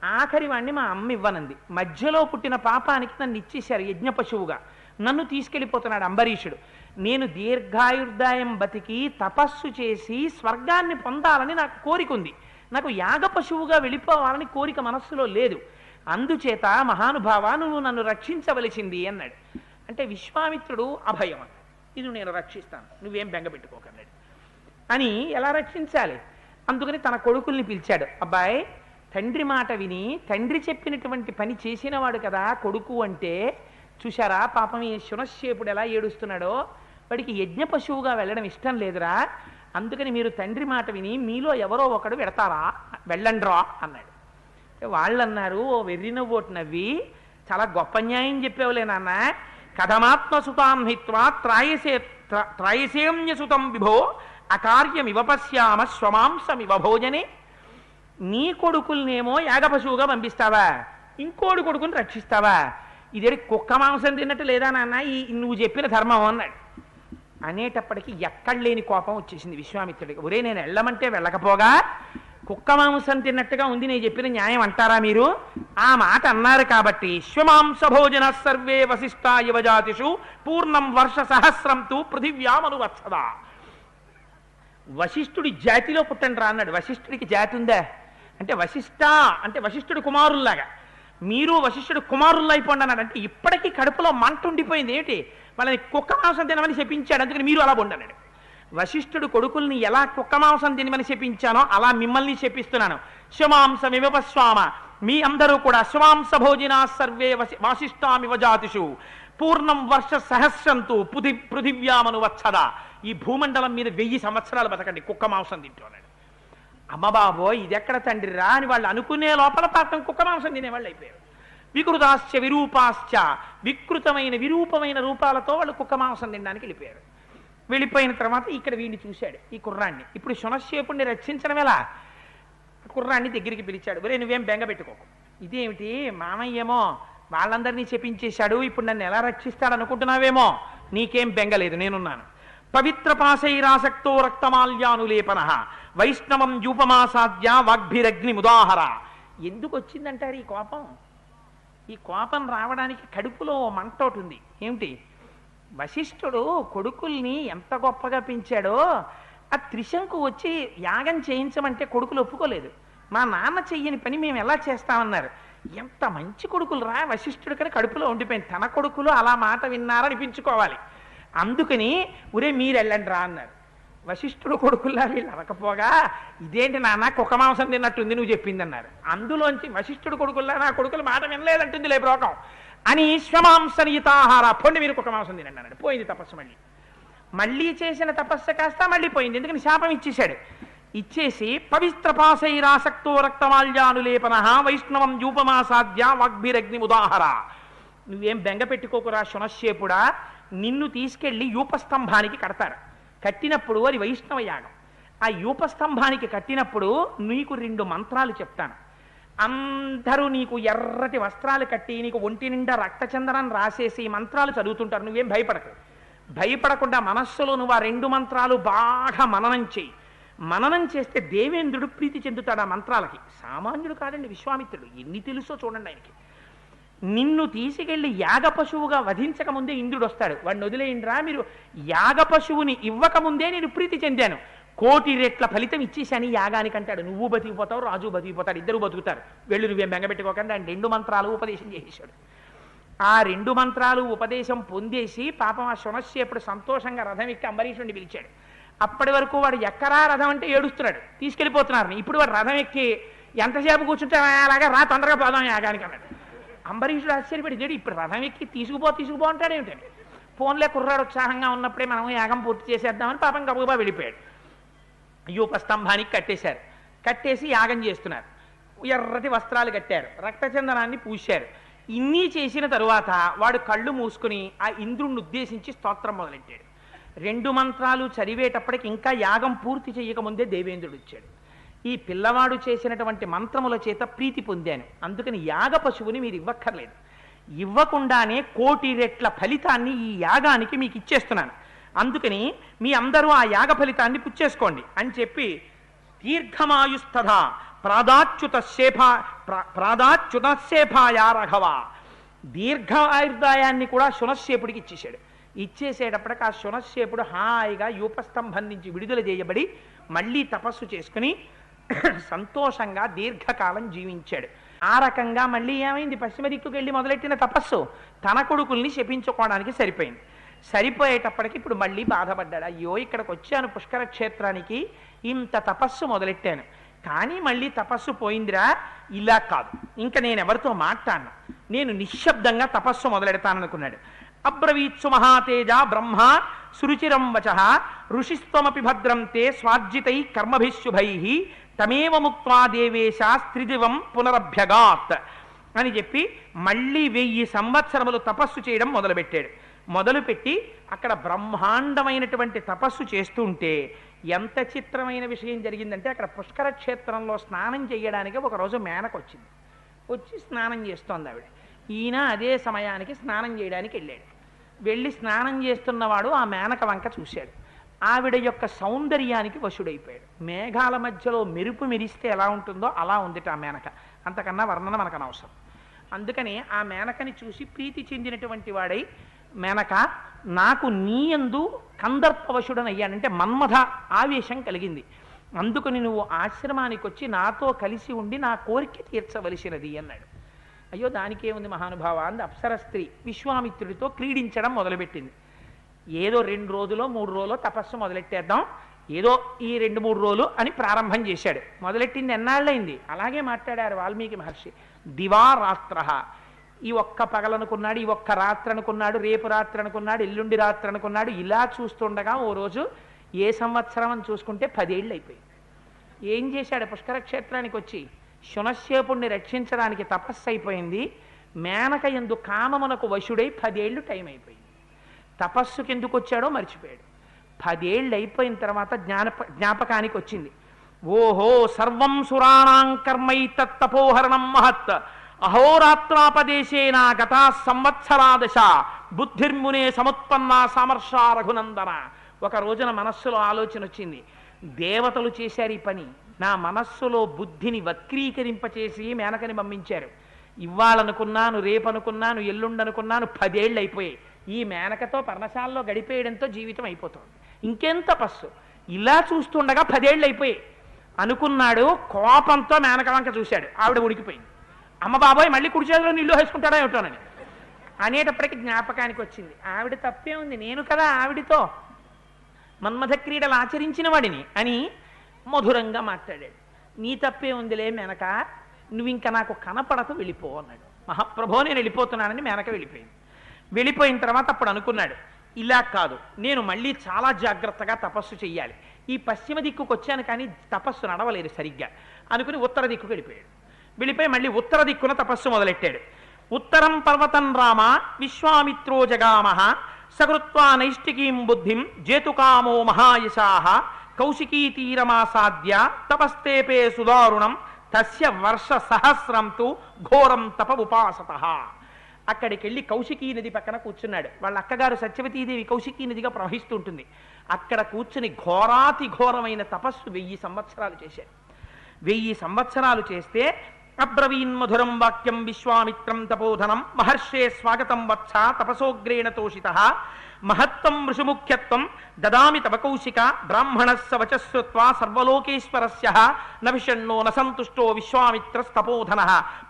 ఆఖరి వాణ్ణి మా అమ్మ ఇవ్వనంది, మధ్యలో పుట్టిన పాపానికి నన్ను ఇచ్చేశారు యజ్ఞ పశువుగా, నన్ను తీసుకెళ్ళిపోతున్నాడు అంబరీషుడు. నేను దీర్ఘాయుర్దాయం బతికి తపస్సు చేసి స్వర్గాన్ని పొందాలని నాకు కోరిక ఉంది, నాకు యాగ పశువుగా వెళ్ళిపోవాలని కోరిక మనస్సులో లేదు, అందుచేత మహానుభావ నువ్వు నన్ను రక్షించవలసింది అన్నాడు. అంటే విశ్వామిత్రుడు అభయం అన్నాడు, ఇది నేను రక్షిస్తాను, నువ్వేం బెంగపెట్టుకోకన్నాడు. అని ఎలా రక్షించాలి, అందుకని తన కొడుకుల్ని పిలిచాడు. అబ్బాయి, తండ్రి మాట విని తండ్రి చెప్పినటువంటి పని చేసినవాడు కదా కొడుకు అంటే, చూశారా పాపం ఈ శునశ్శేపుడు ఎలా ఏడుస్తున్నాడో, వాడికి యజ్ఞ పశువుగా వెళ్ళడం ఇష్టం లేదురా, అందుకని మీరు తండ్రి మాట విని మీలో ఎవరో ఒకడు వెళ్ళండ్రా అన్నాడు. వాళ్ళు అన్నారు, ఓ వెర్రి నవ్వోటి నవ్వి, చాలా గొప్ప న్యాయం చెప్పేవులే నాన్న, కథమాత్మసుతాం హిత్వా త్రాయసేమ్యసుతం విభో అకార్యమివ పశ్యామ స్వమాంసమివ భోజనే. నీ కొడుకుల్నేమో యాగపశువుగా పంపిస్తావా, ఇంకోడు కొడుకుని రక్షిస్తావా, ఇదే కుక్క మాంసం తిన్నట్టు లేదా నాన్న ఈ నువ్వు చెప్పిన ధర్మం అన్నాడు. అనేటప్పటికీ ఎక్కడ లేని కోపం వచ్చేసింది విశ్వామిత్రుడికి. ఒరే, నేను వెళ్ళమంటే వెళ్ళకపోగా కుక్క మాంసం తిన్నట్టుగా ఉంది, నేను చెప్పిన న్యాయం అంటారా మీరు? ఆ మాట అన్నారు కాబట్టి శ్వమాంస భోజన సర్వే వశిష్ఠా యువజాతిషు పూర్ణం వర్ష సహస్రం తు పృథివ్యామనువత్సదా. వశిష్ఠుడి జాతిలో పుట్టండి రా అన్నాడు. వశిష్ఠుడికి జాతి ఉందా అంటే వశిష్ఠ అంటే వశిష్ఠుడి కుమారుల్లాగా మీరు వశిష్ఠుడు కుమారుల్లో అయిపోండి అన్నాడు. అంటే ఇప్పటికీ కడుపులో మంట ఉండిపోయింది. ఏంటి, వాళ్ళని కుక్క మాంసం తినమని చెప్పించాడు, అందుకని మీరు అలా ఉండన్నాడు. వశిష్ఠుడు కొడుకుల్ని ఎలా కుక్క మాంసం తినమని చెప్పించానో అలా మిమ్మల్ని చెప్పిస్తున్నాను. శ్వమాంసమివపస్వామ, మీ అందరూ కూడా శ్వమాంస భోజనా సర్వే వాసిష్ఠామివ జాతిషు పూర్ణం వర్ష సహస్రంతు పృథివ్యామనువత్సదా. ఈ భూమండలం మీద 1000 సంవత్సరాలు బతకండి కుక్క మాంసం తింటూ అన్నాడు. అమ్మబాబో, ఇది ఎక్కడ తండ్రిరా అని వాళ్ళు అనుకునే లోపల పాపం కుక్క మాంసం తినేవాళ్ళు అయిపోయారు. వికృతాశ్చ విరూపాశ్చ, వికృతమైన విరూపమైన రూపాలతో వాళ్ళు కుక్క మాంసం తినడానికి వెళ్ళిపోయారు. వెళ్ళిపోయిన తర్వాత ఇక్కడ వీడిని చూశాడు, ఈ కుర్రాన్ని. ఇప్పుడు శునశ్శేపుణ్ణి రక్షించడం ఎలా? కుర్రాన్ని దగ్గరికి పిలిచాడు. ఒరే, నువ్వేం బెంగ పెట్టుకోకు, ఇదేమిటి మామయ్యేమో వాళ్ళందరినీ చెప్పించేశాడు, ఇప్పుడు నన్ను ఎలా రక్షిస్తాడు అనుకుంటున్నావేమో, నీకేం బెంగలేదు, నేనున్నాను. పవిత్ర పాశైరాసక్తో రక్తమాల్యానులేపన వైష్ణవం యూపమాసాద్య వాగ్భిరగ్ని ముదాహర. ఎందుకు వచ్చిందంటారు ఈ కోపం? ఈ కోపం రావడానికి కడుపులో మంటోటి ఉంది. ఏమిటి, వశిష్ఠుడు కొడుకుల్ని ఎంత గొప్పగా పెంచాడో, ఆ త్రిశంకు వచ్చి యాగం చేయించమంటే కొడుకులు ఒప్పుకోలేదు. మా నాన్న చెయ్యని పని మేము ఎలా చేస్తామన్నారు. ఎంత మంచి కొడుకులు రా వశిష్ఠుడు కానీ కడుపులో ఉండిపోయింది. తన కొడుకులు అలా మాట విన్నారనిపించుకోవాలి. అందుకని ఒరే మీరు వెళ్ళండి రా అన్నారు. వశిష్ఠుడు కొడుకుల్లా వీళ్ళు అనకపోగా, ఇదేంటి నాన్న కుక్క మాంసం తిన్నట్టుంది నువ్వు చెప్పింది అన్నారు. అందులోంచి వశిష్ఠుడు కొడుకుల్లా నా కొడుకులు మాట వినలేదంటుంది లేబ్రోకం అని శ్వమాంసనియుతాహార, పొండి మీరు కుక్క మాంసం తినండి అన్నాడు. పోయింది తపస్సు. మళ్ళీ చేసిన తపస్సు కాస్త మళ్ళీ పోయింది. ఎందుకని శాపం ఇచ్చేశాడు. ఇచ్చేసి పవిత్ర పాశైరాసక్తో రక్తమాల్యానులేపన వైష్ణవం యూపమాసాద్య వాగ్భిరగ్ని ఉదాహర. నువ్వేం బెంగ పెట్టుకోకురా శునశ్శేపుడా, నిన్ను తీసుకెళ్లి యూపస్తంభానికి కడతారు. కట్టినప్పుడు అది వైష్ణవ యాగం. ఆ యూపస్తంభానికి కట్టినప్పుడు నీకు 2 మంత్రాలు చెప్తాను. అందరూ నీకు ఎర్రటి వస్త్రాలు కట్టి నీకు ఒంటి నిండా రక్తచందనం రాసేసి ఈ మంత్రాలు చదువుతుంటారు. నువ్వేం భయపడకు. భయపడకుండా మనస్సులో నువ్వు ఆ 2 మంత్రాలు బాగా మననం చేయి. మననం చేస్తే దేవేంద్రుడు ప్రీతి చెందుతాడు ఆ మంత్రాలకి. సామాన్యుడు కాదండి విశ్వామిత్రుడు, ఎన్ని తెలుసో చూడండి ఆయనకి. నిన్ను తీసుకెళ్లి యాగ పశువుగా వధించక ముందే ఇంద్రుడు వస్తాడు. వాడిని వదిలేయండిరా, మీరు యాగ పశువుని ఇవ్వకముందే నేను ప్రీతి చెందాను, 1,000,000 రెట్ల ఫలితం ఇచ్చేసాను ఈ యాగానికి అంటాడు. నువ్వు బతికిపోతావు, రాజు బతికిపోతాడు, ఇద్దరు బతుకుతారు, వెళ్ళు నువ్వేం బెంగపెట్టుకోకుండా ఆయన 2 మంత్రాలు ఉపదేశం చేసేశాడు. ఆ 2 మంత్రాలు ఉపదేశం పొందేసి పాపం ఆ శునశ్శేపుడు సంతోషంగా రథం ఎక్కి అంబరీషుడిని పిలిచాడు. అప్పటి వరకు వాడు ఎక్కరా రథం అంటే ఏడుస్తున్నాడు, తీసుకెళ్ళిపోతున్నారని. ఇప్పుడు వాడు రథం ఎక్కి ఎంతసేపు కూర్చుంటే అలాగా రా తొందరగా పోదాం యాగానికి అన్నాడు. అంబరీషుడు ఆశ్చర్యపడి, ఇప్పుడు రథం ఎక్కి తీసుకుపో అంటాడు ఏమిటండి. ఫోన్లే కుర్రాడు ఉత్సాహంగా ఉన్నప్పుడే మనం యాగం పూర్తి చేసేద్దామని పాపం గబగబా వెళ్ళిపోయాడు. యూపస్తంభానికి కట్టేశారు. కట్టేసి యాగం చేస్తున్నారు. ఎర్రటి వస్త్రాలు కట్టారు, రక్తచందనాన్ని పూశారు. ఇన్ని చేసిన తరువాత వాడు కళ్ళు మూసుకుని ఆ ఇంద్రుణ్ణి ఉద్దేశించి స్తోత్రం మొదలెట్టాడు. 2 మంత్రాలు చదివేటప్పటికి ఇంకా యాగం పూర్తి చేయకముందే దేవేంద్రుడు వచ్చాడు. ఈ పిల్లవాడు చేసినటువంటి మంత్రముల చేత ప్రీతి పొందాను, అందుకని యాగ పశువుని మీరు ఇవ్వక్కర్లేదు, ఇవ్వకుండానే 1,000,000 రెట్ల ఫలితాన్ని ఈ యాగానికి మీకు ఇచ్చేస్తున్నాను, అందుకని మీ అందరూ ఆ యాగ ఫలితాన్ని పుచ్చేసుకోండి అని చెప్పి దీర్ఘమాయుస్తథ ప్రాదాచ్యుతశేఫాయా రాఘవ, దీర్ఘాయుర్దాయాన్ని కూడా శునశ్శేపుడికి ఇచ్చేశాడు. ఇచ్చేసేటప్పటికి ఆ శునశ్శేపుడు హాయిగా యూపస్తంభం నుంచి విడుదల చేయబడి మళ్ళీ తపస్సు చేసుకుని సంతోషంగా దీర్ఘకాలం జీవించాడు. ఆ రకంగా మళ్ళీ ఏమైంది, పశ్చిమ దిక్కుకు వెళ్ళి మొదలెట్టిన తపస్సు తన కొడుకుల్ని శపించుకోవడానికి సరిపోయింది. సరిపోయేటప్పటికి ఇప్పుడు మళ్ళీ బాధపడ్డాడు. అయ్యో, ఇక్కడికి వచ్చాను పుష్కర క్షేత్రానికి, ఇంత తపస్సు మొదలెట్టాను, కానీ మళ్ళీ తపస్సు పోయిందిరా, ఇలా కాదు, ఇంకా నేను ఎవరితో మాట్లాడను, నేను నిశ్శబ్దంగా తపస్సు మొదలెడతాననుకున్నాడు. అబ్రవీత్సు మహాతేజ బ్రహ్మ సురుచిరం వచ ఋషిస్త్వమపి భద్రం తే స్వార్జితై కర్మభిశుభై తమేవ ముక్త్వా దేవేశ స్త్రిదివం పునరభ్యగాత్ అని చెప్పి మళ్ళీ 1000 సంవత్సరములు తపస్సు చేయడం మొదలుపెట్టాడు. మొదలుపెట్టి అక్కడ బ్రహ్మాండమైనటువంటి తపస్సు చేస్తుంటే ఎంత చిత్రమైన విషయం జరిగిందంటే, అక్కడ పుష్కర క్షేత్రంలో స్నానం చేయడానికి ఒకరోజు మేనక వచ్చింది. వచ్చి స్నానం చేస్తోంది ఆవిడ. ఈయన అదే సమయానికి స్నానం చేయడానికి వెళ్ళాడు. వెళ్ళి స్నానం చేస్తున్నవాడు ఆ మేనక వంక చూశాడు. ఆవిడ యొక్క సౌందర్యానికి వశుడైపోయాడు. మేఘాల మధ్యలో మెరుపు మెరిస్తే ఎలా ఉంటుందో అలా ఉందిట ఆ మేనక, అంతకన్నా వర్ణన మనకు అనవసరం. అందుకని ఆ మేనకని చూసి ప్రీతి చెందినటువంటి వాడై, మేనక నాకు నీయందు కందర్పవశుడనయ్యానంటే మన్మథ ఆవేశం కలిగింది, అందుకని నువ్వు ఆశ్రమానికి వచ్చి నాతో కలిసి ఉండి నా కోరిక తీర్చవలసినది అన్నాడు. అయ్యో, దానికేముంది మహానుభావ అంది అప్సర స్త్రీ. విశ్వామిత్రుడితో క్రీడించడం మొదలుపెట్టింది. ఏదో 2 రోజులో 3 రోజులో తపస్సు మొదలెట్టేద్దాం, ఏదో ఈ 2-3 రోజులు అని ప్రారంభం చేశాడు. మొదలెట్టింది ఎన్నాళ్ళైంది, అలాగే మాట్లాడారు వాల్మీకి మహర్షి. దివారాత్ర, ఈ ఒక్క పగలనుకున్నాడు, ఈ ఒక్క రాత్రి అనుకున్నాడు, రేపు రాత్రి అనుకున్నాడు, ఎల్లుండి రాత్రి అనుకున్నాడు. ఇలా చూస్తుండగా ఓ రోజు ఏ సంవత్సరం అని చూసుకుంటే 10 ఏళ్ళు అయిపోయింది. ఏం చేశాడు, పుష్కర క్షేత్రానికి వచ్చి శునశ్శేపుణ్ణి రక్షించడానికి తపస్సు అయిపోయింది. మేనక యందు కామమునకు వశుడై 10 ఏళ్ళు టైం అయిపోయింది. తపస్సుకి ఎందుకు వచ్చాడో మర్చిపోయాడు. 10 ఏళ్ళు అయిపోయిన తర్వాత జ్ఞాపకానికి వచ్చింది. ఓహో, సర్వం సురాణాం కర్మైతత్తపోహరణం మహత్ అహోరాత్రాపదేశేన గతా సంవత్సరాదశ బుద్ధిర్మునే సముత్పన్న సమర్ష రఘునందన. ఒక రోజున మనస్సులో ఆలోచన వచ్చింది, దేవతలు చేశారు ఈ పని, నా మనస్సులో బుద్ధిని వక్రీకరింపచేసి మేనకని పంపించారు. ఇవ్వాలనుకున్నాను, రేపనుకున్నాను, ఎల్లుండనుకున్నాను, 10 ఏళ్ళు అయిపోయాయి. ఈ మేనకతో పర్ణశాలలో గడిపేయడంతో జీవితం అయిపోతుంది, ఇంకేం తపస్సు. ఇలా చూస్తుండగా 10 ఏళ్ళు అయిపోయాయి అనుకున్నాడు. కోపంతో మేనక వంక చూశాడు. ఆవిడ ఉడికిపోయింది. అమ్మ బాబోయ్, మళ్ళీ కుడి చేతిలో నీళ్ళు వేసుకుంటాడా ఏమిటోనని అనేటప్పటికి జ్ఞాపకానికి వచ్చింది, ఆవిడ తప్పే ఉంది, నేను కదా ఆవిడితో మన్మథ క్రీడలు ఆచరించిన వాడిని అని మధురంగా మాట్లాడాడు. నీ తప్పే ఉందిలే మేనక, నువ్వు ఇంకా నాకు కనపడక వెళ్ళిపో అన్నాడు. మహాప్రభో, నేను వెళ్ళిపోతున్నానని మేనక వెళ్ళిపోయింది. వెళ్ళిపోయిన తర్వాత అప్పుడు అనుకున్నాడు, ఇలా కాదు, నేను మళ్ళీ చాలా జాగ్రత్తగా తపస్సు చెయ్యాలి. ఈ పశ్చిమ దిక్కుకు వచ్చాను కానీ తపస్సు నడవలేదు సరిగ్గా అనుకుని ఉత్తర దిక్కుకు వెళ్ళిపోయాడు. వెళ్ళిపోయి మళ్ళీ ఉత్తర దిక్కున తపస్సు మొదలెట్టాడు. ఉత్తరం పర్వతం రామ విశ్వామిత్రో జగామహ సకృత్వా నైష్టికీం బుద్ధిం జేతుకామో మహాయశాః కౌశికీ తీరమాసాద్య తపస్తేపే సుదారుణం తస్య వర్ష సహస్రం తు ఘోరం తప ఉపాసతః. అక్కడికి వెళ్ళి కౌశికీ నది పక్కన కూర్చున్నాడు. వాళ్ళ అక్కగారు సత్యవతీదేవి కౌశికీ నదిగా ప్రవహిస్తూ ఉంటుంది. అక్కడ కూర్చుని ఘోరాతి ఘోరమైన తపస్సు 1000 సంవత్సరాలు చేశాడు. 1000 సంవత్సరాలు చేస్తే అబ్రవీన్మధురం వాక్యం విశ్వామిత్రం తపోధనం మహర్షే స్వాగతం వత్స తపసోగ్రేణ తోషిత మహత్వం వృషముఖ్యత్వం దదామి తవ కౌశిక బ్రాహ్మణస్య వచశ్రుత్వా సర్వలోకేశ్వరస్య న విషణ్ణో న సంతుష్టో విశ్వామిత్రస్తపోధన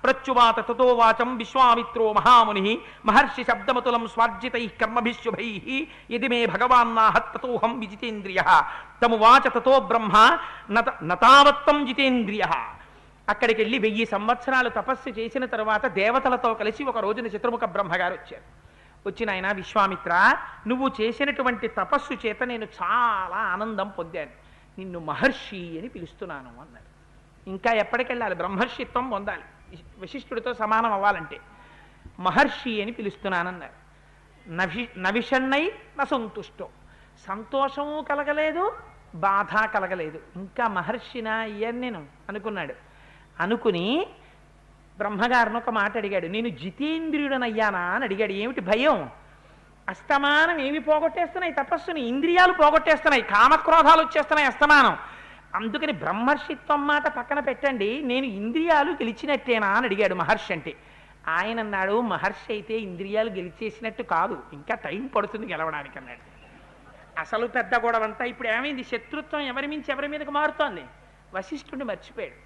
ప్రత్యువాత తతో వాచం విశ్వామిత్రో మహాముని మహర్షి శబ్దమతులం స్వార్జితై కర్మభిశుభై యది మే భగవాన్నాహత్తతోహం విజితేంద్రియ తమువాచ తతో బ్రహ్మ నతావత్తం జితేంద్రియ. అక్కడికి వెళ్ళి 1000 సంవత్సరాలు తపస్సు చేసిన తరువాత దేవతలతో కలిసి ఒక రోజున చతుర్ముఖ బ్రహ్మగారు వచ్చారు. వచ్చిన ఆయన, విశ్వామిత్ర, నువ్వు చేసినటువంటి తపస్సు చేత నేను చాలా ఆనందం పొందాను, నిన్ను మహర్షి అని పిలుస్తున్నాను అన్నారు. ఇంకా ఎప్పటికెళ్ళాలి? బ్రహ్మర్షిత్వం పొందాలి, వశిష్ఠుడితో సమానం అవ్వాలంటే. మహర్షి అని పిలుస్తున్నానన్నారు. నవిషన్నై నసంతుష్టో, సంతోషము కలగలేదు, బాధ కలగలేదు. ఇంకా మహర్షినా అయ్యాను నేను అనుకున్నాడు. అనుకుని బ్రహ్మగారిని ఒక మాట అడిగాడు. నేను జితేంద్రియుడనయ్యానా అని అడిగాడు. ఏమిటి భయం? అస్తమానం ఏమి పోగొట్టేస్తున్నాయి? తపస్సుని ఇంద్రియాలు పోగొట్టేస్తున్నాయి, కామక్రోధాలు వచ్చేస్తున్నాయి అస్తమానం. అందుకని బ్రహ్మర్షిత్వం మాట పక్కన పెట్టండి, నేను ఇంద్రియాలు గెలిచినట్టేనా అని అడిగాడు మహర్షి. అంటే ఆయన అన్నాడు, మహర్షి అయితే ఇంద్రియాలు గెలిచేసినట్టు కాదు, ఇంకా టైం పడుతుంది గెలవడానికి అన్నాడు. అసలు పెద్ద గొడవంతా ఇప్పుడు ఏమైంది? శత్రుత్వం ఎవరి మించి ఎవరి మీదకి మారుతోంది. వశిష్ఠుడిని మర్చిపోయాడు.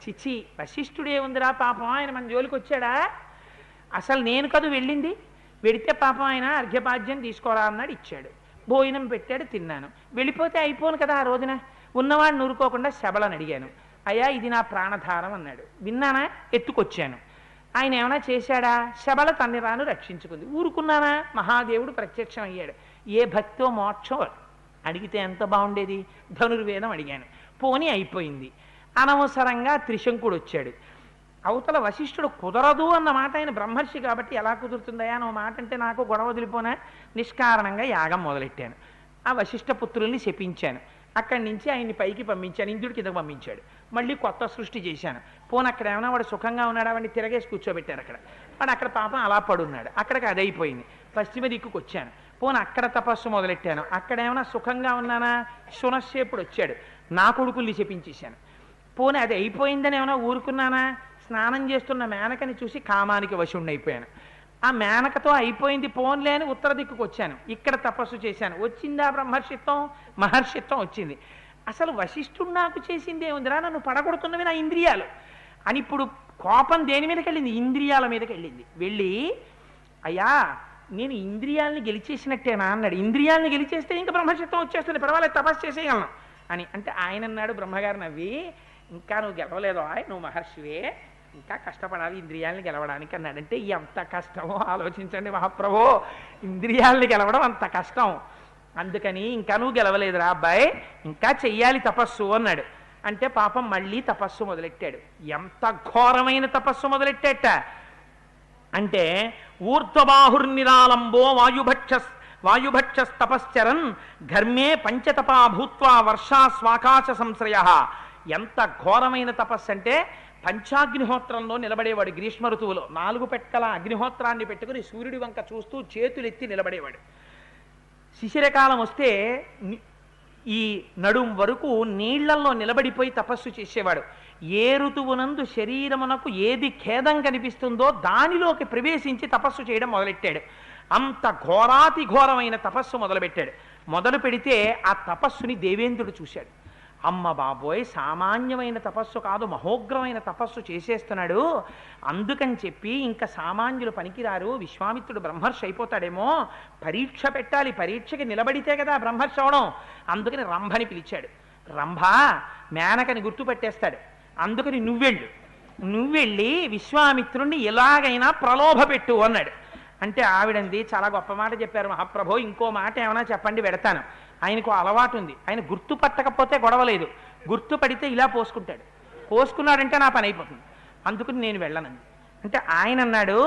చిచి, వశిష్ఠుడే ఉందిరా పాపం, ఆయన మన జోలికి వచ్చాడా? అసలు నేను కదూ వెళ్ళింది, వెడితే పాపం ఆయన అర్ఘ్యపాద్యం తీసుకోరా అన్నాడు, ఇచ్చాడు. భోజనం పెట్టాడు, తిన్నాను. వెళ్ళిపోతే అయిపోను కదా. ఆ రోజున ఉన్నవాడిని ఊరుకోకుండా శబలని అడిగాను. అయ్యా ఇది నా ప్రాణధారం అన్నాడు. విన్నానా? ఎత్తుకొచ్చాను. ఆయన ఏమైనా చేశాడా? శబల తన్ని రాను రక్షించుకుంది. ఊరుకున్నానా? మహాదేవుడు ప్రత్యక్షం అయ్యాడు. ఏ భక్తో మోక్షం అడిగితే ఎంత బాగుండేది. ధనుర్వేదం అడిగాను, పోనీ అయిపోయింది. అనవసరంగా త్రిశంకుడు వచ్చాడు. అవతల వశిష్ఠుడు కుదరదు అన్న మాట, ఆయన బ్రహ్మర్షి కాబట్టి ఎలా కుదురుతుందయా అని మాట అంటే నాకు గొడవ వదిలిపోనా? నిష్కారణంగా యాగం మొదలెట్టాను. ఆ వశిష్ఠ పుత్రుల్ని శపించాను. అక్కడి నుంచి ఆయన్ని పైకి పంపించాను, ఇంద్రుడి కిందకు పంపించాడు. మళ్ళీ కొత్త సృష్టి చేశాను. పోను అక్కడ ఏమైనా వాడు సుఖంగా ఉన్నాడా? వాడిని తిరగేసి కూర్చోబెట్టారు అక్కడ. వాడు అక్కడ పాపం అలా పడున్నాడు. అక్కడికి అది అయిపోయింది. పశ్చిమ దిక్కుకు వచ్చాను. పోను అక్కడ తపస్సు మొదలెట్టాను. అక్కడ ఏమైనా సుఖంగా ఉన్నానా? శునశ్శేపుడు వచ్చాడు, నా కొడుకుల్ని శపించేశాను. పోనీ అది అయిపోయిందని ఏమైనా ఊరుకున్నానా? స్నానం చేస్తున్న మేనకని చూసి కామానికి వశుణ్ణైపోయాను. ఆ మేనకతో అయిపోయింది పోన్లే అని ఉత్తర దిక్కుకు వచ్చాను. ఇక్కడ తపస్సు చేశాను. వచ్చిందా బ్రహ్మర్షిత్వం? మహర్షిత్వం వచ్చింది. అసలు వశిష్ఠుడు నాకు చేసింది ఏముందిరా? నన్ను పడగొడుతున్నవి నా ఇంద్రియాలు అని ఇప్పుడు కోపం దేని మీదకి వెళ్ళింది? ఇంద్రియాల మీదకి వెళ్ళింది. వెళ్ళి, అయ్యా నేను ఇంద్రియాలని గెలిచేసినట్టేనా అన్నాడు. ఇంద్రియాలని గెలిచేస్తే ఇంకా బ్రహ్మర్షిత్వం వచ్చేస్తుంది, పర్వాలేదు తపస్సు చేసేయగలను అని. అంటే ఆయన అన్నాడు, బ్రహ్మగారు నవ్వి, ఇంకా నువ్వు గెలవలేదో, నువ్వు మహర్షివే, ఇంకా కష్టపడాలి ఇంద్రియాలని గెలవడానికి అన్నాడు. అంటే ఎంత కష్టమో ఆలోచించండి మహాప్రభో, ఇంద్రియాలని గెలవడం అంత కష్టం. అందుకని ఇంకా నువ్వు గెలవలేదురా అబ్బాయి, ఇంకా చెయ్యాలి తపస్సు అన్నాడు. అంటే పాపం మళ్ళీ తపస్సు మొదలెట్టాడు. ఎంత ఘోరమైన తపస్సు మొదలెట్టాట అంటే, ఊర్ధ్వబాహుర్నిరాలంబో వాయుభక్షస్తపశ్చరన్ ఘర్మే పంచతపా భూత్వా వర్షా స్వాకాశ సంశ్రయ. ఎంత ఘోరమైన తపస్సు అంటే, పంచాగ్నిహోత్రంలో నిలబడేవాడు. గ్రీష్మ ఋతువులో 4 పెట్టల అగ్నిహోత్రాన్ని పెట్టుకుని సూర్యుడి వంక చూస్తూ చేతులెత్తి నిలబడేవాడు. శిశిరకాలం వస్తే ఈ నడుం వరకు నీళ్లల్లో నిలబడిపోయి తపస్సు చేసేవాడు. ఏ ఋతువునందు శరీరమునకు ఏది ఖేదం కనిపిస్తుందో దానిలోకి ప్రవేశించి తపస్సు చేయడం మొదలెట్టాడు. అంత ఘోరాతి ఘోరమైన తపస్సు మొదలుపెట్టాడు. మొదలు పెడితే ఆ తపస్సుని దేవేంద్రుడు చూశాడు. అమ్మ బాబోయ్, సామాన్యమైన తపస్సు కాదు, మహోగ్రమైన తపస్సు చేసేస్తున్నాడు. అందుకని చెప్పి ఇంకా సామాన్యులు పనికిరారు, విశ్వామిత్రుడు బ్రహ్మర్షి అయిపోతాడేమో, పరీక్ష పెట్టాలి, పరీక్షకి నిలబడితే కదా బ్రహ్మర్షి అవడం. అందుకని రంభని పిలిచాడు. రంభ మేనకని గుర్తుపెట్టేస్తాడు. అందుకని నువ్వెళ్ళి విశ్వామిత్రుణ్ణి ఎలాగైనా ప్రలోభ పెట్టు అన్నాడు. అంటే ఆవిడంది, చాలా గొప్ప మాట చెప్పారు మహాప్రభో, ఇంకో మాట ఏమైనా చెప్పండి పెడతాను. ఆయనకు అలవాటు ఉంది, ఆయన గుర్తుపట్టకపోతే గొడవలేదు, గుర్తుపడితే ఇలా పోసుకుంటాడు. పోసుకున్నాడంటే నా పని అయిపోతుంది, అందుకని నేను వెళ్ళనండి. అంటే ఆయన అన్నాడు,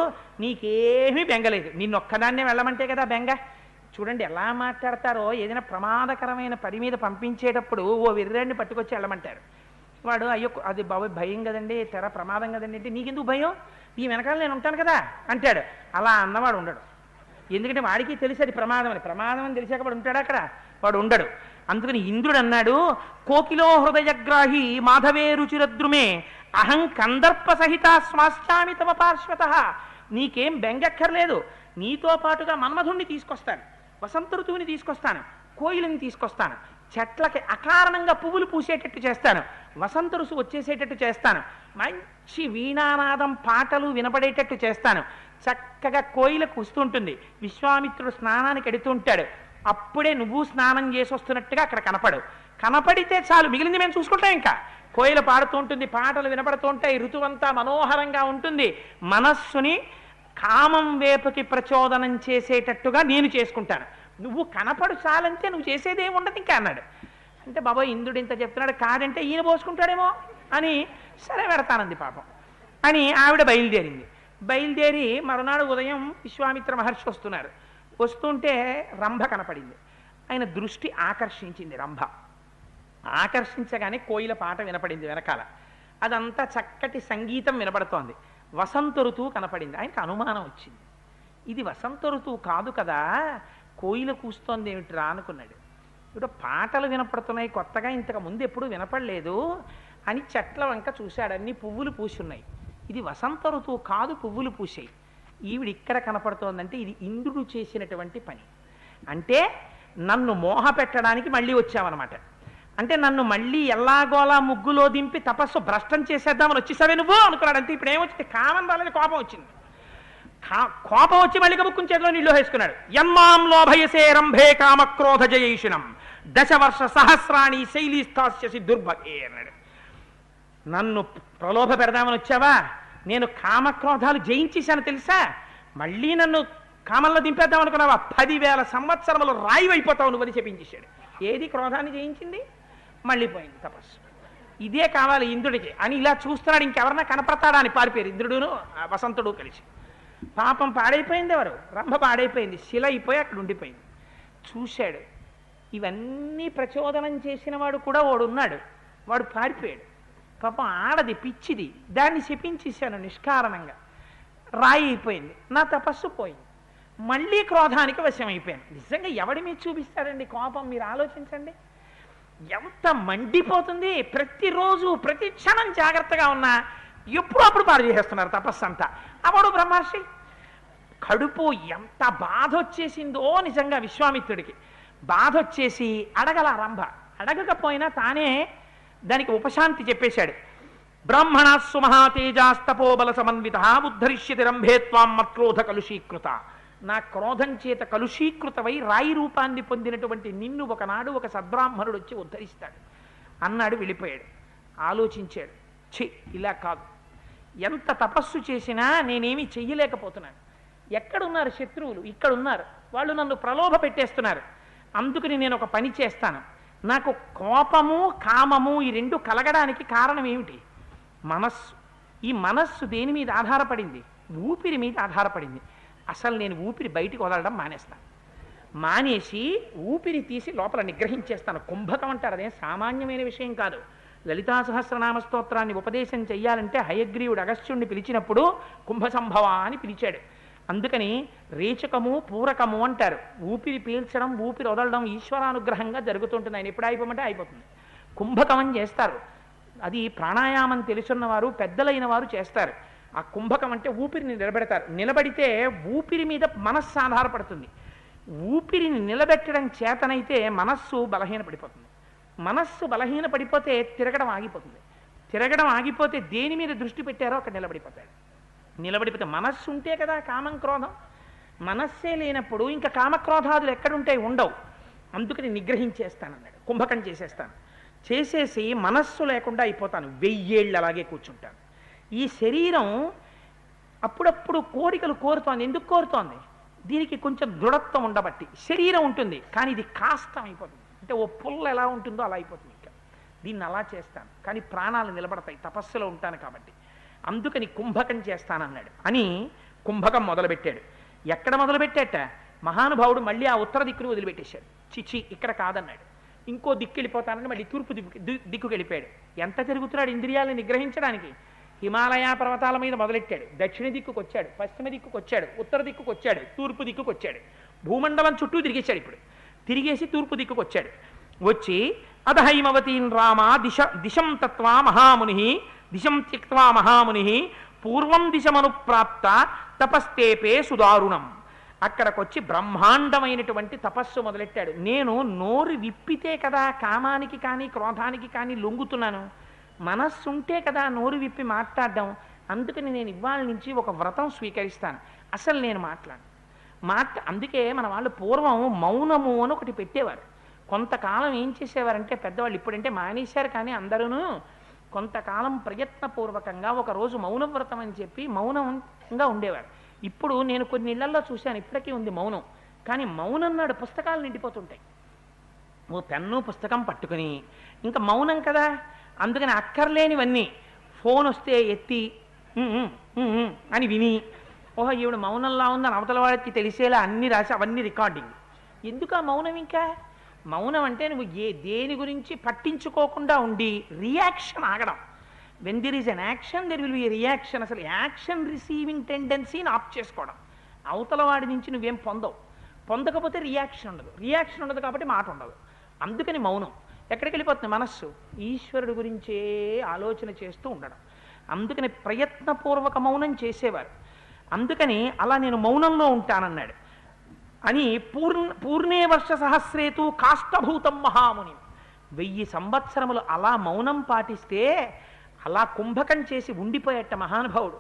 నీకేమీ బెంగలేదు, నిన్నొక్కదాన్నే వెళ్ళమంటే కదా బెంగ. చూడండి ఎలా మాట్లాడతారో. ఏదైనా ప్రమాదకరమైన పని మీద పంపించేటప్పుడు ఓ వెర్రాన్ని పట్టుకొచ్చి వెళ్ళమంటారు. వాడు, అయ్యో అది బాబోయ్ భయం కదండి, తెర ప్రమాదం కదండి అంటే, నీకెందుకు భయం, ఈ వెనకాల నేను ఉంటాను కదా అంటాడు. అలా అన్నవాడు ఉండడు. ఎందుకంటే వాడికి తెలిసి అది ప్రమాదం అని తెలిసాక వాడు ఉంటాడు అక్కడ, వాడు ఉండడు. అందుకని ఇంద్రుడు అన్నాడు, కోకిలో హృదయగ్రాహి మాధవే రుచిరద్రుమే అహం కందర్ప సహిత స్వాస్థామి తమ పార్శ్వత, నీకేం బెంగక్కర్లేదు, నీతో పాటుగా మన్మధుణ్ణి తీసుకొస్తాను, వసంత ఋతువుని తీసుకొస్తాను, కోయిలని తీసుకొస్తాను, చెట్లకి అకారణంగా పువ్వులు పూసేటట్టు చేస్తాను, వసంత ఋతువు వచ్చేసేటట్టు చేస్తాను, మంచి వీణానాదం పాటలు వినపడేటట్టు చేస్తాను, చక్కగా కోయిల కూస్తుంటుంది, విశ్వామిత్రుడు స్నానానికి ఎడుతుంటాడు, అప్పుడే నువ్వు స్నానం చేసి వస్తున్నట్టుగా అక్కడ కనపడితే చాలు, మిగిలింది మేము చూసుకుంటాం. ఇంకా కోయిల పాడుతూ ఉంటుంది, పాటలు వినపడుతూ ఉంటాయి, ఋతువంతా మనోహరంగా ఉంటుంది. మనస్సుని కామం వేపుకి ప్రచోదనం చేసేటట్టుగా నేను చేసుకుంటాను, నువ్వు కనపడు చాలంటే నువ్వు చేసేదేమి ఉండదు ఇంకా అన్నాడు. అంటే బాబాయ్ ఇంద్రుడు ఇంత చెప్తున్నాడు, కాదంటే ఈయన పోసుకుంటాడేమో అని సరే పెడతానంది పాపం అని ఆవిడ బయలుదేరి మరునాడు ఉదయం విశ్వామిత్ర మహర్షి వస్తున్నారు. వస్తుంటే రంభ కనపడింది. ఆయన దృష్టి ఆకర్షించింది రంభ. ఆకర్షించగానే కోయిల పాట వినపడింది వెనకాల, అదంతా చక్కటి సంగీతం వినపడుతోంది. వసంత ఋతువు కనపడింది. ఆయనకు అనుమానం వచ్చింది, ఇది వసంత ఋతువు కాదు కదా, కోయిల కూస్తోంది ఏమిట్రా అనుకున్నాడు. ఇప్పుడు పాటలు వినపడుతున్నాయి కొత్తగా, ఇంతకు ముందు ఎప్పుడు వినపడలేదు అని చెట్ల వంక చూశాడు. అన్ని పువ్వులు పూసున్నాయి, ఇది వసంత ఋతువు కాదు, పువ్వులు పూసాయి. ఈవిడ ఇక్కడ కనపడుతోందంటే ఇది ఇంద్రుడు చేసినటువంటి పని. అంటే నన్ను మోహ పెట్టడానికి మళ్ళీ వచ్చావన్నమాట. అంటే నన్ను మళ్ళీ ఎల్లాగోలా ముగ్గులో దింపి తపస్సు భ్రష్టం చేసేద్దామని వచ్చేసావే నువ్వు అనుకున్నాడు. అంతే. ఇప్పుడు ఏమొచ్చింది, కామం రాలేదు, కోపం వచ్చింది. కోపం వచ్చి మళ్ళీ కబుక్కుని చేతిలో నీళ్ళు వేసుకున్నాడు. యన్మాం లోభయసే రంభే కామక్రోధ జయేషిణం దశవర్ష సహస్రాణి శైలీస్థాస్యసి దుర్భగే అన్నాడు. నన్ను ప్రలోభ పెడదామని వచ్చావా, నేను కామక్రోధాలు జయించేశాను తెలుసా, మళ్ళీ నన్ను కామంలో దింపేద్దాం అనుకున్నావా, 10,000 సంవత్సరములు రాయి అయిపోతావు నువ్వు అని చెప్పించేశాడు. ఏది క్రోధాన్ని జయించింది, మళ్ళీ పోయింది తపస్సు. ఇదే కావాలి ఇంద్రుడికి అని ఇలా చూస్తున్నాడు. ఇంకెవరన్నా కనపడతాడా అని పారిపోయారు ఇంద్రుడును వసంతుడు కలిసి. పాపం పాడైపోయింది, ఎవరు రంభ పాడైపోయింది, శిల అయిపోయి అక్కడ ఉండిపోయింది. చూశాడు, ఇవన్నీ ప్రచోదనం చేసిన వాడు కూడా వాడు ఉన్నాడు, వాడు పారిపోయాడు. పాపం ఆడది పిచ్చిది, దాన్ని శపించేశాను నిష్కారణంగా, రాయి అయిపోయింది, నా తపస్సు పోయింది, మళ్ళీ క్రోధానికి వశం అయిపోయాను. నిజంగా ఎవడి మీద చూపిస్తాడండి కోపం, మీరు ఆలోచించండి. ఎంత మండిపోతుంది. ప్రతిరోజు ప్రతి క్షణం జాగ్రత్తగా ఉన్నా ఎప్పుడు అప్పుడు పాడు చేసేస్తున్నారు తపస్సు అంతా. అవడు బ్రహ్మర్షి కడుపు ఎంత బాధ వచ్చేసిందో నిజంగా విశ్వామిత్రుడికి. బాధ వచ్చేసి అడగల రంభ, అడగకపోయినా తానే దానికి ఉపశాంతి చెప్పేశాడు. బ్రాహ్మణ సుమహాతేజాస్తపోబల సమన్విత ఉద్ధరిష్యతి రంభే త్వాం మత్క్రోధ కలుషీకృత. నా క్రోధం చేత కలుషీకృతమై రాయి రూపాన్ని పొందినటువంటి నిన్ను ఒకనాడు ఒక సద్బ్రాహ్మణుడు వచ్చి ఉద్ధరిస్తాడు అన్నాడు. వెళ్ళిపోయాడు. ఆలోచించాడు, ఛీ ఇలా కాదు, ఎంత తపస్సు చేసినా నేనేమీ చెయ్యలేకపోతున్నాను. ఎక్కడున్నారు శత్రువులు, ఇక్కడున్నారు, వాళ్ళు నన్ను ప్రలోభ పెట్టేస్తున్నారు. అందుకని నేను ఒక పని చేస్తాను. నాకు కోపము కామము ఈ రెండు కలగడానికి కారణం ఏమిటి? మనస్సు. ఈ మనస్సు దేని మీద ఆధారపడింది? ఊపిరి మీద ఆధారపడింది. అసలు నేను ఊపిరి బయటికి వదలడం మానేస్తాను. మానేసి ఊపిరి తీసి లోపల నిగ్రహించేస్తాను. కుంభకం అంటారు, అదేం సామాన్యమైన విషయం కాదు. లలితా సహస్రనామ స్తోత్రాన్ని ఉపదేశం చెయ్యాలంటే హయగ్రీవుడు అగస్త్యుణ్ణి పిలిచినప్పుడు కుంభసంభవ అని పిలిచాడు. అందుకని రేచకము పూరకము అంటారు. ఊపిరి పీల్చడం ఊపిరి వదలడం ఈశ్వరానుగ్రహంగా జరుగుతుంటుంది. ఆయన ఎప్పుడు అయిపోమంటే అయిపోతుంది. కుంభకమం చేస్తారు, అది ప్రాణాయామం తెలుసున్నవారు పెద్దలైన వారు చేస్తారు. ఆ కుంభకం అంటే ఊపిరిని నిలబెడతారు. నిలబడితే ఊపిరి మీద మనస్సు ఆధారపడుతుంది. ఊపిరిని నిలబెట్టడం చేతనైతే మనస్సు బలహీన పడిపోతుంది. మనస్సు బలహీన పడిపోతే తిరగడం ఆగిపోతుంది. తిరగడం ఆగిపోతే దేని మీద దృష్టి పెట్టారో అక్కడ నిలబడిపోతాడు. నిలబడిపోతే మనస్సు ఉంటే కదా కామం క్రోధం. మనస్సే లేనప్పుడు ఇంకా కామక్రోధాదులు ఎక్కడుంటాయి? ఉండవు. అందుకని నిగ్రహించేస్తానన్నాడు, కుంభకం చేసేస్తాను. చేసేసి మనస్సు లేకుండా అయిపోతాను. 1000 ఏళ్ళు అలాగే కూర్చుంటాను. ఈ శరీరం అప్పుడప్పుడు కోరికలు కోరుతోంది. ఎందుకు కోరుతోంది? దీనికి కొంచెం దృఢత్వం ఉండబట్టి. శరీరం ఉంటుంది కానీ ఇది కాస్తం అయిపోతుంది. అంటే ఓ పుల్ల ఎలా ఉంటుందో అలా అయిపోతుంది. ఇంకా దీన్ని అలా చేస్తాను కానీ ప్రాణాలు నిలబడతాయి, తపస్సులో ఉంటాను కాబట్టి. అందుకని కుంభకం చేస్తానన్నాడు అని కుంభకం మొదలుపెట్టాడు. ఎక్కడ మొదలుపెట్టాట? మహానుభావుడు మళ్ళీ ఆ ఉత్తర దిక్కును వదిలిపెట్టేశాడు. చిచి ఇక్కడ కాదన్నాడు. ఇంకో దిక్కు వెళ్ళిపోతానని మళ్ళీ తూర్పు దిక్కుకు వెళ్ళిపోయాడు. ఎంత తిరుగుతున్నాడు ఇంద్రియాలను నిగ్రహించడానికి? హిమాలయ పర్వతాల మీద మొదలెట్టాడు. దక్షిణ దిక్కుకు వచ్చాడు, పశ్చిమ దిక్కుకు వచ్చాడు, ఉత్తర దిక్కుకు వచ్చాడు, తూర్పు దిక్కుకు వచ్చాడు. భూమండలం చుట్టూ తిరిగేశాడు. ఇప్పుడు తిరిగేసి తూర్పు దిక్కుకు వచ్చాడు. వచ్చి అధహైమవతీన్ రామ దిశం తత్వా మహాముని దిశం త్యక్వా మహాముని పూర్వం దిశమను ప్రాప్త తపస్తేపే సుదారుణం. అక్కడికొచ్చి బ్రహ్మాండమైనటువంటి తపస్సు మొదలెట్టాడు. నేను నోరు విప్పితే కదా కామానికి కానీ క్రోధానికి కానీ లొంగుతున్నాను, మనస్సుంటే కదా నోరు విప్పి మాట్లాడడం. అందుకని నేను ఇవాళ నుంచి ఒక వ్రతం స్వీకరిస్తాను, అసలు నేను అందుకే మన వాళ్ళు పూర్వం మౌనము అని ఒకటి పెట్టేవారు. కొంతకాలం ఏం చేసేవారంటే పెద్దవాళ్ళు, ఇప్పుడంటే మానేశారు కానీ అందరూ కొంతకాలం ప్రయత్నపూర్వకంగా ఒకరోజు మౌనవ్రతం అని చెప్పి మౌనంగా ఉండేవారు. ఇప్పుడు నేను కొన్ని ఇళ్లలో చూశాను, ఇప్పటికీ ఉంది మౌనం. కానీ మౌనం నాడు పుస్తకాలు నిండిపోతుంటాయి. ఓ పెన్ను పుస్తకం పట్టుకుని ఇంకా మౌనం కదా, అందుకని అక్కర్లేనివన్నీ ఫోన్ వస్తే ఎత్తి అని విని, ఓహో ఈవిడ మౌనంలా ఉందని అవతల వాడికి తెలిసేలా అన్నీ రాసి అవన్నీ రికార్డింగ్. ఎందుకు ఆ మౌనం? ఇంకా మౌనం అంటే నువ్వు దేని గురించి పట్టించుకోకుండా ఉండి రియాక్షన్ ఆగడం. When there is an action there will be reaction. అసలు యాక్షన్ రిసీవింగ్ టెండెన్సీని ఆఫ్ చేసుకోవడం. అవతల వాడి నుంచి నువ్వేం పొందకపోతే రియాక్షన్ ఉండదు కాబట్టి మాట ఉండదు. అందుకని మౌనం. ఎక్కడికి వెళ్ళిపోతుంది మనస్సు? ఈశ్వరుడు గురించే ఆలోచన చేస్తూ ఉండడం. అందుకని ప్రయత్నపూర్వక మౌనం చేసేవారు. అందుకని అలా నేను మౌనంలో ఉంటానన్నాడు. అని పూర్ణే వర్ష సహస్రేతు కాష్టభూతం మహాముని. 1000 సంవత్సరములు అలా మౌనం పాటిస్తే అలా కుంభకం చేసి ఉండిపోయేట మహానుభావుడు.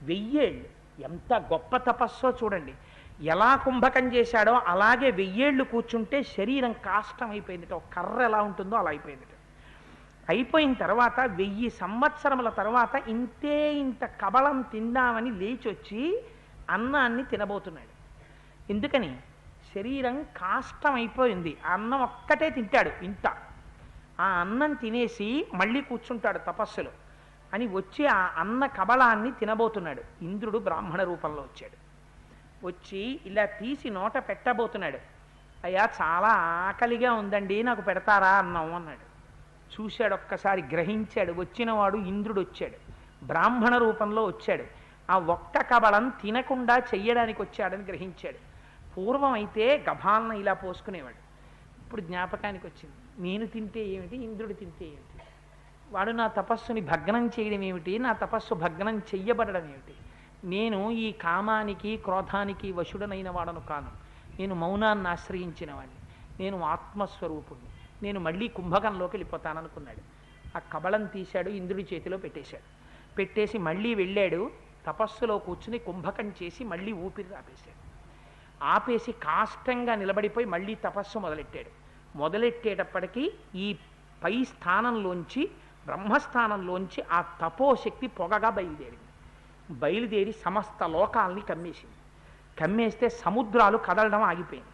1000 ఏళ్ళు ఎంత గొప్ప తపస్సో చూడండి. ఎలా కుంభకం చేశాడో అలాగే 1000 ఏళ్ళు కూర్చుంటే శరీరం కాష్టం అయిపోయిందిట. ఒక కర్ర ఎలా ఉంటుందో అలా అయిపోయిందిట. అయిపోయిన తర్వాత 1000 సంవత్సరముల తర్వాత ఇంత కబళం తిందామని లేచొచ్చి అన్నాన్ని తినబోతున్నాడు. ఎందుకని? శరీరం కాష్టం అయిపోయింది. అన్నం ఒక్కటే తింటాడు. ఆ అన్నం తినేసి మళ్ళీ కూర్చుంటాడు తపస్సులో అని వచ్చి ఆ అన్న కబళాన్ని తినబోతున్నాడు. ఇంద్రుడు బ్రాహ్మణ రూపంలో వచ్చాడు. వచ్చి ఇలా తీసి నోట పెట్టబోతున్నాడు. అయ్యా చాలా ఆకలిగా ఉందండి, నాకు పెడతారా అన్నం అన్నాడు. చూశాడు, ఒక్కసారి గ్రహించాడు. వచ్చినవాడు ఇంద్రుడు వచ్చాడు, బ్రాహ్మణ రూపంలో వచ్చాడు. ఆ ఒక్క కబళం తినకుండా చెయ్యడానికి వచ్చాడని గ్రహించాడు. పూర్వం అయితే గభాలన ఇలా పోసుకునేవాడు. ఇప్పుడు జ్ఞాపకానికి వచ్చింది, నేను తింటే ఏమిటి, ఇంద్రుడు తింటే ఏమిటి, వాడు నా తపస్సుని భగ్నం చేయడం ఏమిటి, నా తపస్సు భగ్నం చెయ్యబడడం ఏమిటి. నేను ఈ కామానికి క్రోధానికి వశుడనైన వాడను కాను. నేను మౌనాన్ని ఆశ్రయించిన వాడిని. నేను ఆత్మస్వరూపుణ్ణి. నేను మళ్ళీ కుంభకంలోకి వెళ్ళిపోతాననుకున్నాడు. ఆ కబళం తీశాడు, ఇంద్రుడి చేతిలో పెట్టేశాడు. పెట్టేసి మళ్ళీ వెళ్ళాడు. తపస్సులో కూర్చుని కుంభకం చేసి మళ్ళీ ఊపిరి ఆపేసి కాష్టంగా నిలబడిపోయి మళ్ళీ తపస్సు మొదలెట్టేటప్పటికీ ఈ పై స్థానంలోంచి బ్రహ్మస్థానంలోంచి ఆ తపోశక్తి పొగగా బయలుదేరి సమస్త లోకాల్ని కమ్మేసింది. కమ్మేస్తే సముద్రాలు కదలడం ఆగిపోయింది.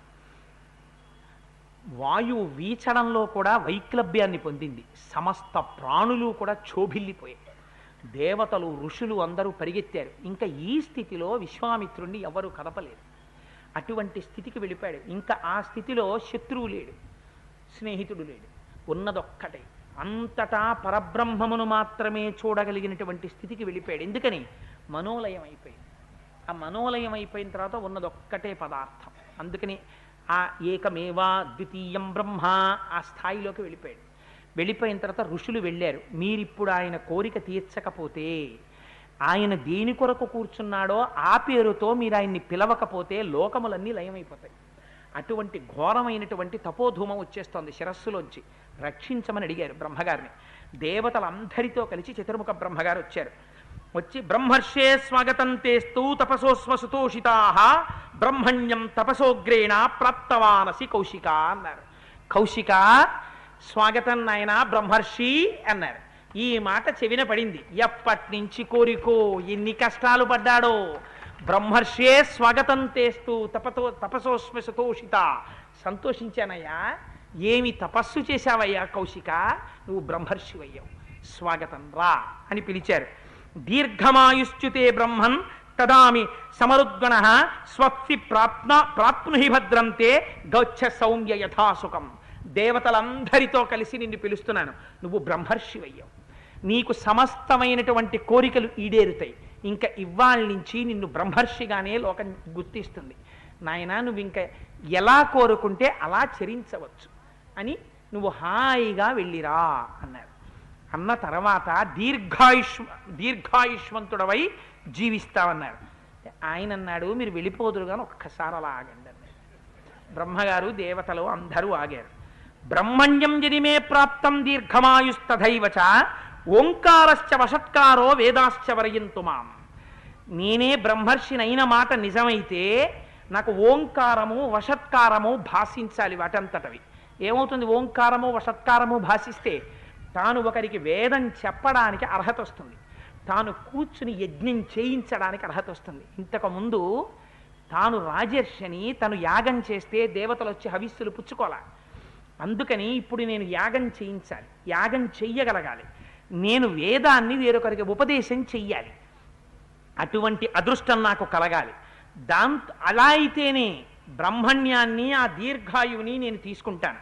వాయువు వీచడంలో కూడా వైక్లభ్యాన్ని పొందింది. సమస్త ప్రాణులు కూడా క్షోభిల్లిపోయాయి. దేవతలు ఋషులు అందరూ పరిగెత్తారు. ఇంకా ఈ స్థితిలో విశ్వామిత్రుణ్ణి ఎవరు కదపలేరు. అటువంటి స్థితికి వెళ్ళిపోయాడు. ఇంకా ఆ స్థితిలో శత్రువు లేడు, స్నేహితుడు లేడు, ఉన్నదొక్కటే. అంతటా పరబ్రహ్మమును మాత్రమే చూడగలిగినటువంటి స్థితికి వెళ్ళిపోయాడు. ఎందుకని? మనోలయం అయిపోయింది. ఆ మనోలయం అయిపోయిన తర్వాత ఉన్నదొక్కటే పదార్థం. అందుకని ఆ ఏకమేవా ద్వితీయం బ్రహ్మ ఆ స్థాయిలోకి వెళ్ళిపోయాడు. వెళ్ళిపోయిన తర్వాత ఋషులు వెళ్ళారు. మీరిప్పుడు ఆయన కోరిక తీర్చకపోతే, ఆయన దేని కొరకు కూర్చున్నాడో ఆ పేరుతో మీరు ఆయన్ని పిలవకపోతే లోకములన్నీ లయమైపోతాయి. అటువంటి ఘోరమైనటువంటి తపోధూమం వచ్చేస్తోంది శిరస్సులోంచి. రక్షించమని అడిగారు బ్రహ్మగారిని. దేవతలందరితో కలిసి చతుర్ముఖ బ్రహ్మగారు వచ్చారు. వచ్చి బ్రహ్మర్షే స్వాగతం తేస్తూ తపసోస్వ సుతోషితా బ్రహ్మణ్యం తపసోగ్రేణ ప్రాప్తవానసి కౌశిక అన్నారు. కౌశిక స్వాగతం నాయన బ్రహ్మర్షి అన్నారు. ఈ మాట చెవిన పడింది. ఎప్పటి నుంచి కోరికో, ఎన్ని కష్టాలు పడ్డాడో. బ్రహ్మర్షే స్వాగతం తేస్తూ తపసోస్వ సుతోషిత. సంతోషించానయ్యా, ఏమి తపస్సు చేశావయ్యా కౌశిక, నువ్వు బ్రహ్మర్షివయ్యావు, స్వాగతం రా అని పిలిచారు. దీర్ఘమాయుశ్చుతే బ్రహ్మన్ తదామి సమరుద్గణ స్వస్తి ప్రాప్నుహి భద్రంతే గౌచ్చ సౌమ్య యథాసుఖం. దేవతలందరితో కలిసి నిన్ను పిలుస్తున్నాను, నువ్వు బ్రహ్మర్షివయ్యావు, నీకు సమస్తమైనటువంటి కోరికలు ఈడేరుతాయి. ఇంకా ఇవాళ నుంచి నిన్ను బ్రహ్మర్షిగానే లోకం గుర్తిస్తుంది. నాయన నువ్వు ఇంకా ఎలా కోరుకుంటే అలా చరించవచ్చు అని నువ్వు హాయిగా వెళ్ళిరా అన్నారు. అన్న తర్వాత దీర్ఘాయుష్మంతుడవై జీవిస్తామన్నారు. ఆయన అన్నాడు, మీరు వెళ్ళిపోదురు కానీ ఒక్కసారి అలా ఆగండి అన్నాడు. బ్రహ్మగారు దేవతలు అందరూ ఆగారు. బ్రహ్మణ్యం జనిమే ప్రాప్తం దీర్ఘమాయుస్తథైవచ ఓంకారశ్చ వషట్కారో వేదాశ్చ వరయంతు మాం. నేనే బ్రహ్మర్షినైన మాట నిజమైతే నాకు ఓంకారము వషట్కారము భాషించాలి వాటంతటవి. ఏమవుతుంది? ఓంకారము వషట్కారము భాషిస్తే తాను ఒకరికి వేదం చెప్పడానికి అర్హత వస్తుంది, తాను కూర్చుని యజ్ఞం చేయించడానికి అర్హత వస్తుంది. ఇంతకుముందు తాను రాజర్షిని, తను యాగం చేస్తే దేవతలు వచ్చి హవిస్సులు పుచ్చుకోవాలి. అందుకని ఇప్పుడు నేను యాగం చేయించాలి, యాగం చెయ్యగలగాలి, నేను వేదాన్ని వేరొకరికి ఉపదేశం చెయ్యాలి, అటువంటి అదృష్టం నాకు కలగాలి. అలా అయితేనే బ్రహ్మణ్యాన్ని ఆ దీర్ఘాయువుని నేను తీసుకుంటాను.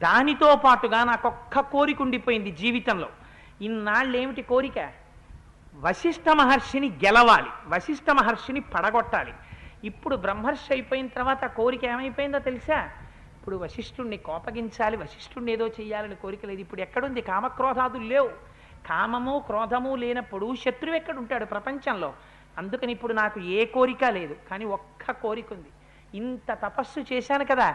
దానితో పాటుగా నాకొక్క కోరిక ఉండిపోయింది జీవితంలో. ఇన్నాళ్ళు ఏమిటి కోరిక? వశిష్ఠ మహర్షిని గెలవాలి, వశిష్ఠ మహర్షిని పడగొట్టాలి. ఇప్పుడు బ్రహ్మర్షి అయిపోయిన తర్వాత కోరిక ఏమైపోయిందో తెలుసా? ఇప్పుడు వశిష్ఠుణ్ణి కోపగించాలి, వశిష్ఠుణ్ణి ఏదో చెయ్యాలని కోరిక లేదు. ఇప్పుడు ఎక్కడుంది? కామక్రోధాదులు లేవు. కామము క్రోధము లేనప్పుడు శత్రువు ఎక్కడుంటాడు ప్రపంచంలో? అందుకని ఇప్పుడు నాకు ఏ కోరిక లేదు, కానీ ఒక్క కోరిక ఉంది. ఇంత తపస్సు చేశాను కదా,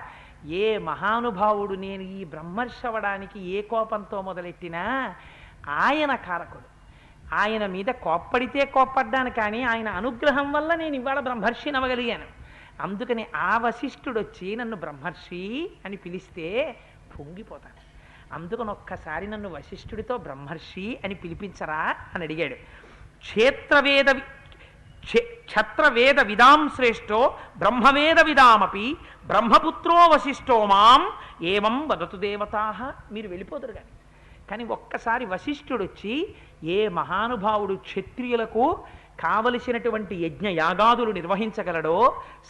ఏ మహానుభావుడు నేను ఈ బ్రహ్మర్షి అవ్వడానికి ఏ కోపంతో మొదలెట్టినా ఆయన కారకుడు. ఆయన మీద కోప్పడితే కోప్పడ్డాను, కానీ ఆయన అనుగ్రహం వల్ల నేను ఇవాళ బ్రహ్మర్షిని అవ్వగలిగాను. అందుకని ఆ వశిష్ఠుడు వచ్చి నన్ను బ్రహ్మర్షి అని పిలిస్తే పొంగిపోతాను. అందుకని ఒక్కసారి నన్ను వశిష్ఠుడితో బ్రహ్మర్షి అని పిలిపించరా అని అడిగాడు. క్షత్రవేద విదాం శ్రేష్టో బ్రహ్మవేద విదామపి బ్రహ్మపుత్రో వశిష్ఠో మాం ఏవం వదతు దేవతాః. మీరు వెళ్ళిపోతారు కానీ ఒక్కసారి వశిష్ఠుడు వచ్చి, ఏ మహానుభావుడు క్షత్రియులకు కావలసినటువంటి యజ్ఞ యాగాదులు నిర్వహించగలడో,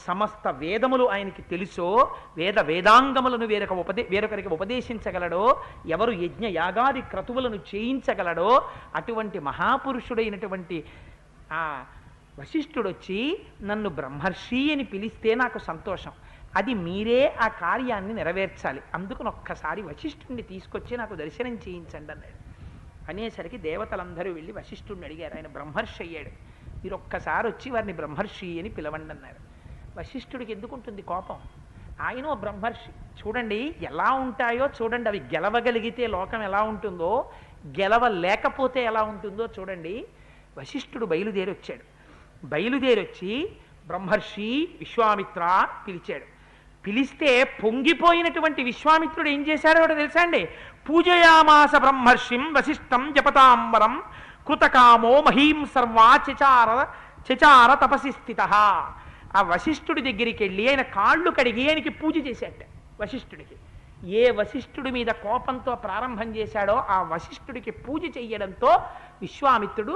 సమస్త వేదములు ఆయనకి తెలుసో, వేదాంగములను వేరొకరికి ఉపదేశించగలడో, ఎవరు యజ్ఞ యాగాది క్రతువులను చేయించగలడో, అటువంటి మహాపురుషుడైనటువంటి ఆ వశిష్ఠుడొచ్చి నన్ను బ్రహ్మర్షి అని పిలిస్తే నాకు సంతోషం. అది మీరే ఆ కార్యాన్ని నెరవేర్చాలి. అందుకని ఒక్కసారి వశిష్ఠుడిని తీసుకొచ్చి నాకు దర్శనం చేయించండి అన్నాడు. అనేసరికి దేవతలందరూ వెళ్ళి వశిష్ఠుడిని అడిగారు. ఆయన బ్రహ్మర్షి అయ్యాడు. మీరు ఒక్కసారి వచ్చి వారిని బ్రహ్మర్షి అని పిలవండి అన్నారు. వశిష్ఠుడికి ఎందుకుంటుంది కోపం? ఆయన బ్రహ్మర్షి. చూడండి ఎలా ఉంటాయో చూడండి. అవి గెలవగలిగితే లోకం ఎలా ఉంటుందో, గెలవలేకపోతే ఎలా ఉంటుందో చూడండి. వశిష్ఠుడు బయలుదేరి వచ్చాడు. బయలుదేరి వచ్చి బ్రహ్మర్షి విశ్వామిత్ర పిలిచాడు. పిలిస్తే పొంగిపోయినటువంటి విశ్వామిత్రుడు ఏం చేశాడో తెలుసా అండి? పూజయామాస బ్రహ్మర్షిం వశిష్ఠం జపతాంబరం కృతకామో మహీం సర్వా చచార తపసి స్థితః. ఆ వశిష్ఠుడి దగ్గరికి వెళ్ళి ఆయన కాళ్ళు కడిగి ఆయనకి పూజ చేశాట. వశిష్ఠుడికి ఏ వశిష్ఠుడి మీద కోపంతో ప్రారంభం చేశాడో ఆ వశిష్ఠుడికి పూజ చెయ్యడంతో విశ్వామిత్రుడు